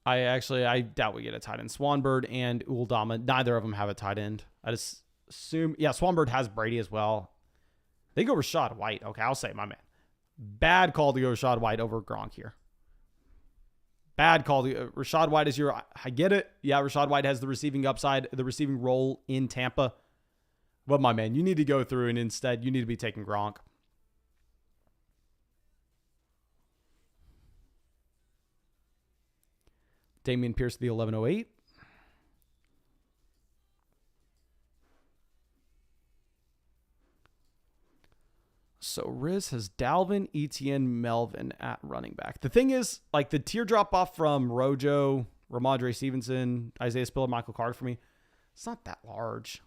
I doubt we get a tight end. Swanberg and Uldama, neither of them have a tight end. I just assume, yeah, Swanberg has Brady as well. They go Rachaad White. Okay, I'll say, my man. Bad call to go Rachaad White over Gronk here. Bad call. Rachaad White is your, I get it. Yeah, Rachaad White has the receiving upside, the receiving role in Tampa. But my man, you need to go through and instead you need to be taking Gronk. Damian Pierce, the 1108. So Riz has Dalvin, Etienne, Melvin at running back. The thing is, like the teardrop off from Rojo, Ramondre Stevenson, Isaiah Spiller, Michael Carter for me, it's not that large.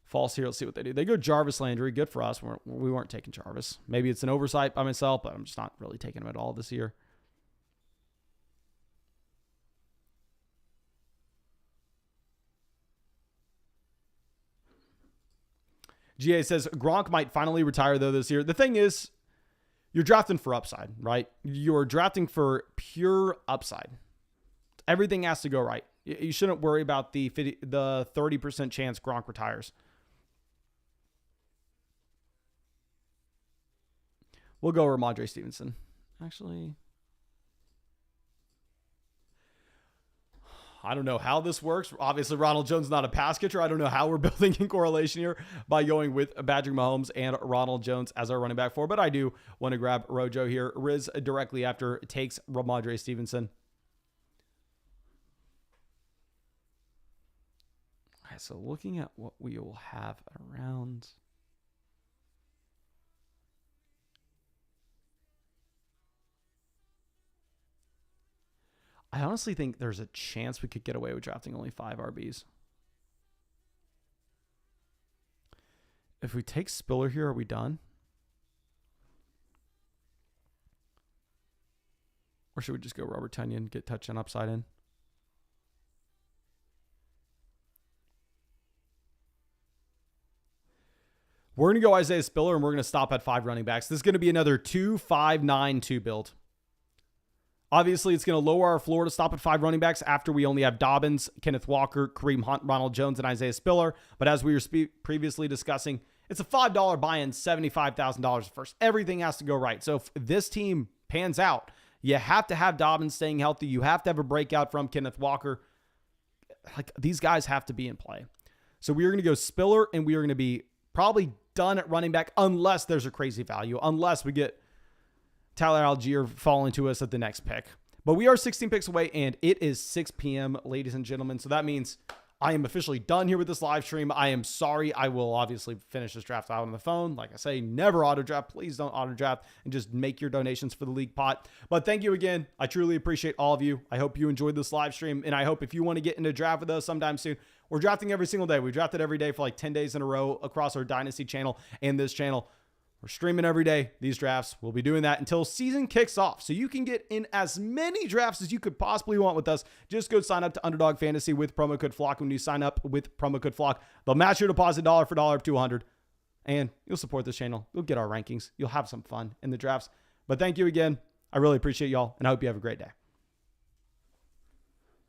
False here. Let's see what they do. They go Jarvis Landry. Good for us. We weren't taking Jarvis. Maybe it's an oversight by myself, but I'm just not really taking him at all this year. GA says Gronk might finally retire though this year. The thing is, you're drafting for upside, right? You're drafting for pure upside. Everything has to go right. You shouldn't worry about the 30% chance Gronk retires. We'll go Ramondre Stevenson. Actually, I don't know how this works. Obviously, Ronald Jones not a pass catcher. I don't know how we're building in correlation here by going with Patrick Mahomes and Ronald Jones as our running back four. But I do want to grab Rojo here. Riz directly after takes Ramondre Stevenson. All right, so looking at what we will have around... I honestly think there's a chance we could get away with drafting only 5 RBs. If we take Spiller here, are we done? Or should we just go Robert Tonyan, get touchdown upside in? We're going to go Isaiah Spiller, and we're going to stop at 5 running backs. This is going to be another 2-5-9-2 build. Obviously, it's going to lower our floor to stop at 5 running backs after we only have Dobbins, Kenneth Walker, Kareem Hunt, Ronald Jones, and Isaiah Spiller. But as we were previously discussing, it's a $5 buy-in, $75,000 first. Everything has to go right. So if this team pans out, you have to have Dobbins staying healthy. You have to have a breakout from Kenneth Walker. Like, these guys have to be in play. So we are going to go Spiller, and we are going to be probably done at running back unless there's a crazy value, unless we get Tyler Algier falling to us at the next pick. But we are 16 picks away, and it is 6 p.m., ladies and gentlemen. So that means I am officially done here with this live stream. I am sorry. I will obviously finish this draft out on the phone. Like I say, never auto draft. Please don't auto draft and just make your donations for the league pot. But thank you again. I truly appreciate all of you. I hope you enjoyed this live stream, and I hope if you want to get into draft with us sometime soon, we're drafting every single day. We drafted every day for like 10 days in a row across our Dynasty channel and this channel. We're streaming every day, these drafts. We'll be doing that until season kicks off. So you can get in as many drafts as you could possibly want with us. Just go sign up to Underdog Fantasy with promo code FLOCK. When you sign up with promo code FLOCK, they'll match your deposit dollar for dollar up to $100. And you'll support this channel. You'll get our rankings. You'll have some fun in the drafts. But thank you again. I really appreciate y'all, and I hope you have a great day.